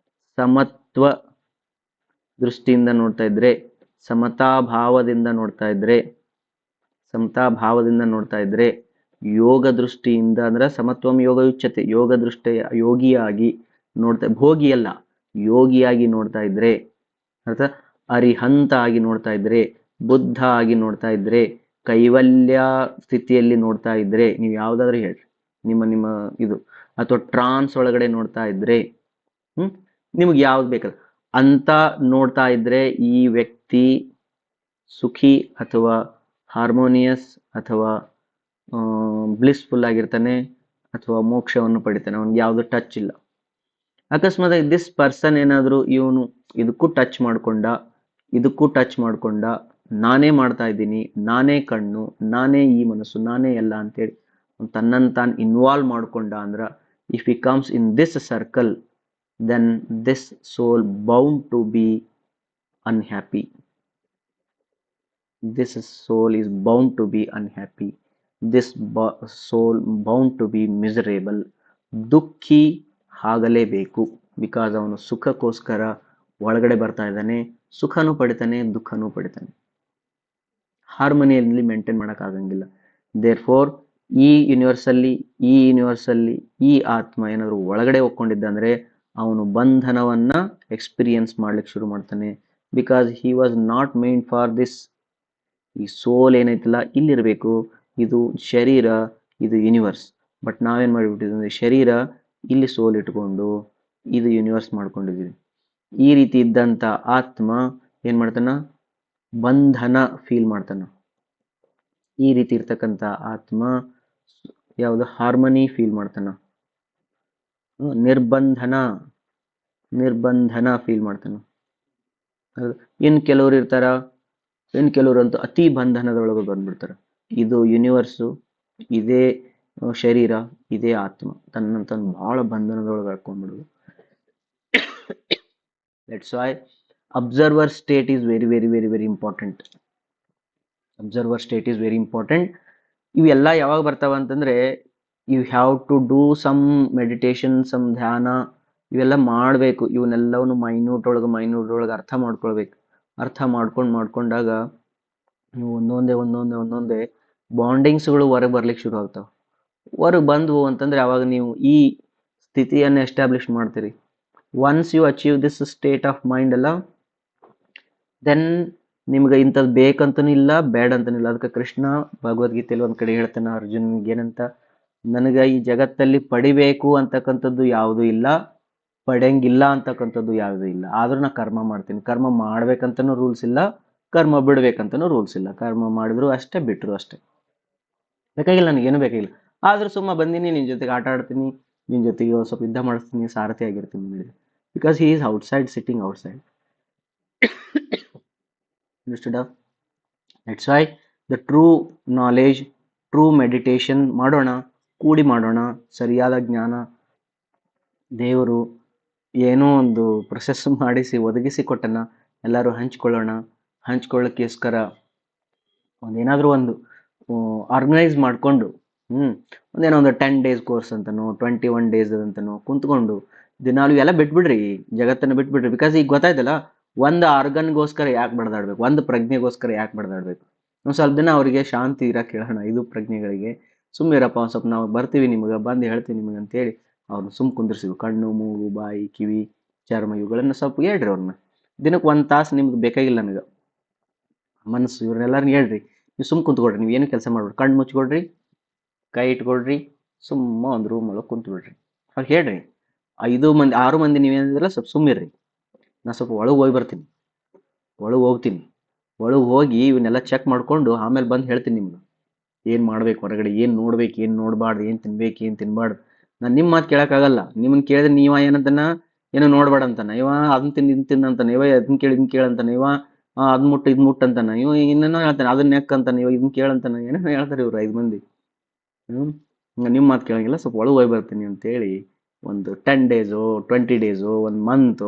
ಸಮತ್ವ ದೃಷ್ಟಿಯಿಂದ ನೋಡ್ತಾ ಇದ್ರೆ, ಸಮತಾಭಾವದಿಂದ ನೋಡ್ತಾ ಇದ್ರೆ, ಯೋಗ ದೃಷ್ಟಿಯಿಂದ ಅಂದ್ರೆ ಸಮತ್ವಂ ಯೋಗ ಯುಚ್ಯತೆ, ಯೋಗ ದೃಷ್ಟಿಯ ಯೋಗಿಯಾಗಿ ನೋಡ್ತಾ, ಭೋಗಿಯಲ್ಲ ಯೋಗಿಯಾಗಿ ನೋಡ್ತಾ ಇದ್ರೆ, ಅರ್ಥ ಅರಿಹಂತ ಆಗಿ ನೋಡ್ತಾ ಇದ್ರೆ, ಬುದ್ಧ ಆಗಿ ನೋಡ್ತಾ ಇದ್ರೆ, ಕೈವಲ್ಯ ಸ್ಥಿತಿಯಲ್ಲಿ ನೋಡ್ತಾ ಇದ್ರೆ, ನೀವು ಯಾವ್ದಾದ್ರು ಹೇಳ್ರಿ, ನಿಮ್ಮ ಇದು, ಅಥವಾ ಟ್ರಾನ್ಸ್ ಒಳಗಡೆ ನೋಡ್ತಾ ಇದ್ರೆ, ನಿಮ್ಗೆ ಯಾವ್ದು ಬೇಕಲ್ಲ ಅಂತ ನೋಡ್ತಾ ಇದ್ರೆ ಈ ವ್ಯಕ್ತಿ ಸುಖಿ ಅಥವಾ ಹಾರ್ಮೋನಿಯಸ್ ಅಥವಾ ಬ್ಲಿಸ್ಫುಲ್ ಆಗಿರ್ತಾನೆ ಅಥವಾ ಮೋಕ್ಷವನ್ನು ಪಡಿತಾನೆ. ಅವನಿಗೆ ಯಾವುದು ಟಚ್ ಇಲ್ಲ. ಅಕಸ್ಮಾತ್ ದಿಸ್ ಪರ್ಸನ್ ಏನಾದ್ರು ಇವನು ಇದಕ್ಕೂ ಟಚ್ ಮಾಡ್ಕೊಂಡ ನಾನೇ ಮಾಡ್ತಾ ಇದ್ದೀನಿ, ನಾನೇ ಕಣ್ಣು, ನಾನೇ ಈ ಮನಸ್ಸು, ನಾನೇ ಎಲ್ಲ ಅಂತೇಳಿ ತನ್ನನ್ನು ತಾನು ಇನ್ವಾಲ್ವ್ ಮಾಡ್ಕೊಂಡ ಅಂದ್ರ, if he comes in this circle, then this soul bound to be unhappy. This soul is bound to be unhappy. This soul bound to be miserable. ದುಃಖಿ ಆಗಲೇಬೇಕು. ಬಿಕಾಸ್ ಅವನು ಸುಖಕ್ಕೋಸ್ಕರ ಒಳಗಡೆ ಬರ್ತಾ ಇದ್ದಾನೆ, ಸುಖನೂ ಪಡಿತಾನೆ, ದುಃಖನೂ ಪಡಿತಾನೆ. ಹಾರ್ಮೋನಿಯಲ್ಲಿ ಮೇಂಟೈನ್ ಮಾಡೋಕ್ಕಾಗಂಗಿಲ್ಲ. ದೇರ್ ಫೋರ್ ಈ ಯೂನಿವರ್ಸಲ್ಲಿ ಈ ಆತ್ಮ ಏನಾದ್ರು ಒಳಗಡೆ ಹೋಗ್ಕೊಂಡಿದ್ದ ಅಂದ್ರೆ ಅವನು ಬಂಧನವನ್ನ ಎಕ್ಸ್ಪೀರಿಯನ್ಸ್ ಮಾಡ್ಲಿಕ್ಕೆ ಶುರು ಮಾಡ್ತಾನೆ. Because he was not made for this. ಈ ಸೋಲ್ ಏನೈತಲ್ಲ ಇಲ್ಲಿರ್ಬೇಕು, ಇದು ಶರೀರ, ಇದು ಯೂನಿವರ್ಸ್. ಬಟ್ ನಾವೇನ್ ಮಾಡಿಬಿಟ್ಟಿದ್ವಿ, ಶರೀರ ಇಲ್ಲಿ ಸೋಲ್ ಇಟ್ಕೊಂಡು ಇದು ಯೂನಿವರ್ಸ್ ಮಾಡ್ಕೊಂಡಿದ್ವಿ. ಈ ರೀತಿ ಇದ್ದಂತ ಆತ್ಮ ಏನ್ ಮಾಡ್ತಾನ, ಬಂಧನ ಫೀಲ್ ಮಾಡ್ತಾನ. ಈ ರೀತಿ ಇರ್ತಕ್ಕಂಥ ಆತ್ಮ ಯಾವುದು, ಹಾರ್ಮನಿ ಫೀಲ್ ಮಾಡ್ತಾನ, ನಿರ್ಬಂಧನ ಫೀಲ್ ಮಾಡ್ತಾನ. ಇನ್ ಕೆಲವ್ರಂತೂ ಅತಿ ಬಂಧನದೊಳಗೆ ಬಂದ್ಬಿಡ್ತಾರ. ಇದು ಯೂನಿವರ್ಸು, ಇದೇ ಶರೀರ, ಇದೇ ಆತ್ಮ, ತನ್ನ ಬಹಳ ಬಂಧನದೊಳಗೆ ಹಾಕೊಂಡ್ಬಿಡುದು. That's why observer state is very very very very important. ಇವೆಲ್ಲ ಯಾವಾಗ ಬರ್ತಾವ ಅಂತಂದ್ರೆ, you have to do some meditation, some ಧ್ಯಾನ, ಇವೆಲ್ಲ ಮಾಡಬೇಕು. ಇವನ್ನೆಲ್ಲವನ್ನು ಮೈನ್ಯೂಟ್ ಒಳಗೆ ಅರ್ಥ ಮಾಡ್ಕೊಳ್ಬೇಕು. ಅರ್ಥ ಮಾಡ್ಕೊಂಡಾಗ ನೀವು ಒಂದೊಂದೇ ಬಾಂಡಿಂಗ್ಸ್ಗಳು ಹೊರಗೆ ಬರ್ಲಿಕ್ಕೆ ಶುರು ಆಗ್ತಾವ. ಹೊರಗೆ ಬಂದ್ವು ಅಂತಂದ್ರೆ ಅವಾಗ ನೀವು ಈ ಸ್ಥಿತಿಯನ್ನು ಎಸ್ಟಾಬ್ಲಿಷ್ ಮಾಡ್ತೀರಿ. Once you achieve this state of mind ಅಲ್ಲ, ದೆನ್ ನಿಮ್ಗೆ ಇಂಥದ್ದು ಬೇಕಂತನೂ ಇಲ್ಲ, ಬ್ಯಾಡ್ ಅಂತನೂ ಇಲ್ಲ. ಅದಕ್ಕೆ ಕೃಷ್ಣ ಭಗವದ್ಗೀತೆಯಲ್ಲಿ ಒಂದ್ ಕಡೆ ಹೇಳ್ತಾನೆ ಅರ್ಜುನ್ಗೆ ಏನಂತ, ನನಗೆ ಈ ಜಗತ್ತಲ್ಲಿ ಪಡಿಬೇಕು ಅಂತಕ್ಕಂಥದ್ದು ಯಾವುದೂ ಇಲ್ಲ, ಪಡೆಯಂಗಿಲ್ಲ ಅಂತಕ್ಕಂಥದ್ದು ಯಾವುದೂ ಇಲ್ಲ. ಆದ್ರೂ ನಾ ಕರ್ಮ ಮಾಡ್ತೀನಿ. ಕರ್ಮ ಮಾಡ್ಬೇಕಂತನೂ ರೂಲ್ಸ್ ಇಲ್ಲ, ಕರ್ಮ ಬಿಡ್ಬೇಕಂತನೂ ರೂಲ್ಸ್ ಇಲ್ಲ. ಕರ್ಮ ಮಾಡಿದ್ರು ಅಷ್ಟೇ, ಬಿಟ್ರು ಅಷ್ಟೇ. ಬೇಕಾಗಿಲ್ಲ, ನನಗೇನು ಬೇಕಾಗಿಲ್ಲ. ಆದ್ರೂ ಸುಮ್ಮ ಬಂದೀನಿ, ನಿನ್ ಜೊತೆಗೆ ಆಟ ಆಡ್ತೀನಿ, ನಿನ್ ಜೊತೆಗೆ ಒಂದ್ ಸ್ವಲ್ಪ ಯುದ್ಧ ಮಾಡಿಸ್ತೀನಿ, ಸಾರಥಿ ಆಗಿರ್ತೀನಿ. Because he is outside, sitting outside. Understood? That's why the true knowledge, true meditation ಮಾಡೋಣ, ಕೂಡಿ ಮಾಡೋಣ. ಸರಿಯಾದ ಜ್ಞಾನ ದೇವರು ಏನೋ ಒಂದು ಪ್ರೊಸೆಸ್ ಮಾಡಿಸಿ ಒದಗಿಸಿ ಕೊಟ್ಟನ, ಎಲ್ಲರೂ ಹಂಚ್ಕೊಳ್ಳೋಣ. ಹಂಚ್ಕೊಳ್ಳೋಕ್ಕೋಸ್ಕರ ಒಂದೇನಾದ್ರೂ ಒಂದು ಆರ್ಗನೈಸ್ ಮಾಡಿಕೊಂಡು ಒಂದೇನೋ ಒಂದು 10 days ಕೋರ್ಸ್ ಅಂತನೋ 21 days ಅಂತನೋ ಕುಂತ್ಕೊಂಡು ದಿನಾಲು ಎಲ್ಲ ಬಿಟ್ಬಿಡ್ರಿ, ಜಗತ್ತನ್ನು ಬಿಟ್ಬಿಡ್ರಿ. ಬಿಕಾಸ್ ಈಗ ಗೊತ್ತಾಯ್ತಲ್ಲ, ಒಂದು ಆರ್ಗನ್ಗೋಸ್ಕರ ಯಾಕೆ ಬಡ್ದಾಡ್ಬೇಕು, ಒಂದು ಪ್ರಜ್ಞೆಗೋಸ್ಕರ ಯಾಕೆ ಬಡ್ದಾಡ್ಬೇಕು. ಒಂದು ಸ್ವಲ್ಪ ದಿನ ಅವರಿಗೆ ಶಾಂತಿ ಇರಕ್ಕೆ ಹೇಳೋಣ. ಇದು ಪ್ರಜ್ಞೆಗಳಿಗೆ ಸುಮ್ಮಿರಪ್ಪ, ಒಂದು ಸ್ವಲ್ಪ ನಾವು ಬರ್ತೀವಿ ನಿಮಗೆ, ಬಂದು ಹೇಳ್ತೀವಿ ನಿಮಗೆ ಅಂತೇಳಿ ಅವ್ರನ್ನ ಸುಮ್ ಕುಂದಿರ್ಸಿದ್ವು. ಕಣ್ಣು, ಮೂಗು, ಬಾಯಿ, ಕಿವಿ, ಚರ್ಮ ಇವುಗಳನ್ನ ಸ್ವಲ್ಪ ಹೇಳ್ರಿ. ಅವ್ರನ್ನ ದಿನಕ್ಕೆ 1 ತಾಸು ನಿಮ್ಗೆ ಬೇಕಾಗಿಲ್ಲ. ನನಗೆ ಮನಸ್ಸು ಇವ್ರನ್ನೆಲ್ಲರನ್ನ ಹೇಳ್ರಿ. ನೀವು ಸುಮ್ ಕುಂತ್ಕೊಡ್ರಿ, ನೀವು ಏನು ಕೆಲಸ ಮಾಡ್ಬಿಡ್ರಿ, ಕಣ್ಣು ಮುಚ್ಕೊಡ್ರಿ, ಕೈ ಇಟ್ಕೊಡ್ರಿ, ಸುಮ್ಮ ಒಂದು ರೂಮ್ ಒಳಗೆ ಕುಂತು ಬಿಡ್ರಿ. ಅವ್ರು ಹೇಳ್ರಿ, 6 ಮಂದಿ ನೀವೇನಿದ್ರಲ್ಲ ಸ್ವಲ್ಪ ಸುಮ್ಮಿರ್ರಿ, ನಾ ಸ್ವಲ್ಪ ಒಳಗೆ ಹೋಗಿ ಬರ್ತೀನಿ, ಒಳಗೆ ಹೋಗ್ತೀನಿ, ಒಳಗೆ ಹೋಗಿ ಇವನ್ನೆಲ್ಲ ಚೆಕ್ ಮಾಡ್ಕೊಂಡು ಆಮೇಲೆ ಬಂದು ಹೇಳ್ತೀನಿ ನಿಮ್ಗೆ ಏನು ಮಾಡ್ಬೇಕು, ಹೊರಗಡೆ ಏನು ನೋಡ್ಬೇಕು, ಏನು ನೋಡಬಾರ್ದು, ಏನು ತಿನ್ಬೇಕು, ಏನು ತಿನ್ಬಾರ್ದು. ನಾನು ನಿಮ್ಮ ಮಾತು ಕೇಳೋಕ್ಕಾಗಲ್ಲ. ನಿಮ್ಮನ್ನ ಕೇಳಿದ್ರೆ ನೀವ ಏನಂತಾನ, ಏನೋ ನೋಡ್ಬೇಡ ಅಂತಾನ ಇವ, ಅದನ್ನ ತಿಂದು ಇದನ್ನ ತಿನ್ನ ಅಂತಾನೆ ಇವ, ಅದನ್ನ ಕೇಳಿ ಇದನ್ನ ಕೇಳಂತಾನೆ ಇವ, ಅದ್ ಮುಟ್ಟು ಇದು ಮುಟ್ಟು ಅಂತಾನ ಇವ, ಇನ್ನೇನೋ ಹೇಳ್ತಾನೆ, ಅದನ್ನ ನೆಕ್ ಅಂತಾನೆ ಇವ, ಇದನ್ನ ಕೇಳಂತಾನ, ಏನೋ ಹೇಳ್ತಾರೆ ಇವ್ರು 5 ಮಂದಿ. ನಿಮ್ಮ ಮಾತು ಕೇಳಂಗಿಲ್ಲ, ಸ್ವಲ್ಪ ಒಳಗೆ ಹೋಗಿ ಬರ್ತೀನಿ ಅಂತೇಳಿ ಒಂದು 10 days 20 days 1 month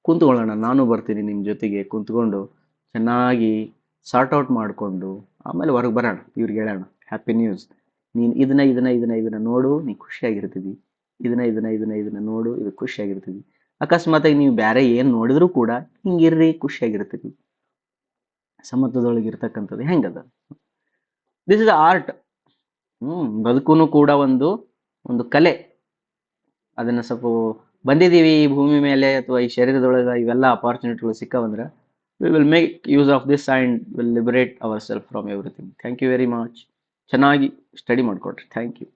ಕುಂತ್ಕೊಳ್ಳೋಣ. ನಾನು ಬರ್ತೀನಿ ನಿಮ್ಮ ಜೊತೆಗೆ, ಕುಂತ್ಕೊಂಡು ಚೆನ್ನಾಗಿ ಸಾರ್ಟ್ ಔಟ್ ಮಾಡಿಕೊಂಡು ಆಮೇಲೆ ಹೊರಗೆ ಬರೋಣ. ಇವ್ರಿಗೆ ಹೇಳೋಣ, ಹ್ಯಾಪಿ ನ್ಯೂಸ್, ನೀನು ಇದನ್ನ ನೋಡು, ನೀ ಖುಷಿಯಾಗಿರ್ತೀವಿ. ಇದನ್ನ ನೋಡು, ಇದು ಖುಷಿಯಾಗಿರ್ತೀವಿ. ಅಕಸ್ಮಾತಾಗಿ ನೀವು ಬೇರೆ ಏನು ನೋಡಿದ್ರು ಕೂಡ ಹಿಂಗಿರ್ರಿ, ಖುಷಿಯಾಗಿರ್ತೀವಿ. ಸಮತ್ವದೊಳಗೆ ಇರ್ತಕ್ಕಂಥದ್ದು ಹೆಂಗದ, ದಿಸ್ ಇಸ್ ಆರ್ಟ್. ಬದುಕುನು ಕೂಡ ಒಂದು ಕಲೆ. ಅದನ್ನ ಸ್ವಲ್ಪ ಬಂದಿದ್ದೀವಿ ಈ ಭೂಮಿ ಮೇಲೆ ಅಥವಾ ಈ ಶರೀರದೊಳಗೆ ಇವೆಲ್ಲ ಅಪಾರ್ಚುನಿಟಿಗಳು ಸಿಕ್ಕವಂದ್ರೆ we will make use of this and will liberate ourselves from everything. Thank you very much. ಚೆನ್ನಾಗಿ ಸ್ಟಡಿ ಮಾಡ್ಕೊಡ್ರಿ. Thank you.